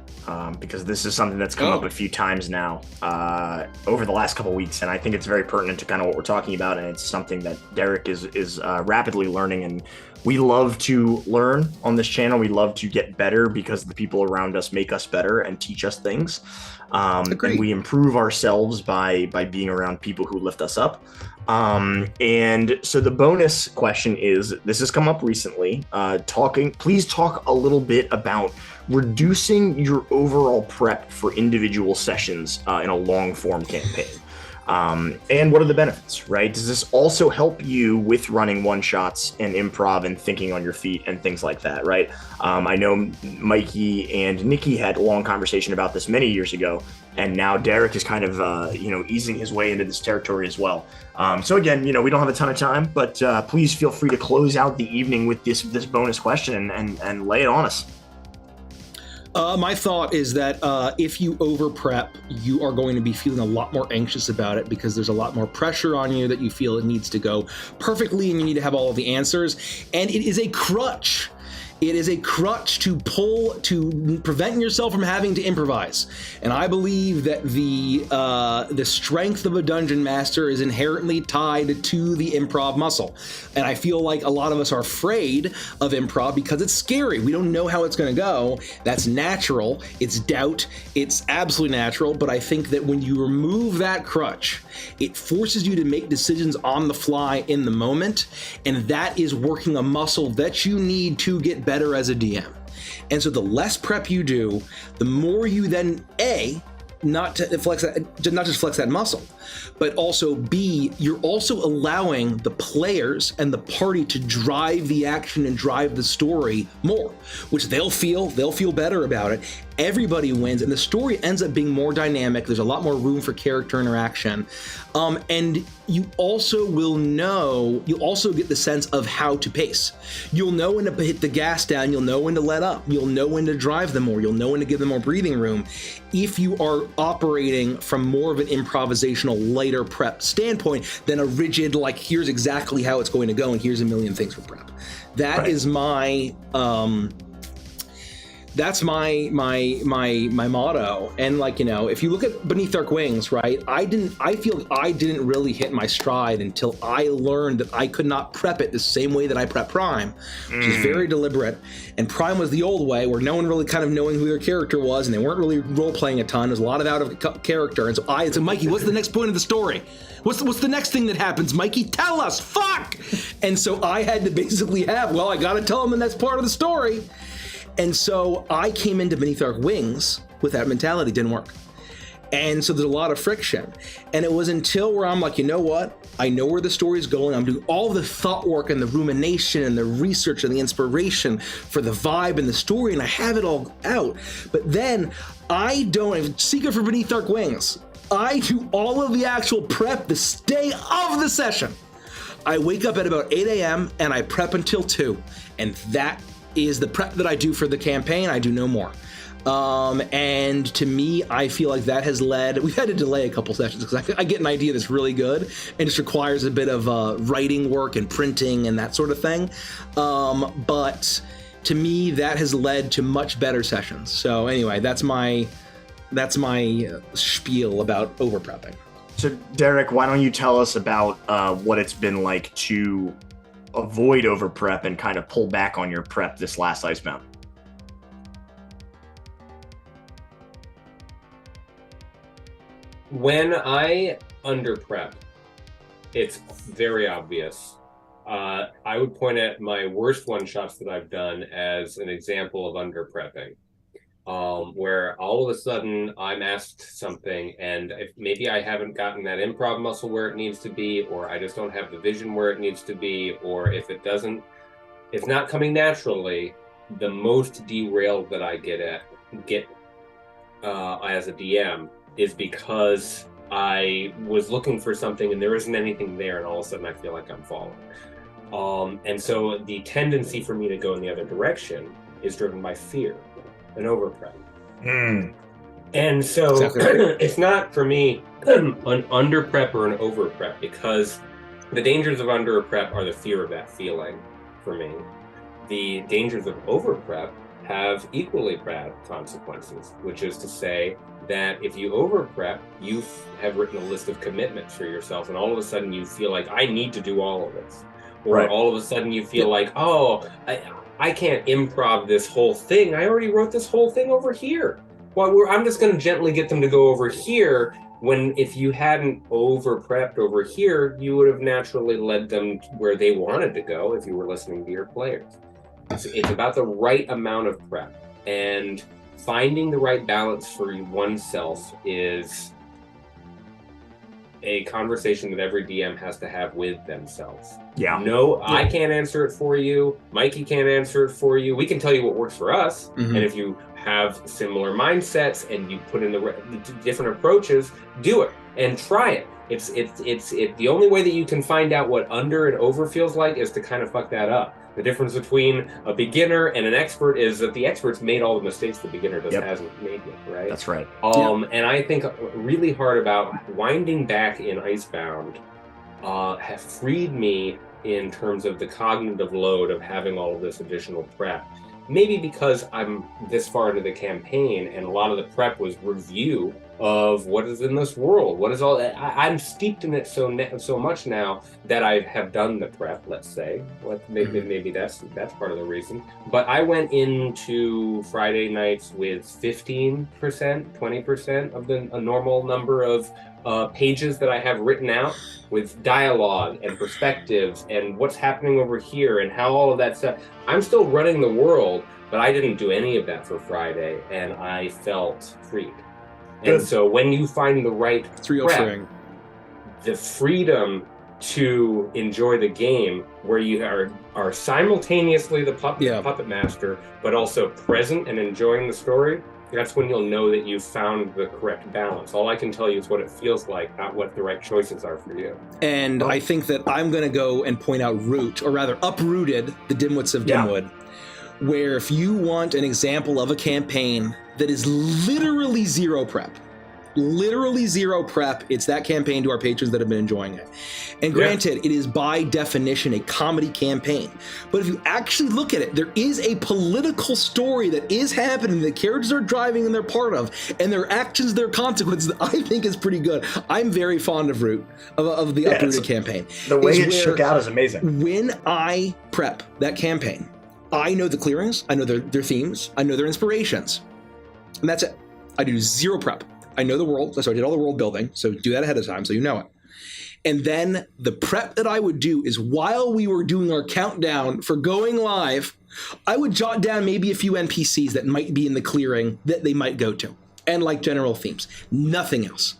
because this is something that's come up a few times now over the last couple of weeks, and I think it's very pertinent to kind of what we're talking about, and it's something that Derek is rapidly learning, and we love to learn on this channel. We love to get better because the people around us make us better and teach us things, and we improve ourselves by being around people who lift us up. And so the bonus question is, this has come up recently, please talk a little bit about reducing your overall prep for individual sessions in a long form campaign. And what are the benefits, right? Does this also help you with running one-shots and improv and thinking on your feet and things like that, right? I know Mikey and Nikki had a long conversation about this many years ago, and now Derek is kind of, easing his way into this territory as well. So again, we don't have a ton of time, but please feel free to close out the evening with this bonus question and lay it on us. My thought is that if you over prep, you are going to be feeling a lot more anxious about it because there's a lot more pressure on you that you feel it needs to go perfectly and you need to have all of the answers. And it is a crutch. It is a crutch to prevent yourself from having to improvise. And I believe that the strength of a dungeon master is inherently tied to the improv muscle. And I feel like a lot of us are afraid of improv because it's scary. We don't know how it's going to go. That's natural. It's doubt. It's absolutely natural. But I think that when you remove that crutch, it forces you to make decisions on the fly in the moment. And that is working a muscle that you need to get better as a DM. And so the less prep you do, the more you then not just flex that muscle, but also B, you're also allowing the players and the party to drive the action and drive the story more, which they'll feel better about it. Everybody wins, and the story ends up being more dynamic. There's a lot more room for character interaction, and you also will know, you'll also get the sense of how to pace. You'll know when to hit the gas down, you'll know when to let up, you'll know when to drive them more, you'll know when to give them more breathing room if you are operating from more of an improvisational, lighter prep standpoint than a rigid, like, here's exactly how it's going to go and here's a million things for prep. That is my that's my motto. And, like, you know, if you look at Beneath Dark Wings, right, I feel like I didn't really hit my stride until I learned that I could not prep it the same way that I prep Prime, which is very deliberate. And Prime was the old way, where no one really kind of knowing who their character was, and they weren't really role playing a ton. There's a lot of out of character. And so I said, Mikey, what's the next point of the story? What's the next thing that happens, Mikey? Tell us, fuck! And so I had to basically have, well, I gotta tell them the next part of the story. And so I came into Beneath Dark Wings with that mentality. Didn't work. And so there's a lot of friction. And it was until where I'm like, you know what? I know where the story's going. I'm doing all the thought work and the rumination and the research and the inspiration for the vibe and the story, and I have it all out. But then I don't, secret for Beneath Dark Wings, I do all of the actual prep the day of the session. I wake up at about 8 a.m. and I prep until 2. And that is the prep that I do for the campaign. I do no more. And to me, I feel like that has led, we've had to delay a couple sessions because I get an idea that's really good and just requires a bit of writing work and printing and that sort of thing. But to me, that has led to much better sessions. So anyway, that's my spiel about over prepping. So Derek, why don't you tell us about what it's been like to avoid over prep and kind of pull back on your prep this last Icebound? When I under prep, it's very obvious. I would point at my worst one shots that I've done as an example of under prepping, where all of a sudden I'm asked something, and if maybe I haven't gotten that improv muscle where it needs to be, or I just don't have the vision where it needs to be, or if it's not coming naturally, the most derailed that I get as a DM is because I was looking for something and there isn't anything there, and all of a sudden I feel like I'm falling. And so the tendency for me to go in the other direction is driven by fear and over prep. And so exactly right. It's not for me an under prep or an over prep, because the dangers of under prep are the fear of that feeling for me. The dangers of over prep have equally bad consequences, which is to say that if you over prep, you have written a list of commitments for yourself, and all of a sudden you feel like, I need to do all of this. Or right. All of a sudden you feel like, oh, I can't improv this whole thing. I already wrote this whole thing over here. Well, I'm just going to gently get them to go over here, when if you hadn't over prepped over here, you would have naturally led them where they wanted to go if you were listening to your players. It's about the right amount of prep, and finding the right balance for oneself is a conversation that every DM has to have with themselves. Yeah. No, I can't answer it for you. Mikey can't answer it for you. We can tell you what works for us. Mm-hmm. And if you have similar mindsets and you put in the different approaches, do it and try it. It's the only way that you can find out what under and over feels like is to kind of fuck that up. The difference between a beginner and an expert is that the expert's made all the mistakes the beginner hasn't made yet, right? That's right. And I think really hard about winding back in Icebound have freed me in terms of the cognitive load of having all of this additional prep. Maybe because I'm this far into the campaign and a lot of the prep was review of what is in this world. What is all? I'm steeped in it so much now that I have done the prep. Let's say, maybe that's part of the reason. But I went into Friday nights with 15%, 20% of a normal number of pages that I have written out with dialogue and perspectives and what's happening over here and how all of that stuff. I'm still running the world, but I didn't do any of that for Friday, and I felt freed. And so when you find the right prep, the freedom to enjoy the game, where you are simultaneously the puppet master, but also present and enjoying the story, That's when you'll know that you've found the correct balance. All I can tell you is what it feels like, not what the right choices are for you. And I think that I'm going to go and point out Uprooted, the Dimwits of Dimwood, where if you want an example of a campaign that is literally zero prep, it's that campaign to our patrons that have been enjoying it. And granted, it is by definition a comedy campaign. But if you actually look at it, there is a political story that is happening, the characters are driving and they're part of, and their actions, their consequences, that I think is pretty good. I'm very fond of the Uprooted campaign. The way it shook out is amazing. When I prep that campaign, I know the clearings, I know their themes, I know their inspirations. And that's it. I do zero prep. I know the world, so I did all the world building, so do that ahead of time so you know it. And then the prep that I would do is while we were doing our countdown for going live, I would jot down maybe a few NPCs that might be in the clearing that they might go to, and like general themes, nothing else.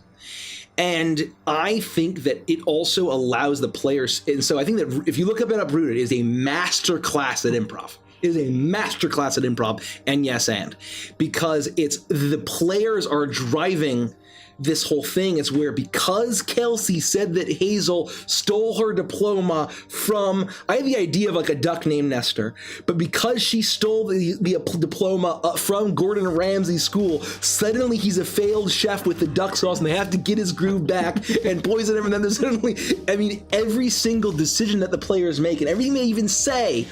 And I think that it also allows the players, and so I think that if you look up at Uprooted, it is a master class at improv. It is a masterclass at improv, and yes, and. Because it's the players are driving this whole thing. It's where because Kelsey said that Hazel stole her diploma from, I had the idea of like a duck named Nestor, but because she stole the diploma from Gordon Ramsay's school, suddenly he's a failed chef with the duck sauce and they have to get his groove back and poison him. And then there's suddenly, I mean, every single decision that the players make and everything they even say,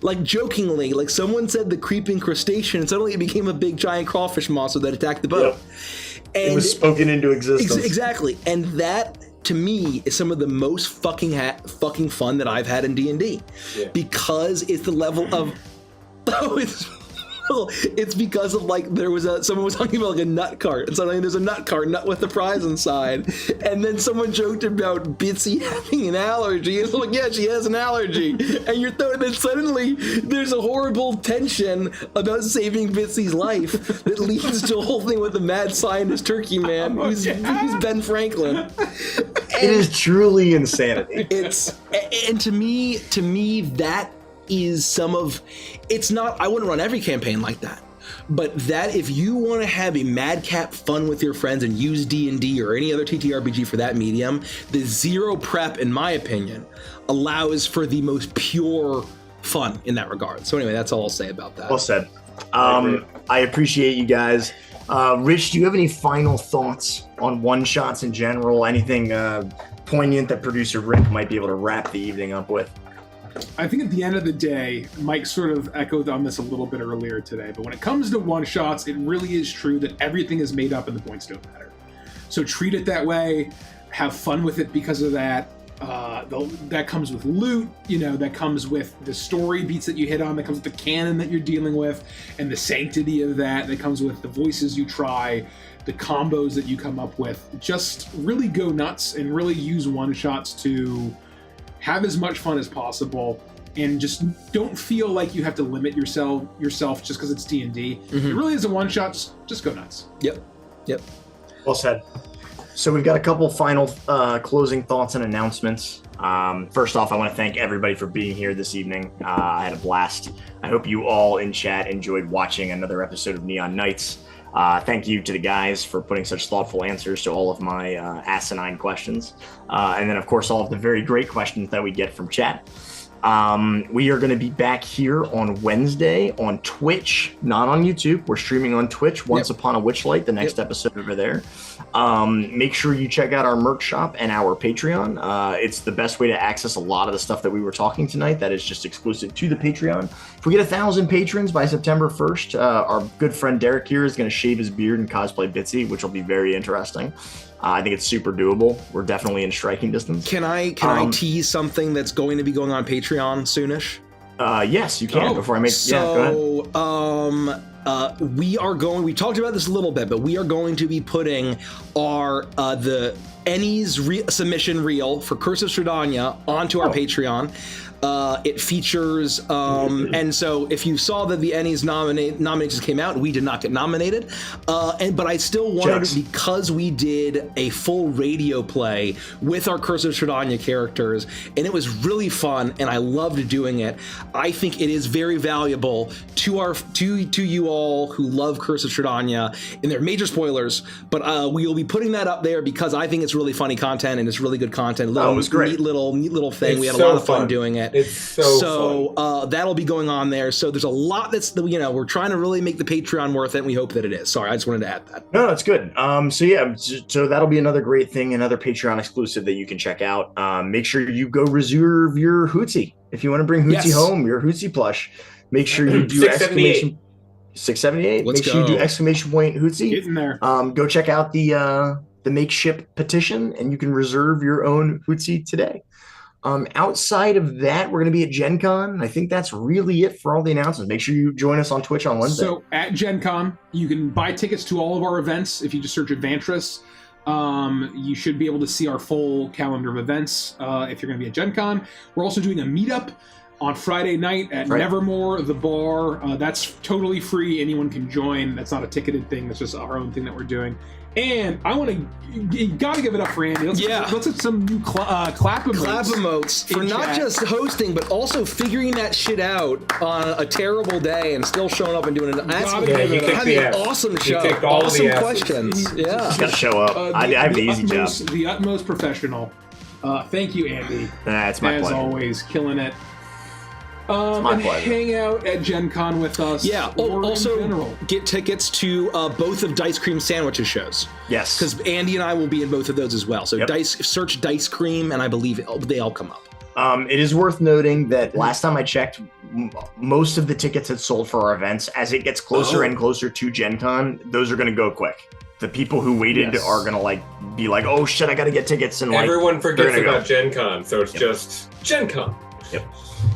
like jokingly, like someone said the creeping crustacean, and suddenly it became a big giant crawfish monster that attacked the boat. Yep. And it was spoken into existence. Exactly. And that, to me, is some of the most fucking fun that I've had in D&D. Yeah. Because it's the level of... it's because of like someone was talking about like a nut cart, and suddenly there's a nut with the prize inside, and then someone joked about Bitsy having an allergy, and it's like, yeah, she has an allergy, and then suddenly there's a horrible tension about saving Bitsy's life that leads to a whole thing with the mad scientist turkey man who's Ben Franklin. It is truly insanity. And to me that is some of, it's not, I wouldn't run every campaign like that, but that if you want to have a madcap fun with your friends and use D&D or any other TTRPG for that medium, the zero prep, in my opinion, allows for the most pure fun in that regard. So anyway, that's all I'll say about that. Well said. I appreciate you guys. Rich, do you have any final thoughts on one-shots in general? Anything poignant that producer Rick might be able to wrap the evening up with? I think at the end of the day, Mike sort of echoed on this a little bit earlier today, but when it comes to one-shots, it really is true that everything is made up and the points don't matter. So treat it that way, have fun with it because of that. That comes with loot, that comes with the story beats that you hit on, that comes with the canon that you're dealing with, and the sanctity of that comes with the voices you try, the combos that you come up with. Just really go nuts and really use one-shots to have as much fun as possible, and just don't feel like you have to limit yourself just because it's D&D. It really is a one-shot. Just go nuts. Yep. Well said. So we've got a couple final closing thoughts and announcements. First off, I want to thank everybody for being here this evening. I had a blast. I hope you all in chat enjoyed watching another episode of Neon Knights. Thank you to the guys for putting such thoughtful answers to all of my asinine questions. And then, of course, all of the very great questions that we get from chat. We are going to be back here on Wednesday on Twitch, not on YouTube. We're streaming on Twitch, Once Upon a Witchlight, the next episode over there. Make sure you check out our merch shop and our Patreon. It's the best way to access a lot of the stuff that we were talking tonight that is just exclusive to the Patreon. If we get 1,000 patrons by September 1st, our good friend Derek here is going to shave his beard and cosplay Bitsy, which will be very interesting. I think it's super doable. We're definitely in striking distance. Can I tease something that's going to be going on Patreon soonish? Yes, you can. Before I make go ahead. We talked about this a little bit, but we are going to be putting our the Ennie's submission reel for Curse of Strahdanya onto our Patreon. It features, and so if you saw that the Ennies nominations came out, we did not get nominated. But I still wanted, because we did a full radio play with our Curse of Strahdanya characters, and it was really fun, and I loved doing it. I think it is very valuable to you all who love Curse of Strahdanya, and they're major spoilers, but we will be putting that up there because I think it's really funny content and it's really good content. It was great. Neat little thing. We had a lot of fun doing it. It's so fun. That'll be going on there. So there's a lot we're trying to really make the Patreon worth it, and we hope that it is. Sorry, I just wanted to add that. No, that's good. So that'll be another great thing, another Patreon exclusive that you can check out. Make sure you go reserve your Hootsie. If you want to bring Hootsie home, your Hootsie plush, make sure you do 678. Make sure you do exclamation point Hootsie. Get in there. Go check out the makeshift petition, and you can reserve your own Hootsie today. Outside of that, we're going to be at Gen Con. I think that's really it for all the announcements. Make sure you join us on Twitch on Wednesday. So at Gen Con, you can buy tickets to all of our events. If you just search Avantris, you should be able to see our full calendar of events if you're going to be at Gen Con. We're also doing a meetup on Friday night at Nevermore, the bar. That's totally free. Anyone can join. That's not a ticketed thing. That's just our own thing that we're doing. And I want to, you got to give it up for Andy. Let's get some new clap emotes. For not just hosting, but also figuring that shit out on a terrible day and still showing up and doing it. Having an awesome show. Awesome questions. Yeah. Just got to show up. I have the easy job. The utmost professional. Thank you, Andy. That's my pleasure. As always, killing it. And hang out at Gen Con with us. Yeah. Also, get tickets to both of Dice Cream Sandwiches shows. Yes. Because Andy and I will be in both of those as well. So search Dice Cream, and I believe they all come up. It is worth noting that last time I checked, most of the tickets had sold for our events. As it gets closer and closer to Gen Con, those are going to go quick. The people who waited are going to be like, oh shit, I got to get tickets. And everyone forgets about Gen Con, so it's just Gen Con. Yep.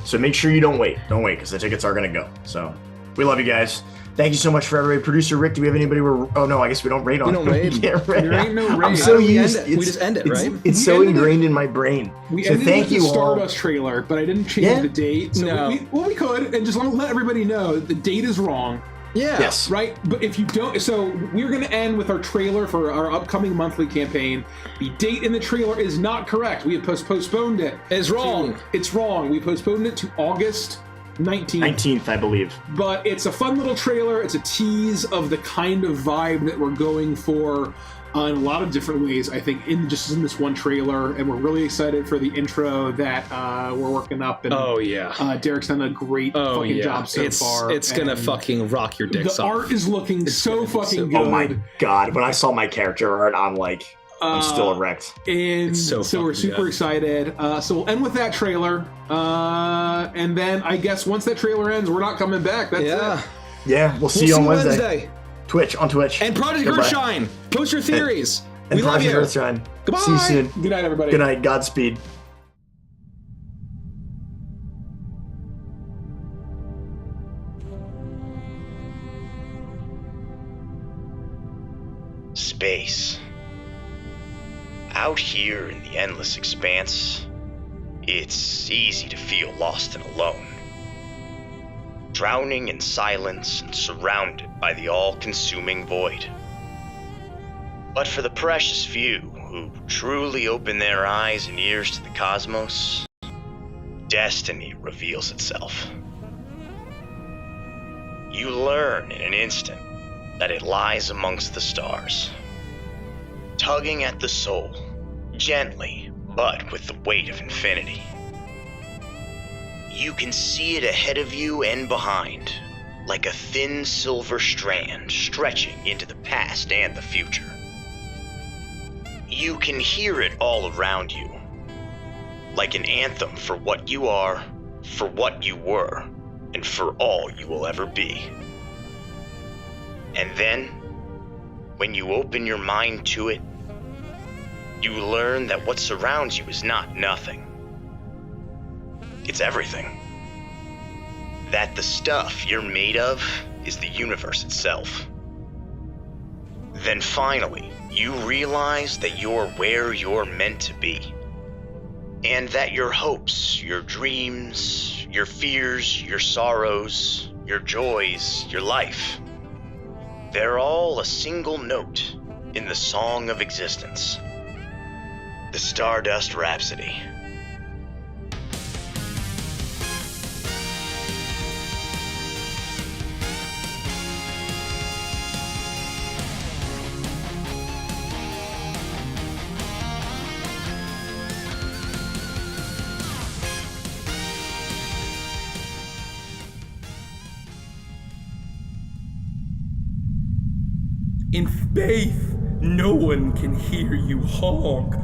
So make sure you don't wait. Don't wait, because the tickets are going to go. So we love you guys. Thank you so much for everybody. Producer Rick, do we have anybody Oh, no, I guess we don't raid on. We don't raid. There ain't no raid. I'm so used. We just end it, right? It's so ingrained in my brain. We so ended thank you with the all. Stardust trailer, but I didn't change the date. So we could, and just want to let everybody know the date is wrong. Yeah. Yes. Right? But if you don't... So we're going to end with our trailer for our upcoming monthly campaign. The date in the trailer is not correct. We have postponed it. It's wrong. It's wrong. We postponed it to August 19th. 19th, I believe. But it's a fun little trailer. It's a tease of the kind of vibe that we're going for in a lot of different ways, I think, in this one trailer. And we're really excited for the intro that we're working up. And, Derek's done a great fucking job so far. It's going to fucking rock your dicks off. The art is looking so fucking good. Oh my God. When I saw my character art, I'm like... I'm still erect. And so we're super excited. So we'll end with that trailer. And then I guess once that trailer ends, we're not coming back. That's it. Yeah, we'll see you on Wednesday. On Twitch. And Project Earthshine. Post your theories. We love you. Earthshine. Goodbye. See you soon. Good night, everybody. Good night. Godspeed. Space. Out here in the endless expanse, it's easy to feel lost and alone. Drowning in silence and surrounded by the all-consuming void. But for the precious few who truly open their eyes and ears to the cosmos, destiny reveals itself. You learn in an instant that it lies amongst the stars, tugging at the soul, gently, but with the weight of infinity. You can see it ahead of you and behind, like a thin silver strand stretching into the past and the future. You can hear it all around you, like an anthem for what you are, for what you were, and for all you will ever be. And then, when you open your mind to it, you learn that what surrounds you is not nothing. It's everything. That the stuff you're made of is the universe itself. Then finally, you realize that you're where you're meant to be. And that your hopes, your dreams, your fears, your sorrows, your joys, your life, they're all a single note in the song of existence. The Stardust Rhapsody. In faith, no one can hear you honk.